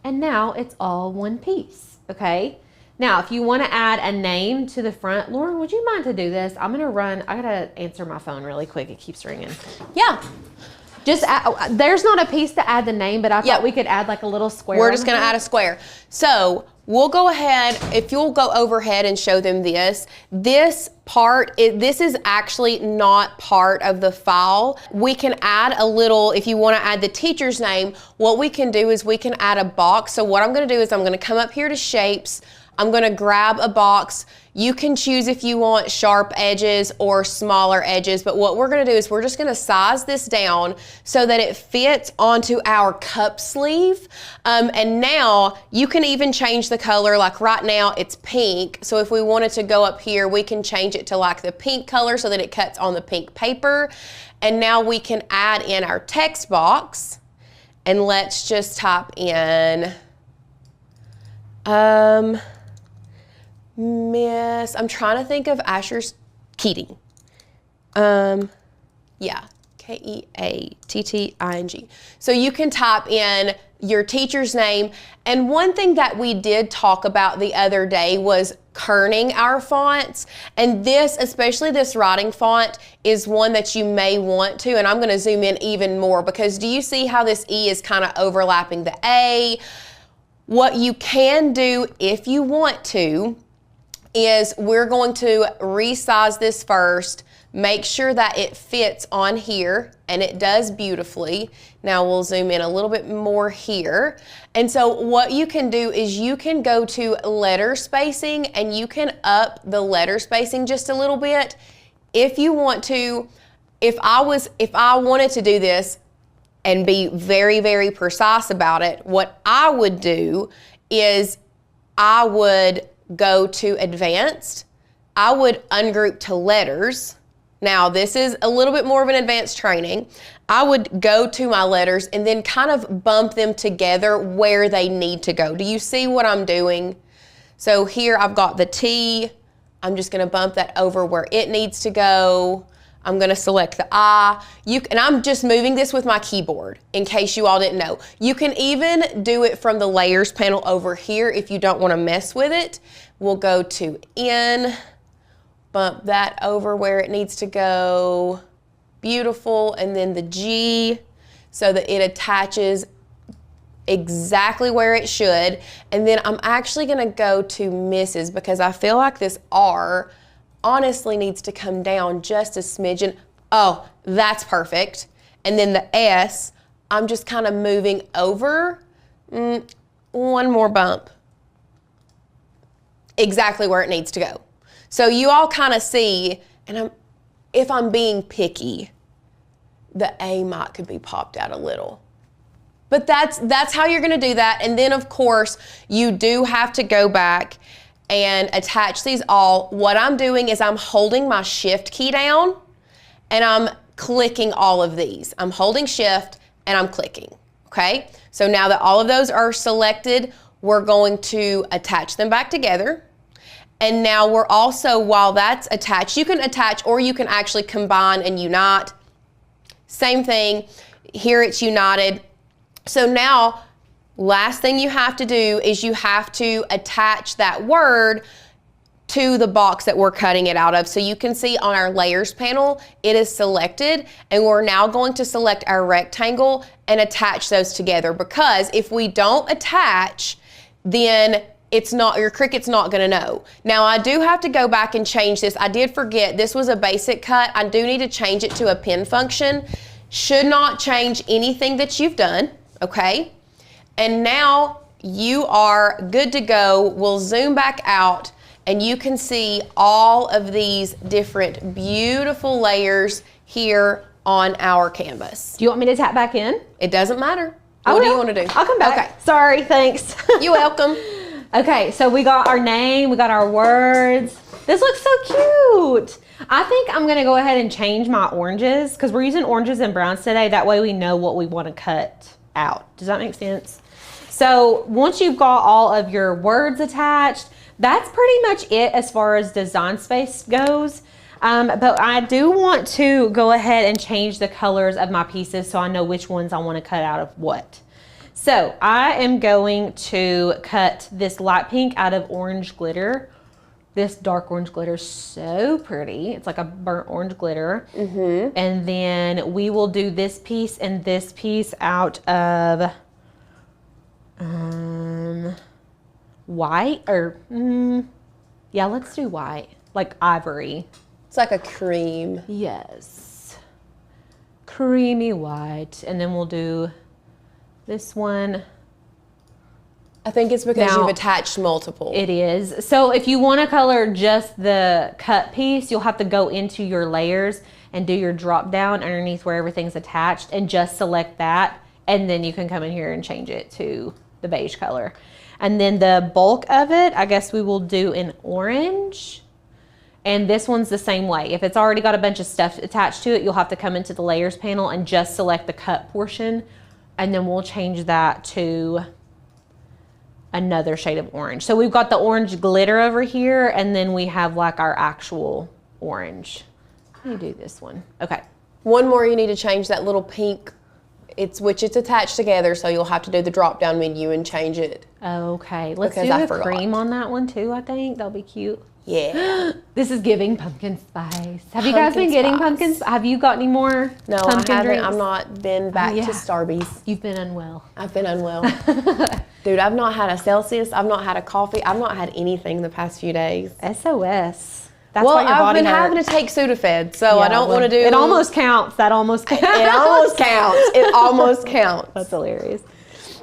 And now it's all one piece, okay? Now, if you want to add a name to the front, Lauren, would you mind to do this? I gotta answer my phone really quick. It keeps ringing. Yeah. Just add, there's not a piece to add the name, but I thought we could add like a little square. We're just gonna add a square. So we'll go ahead, if you'll go overhead and show them this. This part, this is actually not part of the file. We can add a little, if you wanna add the teacher's name, what we can do is we can add a box. So what I'm gonna do is I'm gonna come up here to shapes. I'm gonna grab a box. You can choose if you want sharp edges or smaller edges, but what we're gonna do is we're just gonna size this down so that it fits onto our cup sleeve. And now you can even change the color, like right now it's pink. So if we wanted to go up here, we can change it to like the pink color so that it cuts on the pink paper. And now we can add in our text box, and let's just type in, Miss, I'm trying to think of Asher's Keating. Yeah, Keatting. So you can type in your teacher's name. And one thing that we did talk about the other day was kerning our fonts. And this, especially this writing font, is one that you may want to, and I'm gonna zoom in even more, because do you see how this E is kind of overlapping the A? What you can do if you want to is we're going to resize this first, make sure that it fits on here, and it does beautifully. Now we'll zoom in a little bit more here. And so what you can do is you can go to letter spacing and you can up the letter spacing just a little bit. If you want to, if I wanted to do this and be very, very precise about it, what I would do is I would go to advanced, I would ungroup to letters. Now this is a little bit more of an advanced training. I would go to my letters and then kind of bump them together where they need to go. Do you see what I'm doing? So here I've got the T. I'm just gonna bump that over where it needs to go. I'm gonna select the I. And I'm just moving this with my keyboard in case you all didn't know. You can even do it from the layers panel over here if you don't wanna mess with it. We'll go to N, bump that over where it needs to go. Beautiful, and then the G so that it attaches exactly where it should. And then I'm actually gonna go to Mrs. because I feel like this R honestly needs to come down just a smidgen. Oh, that's perfect. And then the S, I'm just kind of moving over one more bump. Exactly where it needs to go. So you all kind of see, and if I'm being picky, the A could be popped out a little. But that's how you're gonna do that. And then of course, you do have to go back and attach these all. What I'm doing is I'm holding my shift key down and I'm clicking all of these. I'm holding shift and I'm clicking, okay? So now that all of those are selected, we're going to attach them back together. And now we're also, while that's attached, you can attach or you can actually combine and unite. Same thing, here it's united. So now, last thing you have to do is you have to attach that word to the box that we're cutting it out of. So you can see on our layers panel, it is selected, and we're now going to select our rectangle and attach those together, because if we don't attach, then your Cricut's not gonna know. Now I do have to go back and change this. I did forget, this was a basic cut. I do need to change it to a pin function. Should not change anything that you've done, okay? And now you are good to go. We'll zoom back out and you can see all of these different beautiful layers here on our canvas. Do you want me to tap back in? It doesn't matter. What do you want to do? I'll come back. Okay. Sorry, thanks. You're welcome. Okay, so we got our name, we got our words. This looks so cute. I think I'm gonna go ahead and change my oranges because we're using oranges and browns today. That way we know what we want to cut out. Does that make sense? So once you've got all of your words attached, that's pretty much it as far as design space goes. But I do want to go ahead and change the colors of my pieces so I know which ones I want to cut out of what. So I am going to cut this light pink out of orange glitter. This dark orange glitter is so pretty. It's like a burnt orange glitter. Mm-hmm. And then we will do this piece and this piece out of white or, yeah, let's do white, like ivory. It's like a cream. Yes. Creamy white. And then we'll do this one. I think it's because you've attached multiple. It is. So if you want to color just the cut piece, you'll have to go into your layers and do your drop down underneath where everything's attached and just select that. And then you can come in here and change it to the beige color. And then the bulk of it, I guess we will do in orange. And this one's the same way. If it's already got a bunch of stuff attached to it, you'll have to come into the layers panel and just select the cut portion. And then we'll change that to another shade of orange. So we've got the orange glitter over here, and then we have like our actual orange. How do you do this one? Okay. One more, you need to change that little pink, which it's attached together, so you'll have to do the drop down menu and change it Okay, let's Because do I the forgot. cream on that one too, I think. That'll be cute. Yeah. This is giving pumpkin spice. Have you guys been Pumpkin getting spice. pumpkin spice? Have you got any more No, pumpkin I haven't. drinks? I've not been back yeah. to Starbucks. You've been unwell. I've been unwell. Dude, I've not had a Celsius. I've not had a coffee. I've not had anything the past few days. SOS. That's Well, why your I've body been hurt. having to take Sudafed, so I don't want to do... It almost counts. That almost counts. It almost counts. It almost counts. That's hilarious.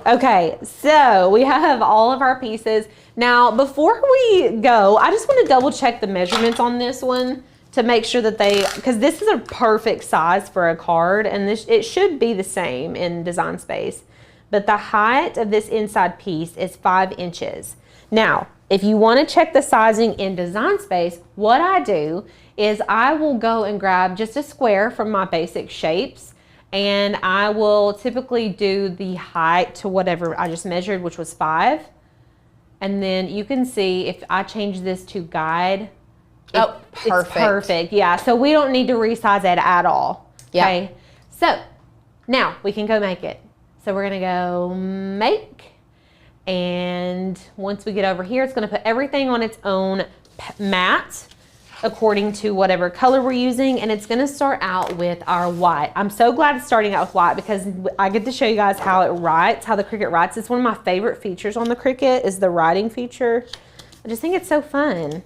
Okay, so we have all of our pieces. Now, before we go, I just want to double check the measurements on this one to make sure that because this is a perfect size for a card, and it should be the same in Design Space. But the height of this inside piece is 5 inches. Now, if you want to check the sizing in Design Space, what I do is I will go and grab just a square from my basic shapes, and I will typically do the height to whatever I just measured, which was 5. And then you can see if I change this to guide. Oh, perfect. It's perfect. Yeah, so we don't need to resize it at all. Yeah. Okay. So now we can go make it. So we're gonna go make. And once we get over here, it's gonna put everything on its own mat according to whatever color we're using, and it's gonna start out with our white. I'm so glad it's starting out with white because I get to show you guys how it writes, how the Cricut writes. It's one of my favorite features on the Cricut is the writing feature. I just think it's so fun.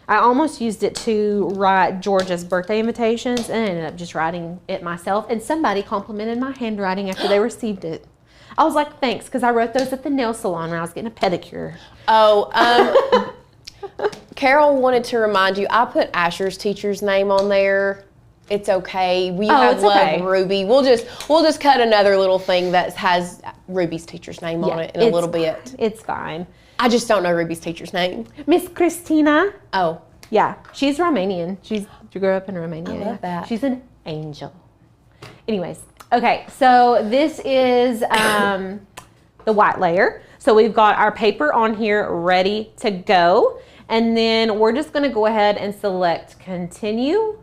I almost used it to write Georgia's birthday invitations and ended up just writing it myself, and somebody complimented my handwriting after they received it. I was like, thanks, because I wrote those at the nail salon when I was getting a pedicure. Oh, Carol wanted to remind you, I put Asher's teacher's name on there. It's okay. We have it's Love okay. Ruby. We'll just cut another little thing that has Ruby's teacher's name on it in a little bit. It's fine. I just don't know Ruby's teacher's name. Miss Christina. Oh. Yeah, she's Romanian. She grew up in Romania. I love that. She's an angel. Anyways, okay, so this is the white layer. So we've got our paper on here ready to go. And then we're just gonna go ahead and select continue.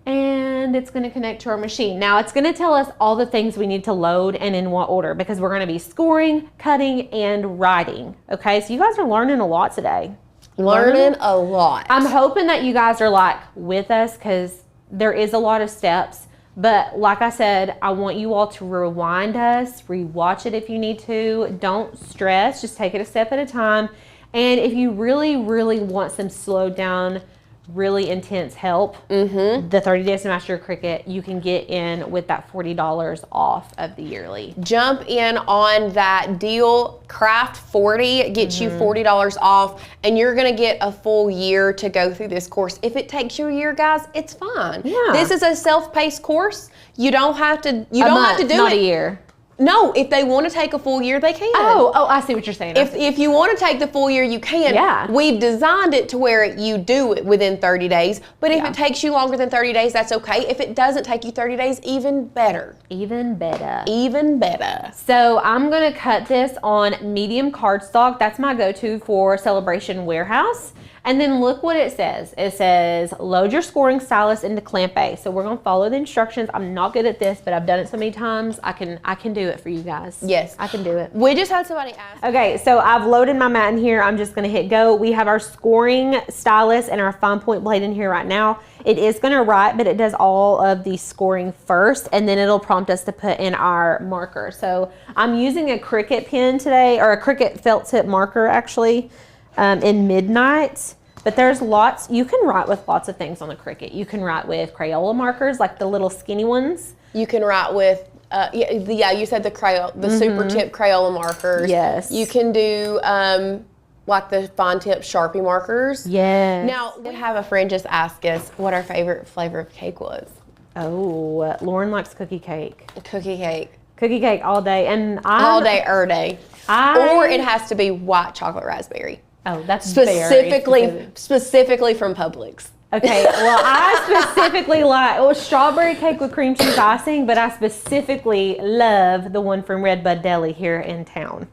And it's gonna connect to our machine. Now it's gonna tell us all the things we need to load and in what order, because we're gonna be scoring, cutting, and writing. Okay, so you guys are learning a lot today. Learning a lot. I'm hoping that you guys are like with us, because there is a lot of steps. But like I said, I want you all to rewind us, rewatch it if you need to. Don't stress, just take it a step at a time. And if you really, really want some slowed down, really intense help, the 30 Days to Master Your Cricut, you can get in with that $40 off of the yearly. Jump in on that deal. Craft 40 gets you $40 off, and you're gonna get a full year to go through this course. If it takes you a year, guys, it's fine. Yeah. This is a self-paced course. You don't have to. You don't have to do not it. a year. No, if they want to take a full year, they can. Oh, I see what you're saying. If you want to take the full year, you can. Yeah. We've designed it to where you do it within 30 days. But if it takes you longer than 30 days, that's okay. If it doesn't take you 30 days, even better. Even better. Even better. So I'm gonna cut this on medium cardstock. That's my go-to for Celebration Warehouse. And then look what it says. It says, load your scoring stylus into clamp A. So we're gonna follow the instructions. I'm not good at this, but I've done it so many times. I can do it for you guys. Yes. I can do it. We just had somebody ask. Okay, so I've loaded my mat in here. I'm just gonna hit go. We have our scoring stylus and our fine point blade in here right now. It is gonna write, but it does all of the scoring first, and then it'll prompt us to put in our marker. So I'm using a Cricut pen today, or a Cricut felt tip marker actually, in Midnight. But there's lots, you can write with lots of things on the Cricut. You can write with Crayola markers, like the little skinny ones. You can write with, you said the super tip Crayola markers. Yes. You can do like the fine tip Sharpie markers. Yes. Now, we have a friend just ask us what our favorite flavor of cake was. Oh, Lauren likes cookie cake. Cookie cake. Cookie cake all day. And All day, day. Or it has to be white chocolate raspberry. Oh, that's specifically from Publix. Okay, well, I specifically like strawberry cake with cream cheese icing, but I specifically love the one from Red Bud Deli here in town.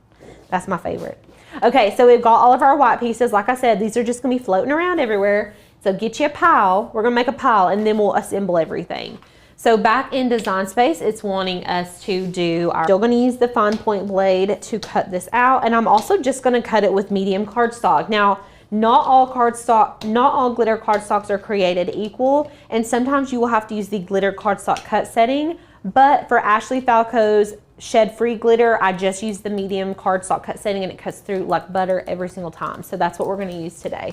That's my favorite. Okay, so we've got all of our white pieces. Like I said, these are just gonna be floating around everywhere. So get you a pile. We're gonna make a pile, and then we'll assemble everything. So back in Design Space, it's wanting us to do our, still gonna use the fine point blade to cut this out. And I'm also just gonna cut it with medium cardstock. Now, not all glitter cardstocks are created equal. And sometimes you will have to use the glitter cardstock cut setting. But for Ashley Falco's shed-free glitter, I just use the medium cardstock cut setting and it cuts through like butter every single time. So that's what we're gonna use today.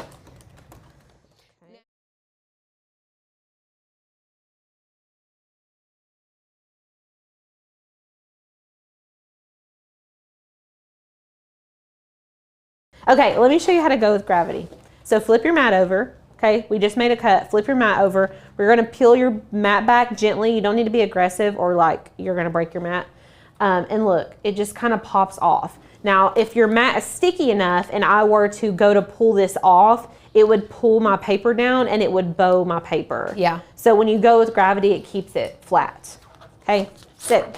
Okay, let me show you how to go with gravity. So flip your mat over, okay? We just made a cut, flip your mat over. We're gonna peel your mat back gently. You don't need to be aggressive or like you're gonna break your mat. And look, it just kind of pops off. Now, if your mat is sticky enough and I were to go to pull this off, it would pull my paper down and it would bow my paper. Yeah. So when you go with gravity, it keeps it flat, okay? So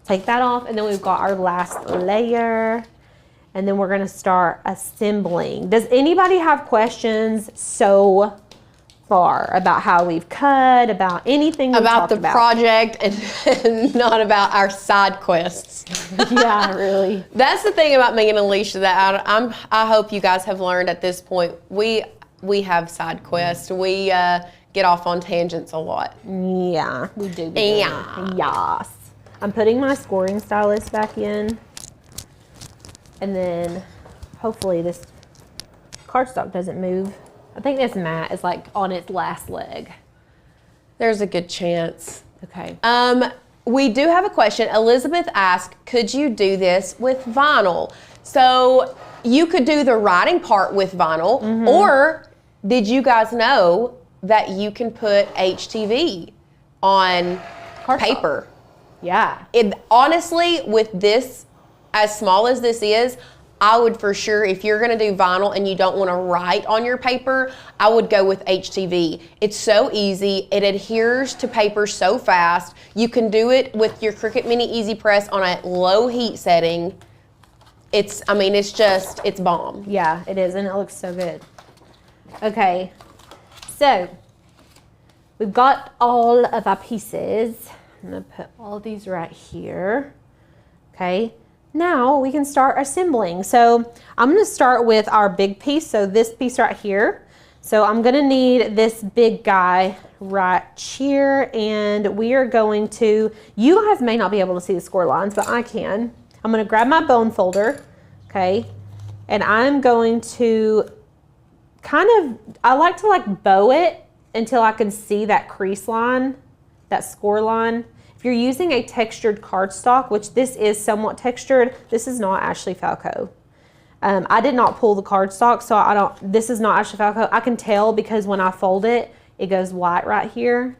take that off and then we've got our last layer. And then we're gonna start assembling. Does anybody have questions so far about how we've cut, about anything about the project and not about our side quests? Yeah, really. That's the thing about me and Alicia that I hope you guys have learned at this point. We have side quests. We get off on tangents a lot. Yeah, we do. Yeah. Yes. I'm putting my scoring stylus back in. And then hopefully this cardstock doesn't move. I think this mat is like on its last leg. There's a good chance. Okay. We do have a question. Elizabeth asked, could you do this with vinyl? So you could do the writing part with vinyl, or did you guys know that you can put HTV on paper? Yeah. Honestly, with this, as small as this is, I would for sure, if you're gonna do vinyl and you don't wanna write on your paper, I would go with HTV. It's so easy, it adheres to paper so fast. You can do it with your Cricut Mini Easy Press on a low heat setting. It's bomb. Yeah, it is, and it looks so good. Okay, so we've got all of our pieces. I'm gonna put all of these right here, okay? Now we can start assembling. So I'm gonna start with our big piece. So this piece right here. So I'm gonna need this big guy right here, and we are going to, you guys may not be able to see the score lines, but I can. I'm gonna grab my bone folder, okay? And I'm going to I like to like bow it until I can see that crease line, that score line. If you're using a textured cardstock, which this is somewhat textured, this is not Ashley Falco. I did not pull the cardstock, so this is not Ashley Falco. I can tell because when I fold it, it goes white right here.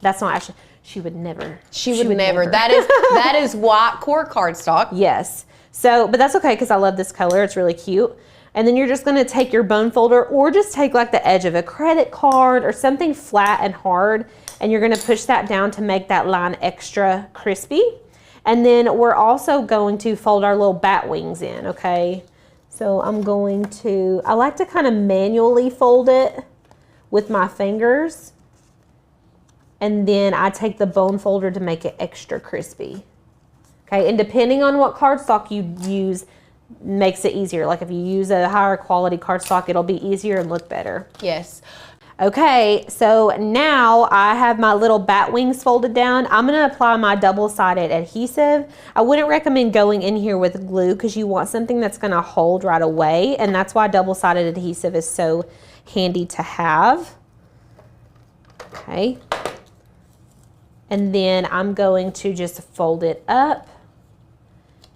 That's not Ashley. She would never. She would never. That is white core cardstock. Yes. So, but that's okay because I love this color. It's really cute. And then you're just gonna take your bone folder or just take like the edge of a credit card or something flat and hard, and you're gonna push that down to make that line extra crispy. And then we're also going to fold our little bat wings in, okay? So I'm going to, I like to kind of manually fold it with my fingers. And then I take the bone folder to make it extra crispy. Okay, and depending on what cardstock you use, makes it easier. Like if you use a higher quality cardstock, it'll be easier and look better. Yes. Okay, so now I have my little bat wings folded down. I'm gonna apply my double-sided adhesive. I wouldn't recommend going in here with glue because you want something that's gonna hold right away, and that's why double-sided adhesive is so handy to have. Okay. And then I'm going to just fold it up,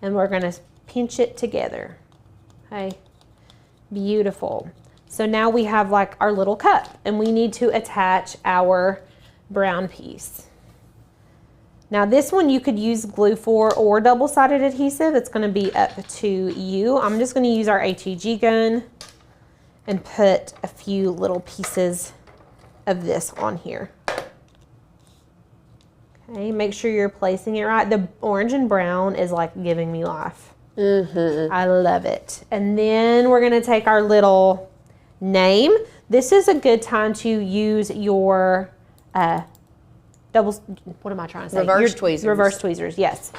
and we're gonna pinch it together. Okay, beautiful. So now we have like our little cup, and we need to attach our brown piece. Now this one you could use glue for or double-sided adhesive. It's gonna be up to you. I'm just gonna use our HEG gun and put a few little pieces of this on here. Okay, make sure you're placing it right. The orange and brown is like giving me life. I love it. And then we're gonna take our little name. This is a good time to use your what am I trying to say? Reverse tweezers. Reverse tweezers, yes.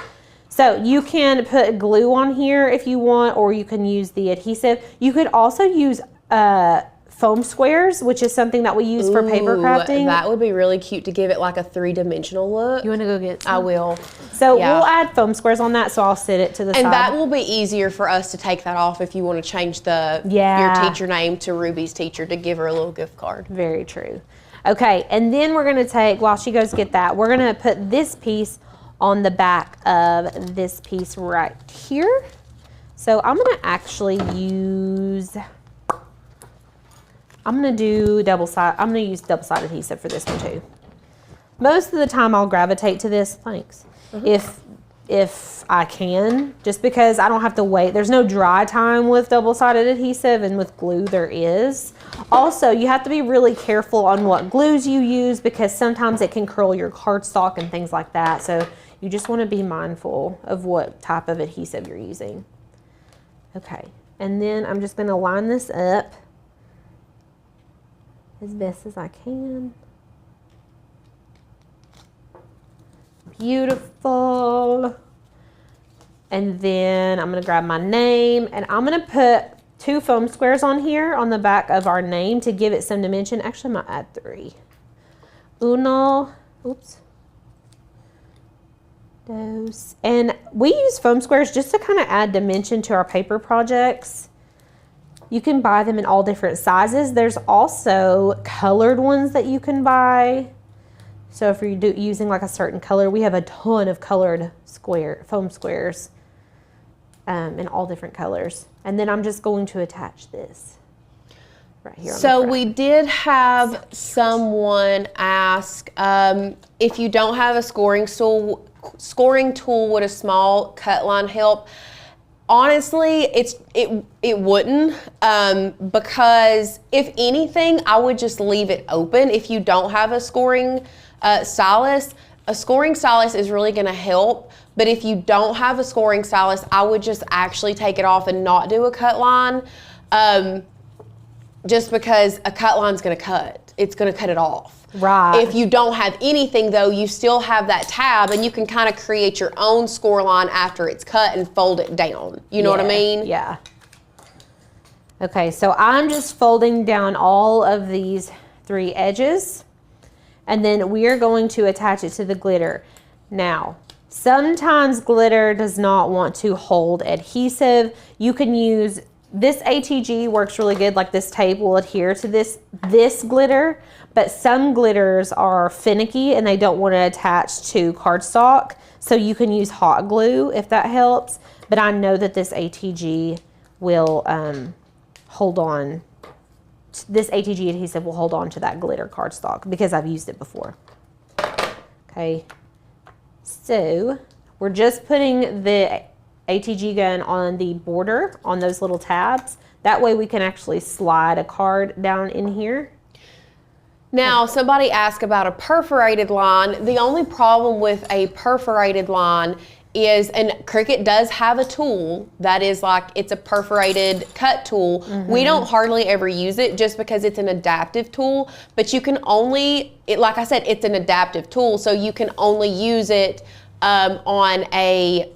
So you can put glue on here if you want, or you can use the adhesive. You could also use foam squares, which is something that we use for paper crafting. That would be really cute to give it like a 3-dimensional look. You want to go get some? I will. So we'll add foam squares on that, so I'll sit it to the side. And that will be easier for us to take that off if you want to change your teacher name to Ruby's teacher to give her a little gift card. Very true. Okay, and then we're going to take, while she goes get that, we're going to put this piece on the back of this piece right here. So I'm going to actually use, I'm going to use double-sided adhesive for this one too. Most of the time I'll gravitate to this, thanks, if I can, just because I don't have to wait. There's no dry time with double-sided adhesive, and with glue there is. Also, you have to be really careful on what glues you use, because sometimes it can curl your cardstock and things like that. So you just want to be mindful of what type of adhesive you're using. Okay, and then I'm just going to line this up as best as I can. Beautiful. And then I'm going to grab my name, and I'm going to put 2 foam squares on here on the back of our name to give it some dimension. Actually, I might add 3. Uno, oops. Dos. And we use foam squares just to kind of add dimension to our paper projects. You can buy them in all different sizes. There's also colored ones that you can buy. So if you're using like a certain color, we have a ton of colored foam squares in all different colors. And then I'm just going to attach this right here. So we did have someone ask if you don't have a scoring tool, would a small cut line help? Honestly, it wouldn't, because if anything, I would just leave it open. If you don't have a scoring stylus, a scoring stylus is really going to help. But if you don't have a scoring stylus, I would just actually take it off and not do a cut line, just because a cut line's going to cut. It's going to cut it off. Right. If you don't have anything, though, you still have that tab, and you can kind of create your own score line after it's cut and fold it down. You know what I mean? Yeah. Okay, so I'm just folding down all of these 3 edges, and then we are going to attach it to the glitter. Now, sometimes glitter does not want to hold adhesive. You can use this ATG, works really good. Like this tape will adhere to this glitter, but some glitters are finicky and they don't want to attach to cardstock. So you can use hot glue if that helps. But I know that this ATG will hold on. This ATG adhesive will hold on to that glitter cardstock because I've used it before. Okay, so we're just putting the ATG gun on the border on those little tabs. That way we can actually slide a card down in here. Now, somebody asked about a perforated line. The only problem with a perforated line is, and Cricut does have a tool that is like, it's a perforated cut tool. We don't hardly ever use it just because it's an adaptive tool, but you can only, like I said, it's an adaptive tool, so you can only use it on a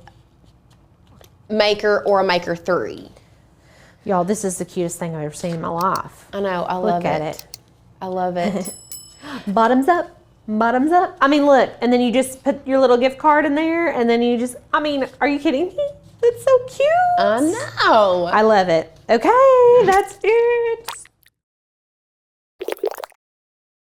Maker or a Maker 3. Y'all, this is the cutest thing I've ever seen in my life. I know, I love it. Look at it. I love it. Bottoms up, bottoms up. I mean, look, and then you just put your little gift card in there, and then you just, I mean, are you kidding me? That's so cute. I know. I love it. Okay, that's it.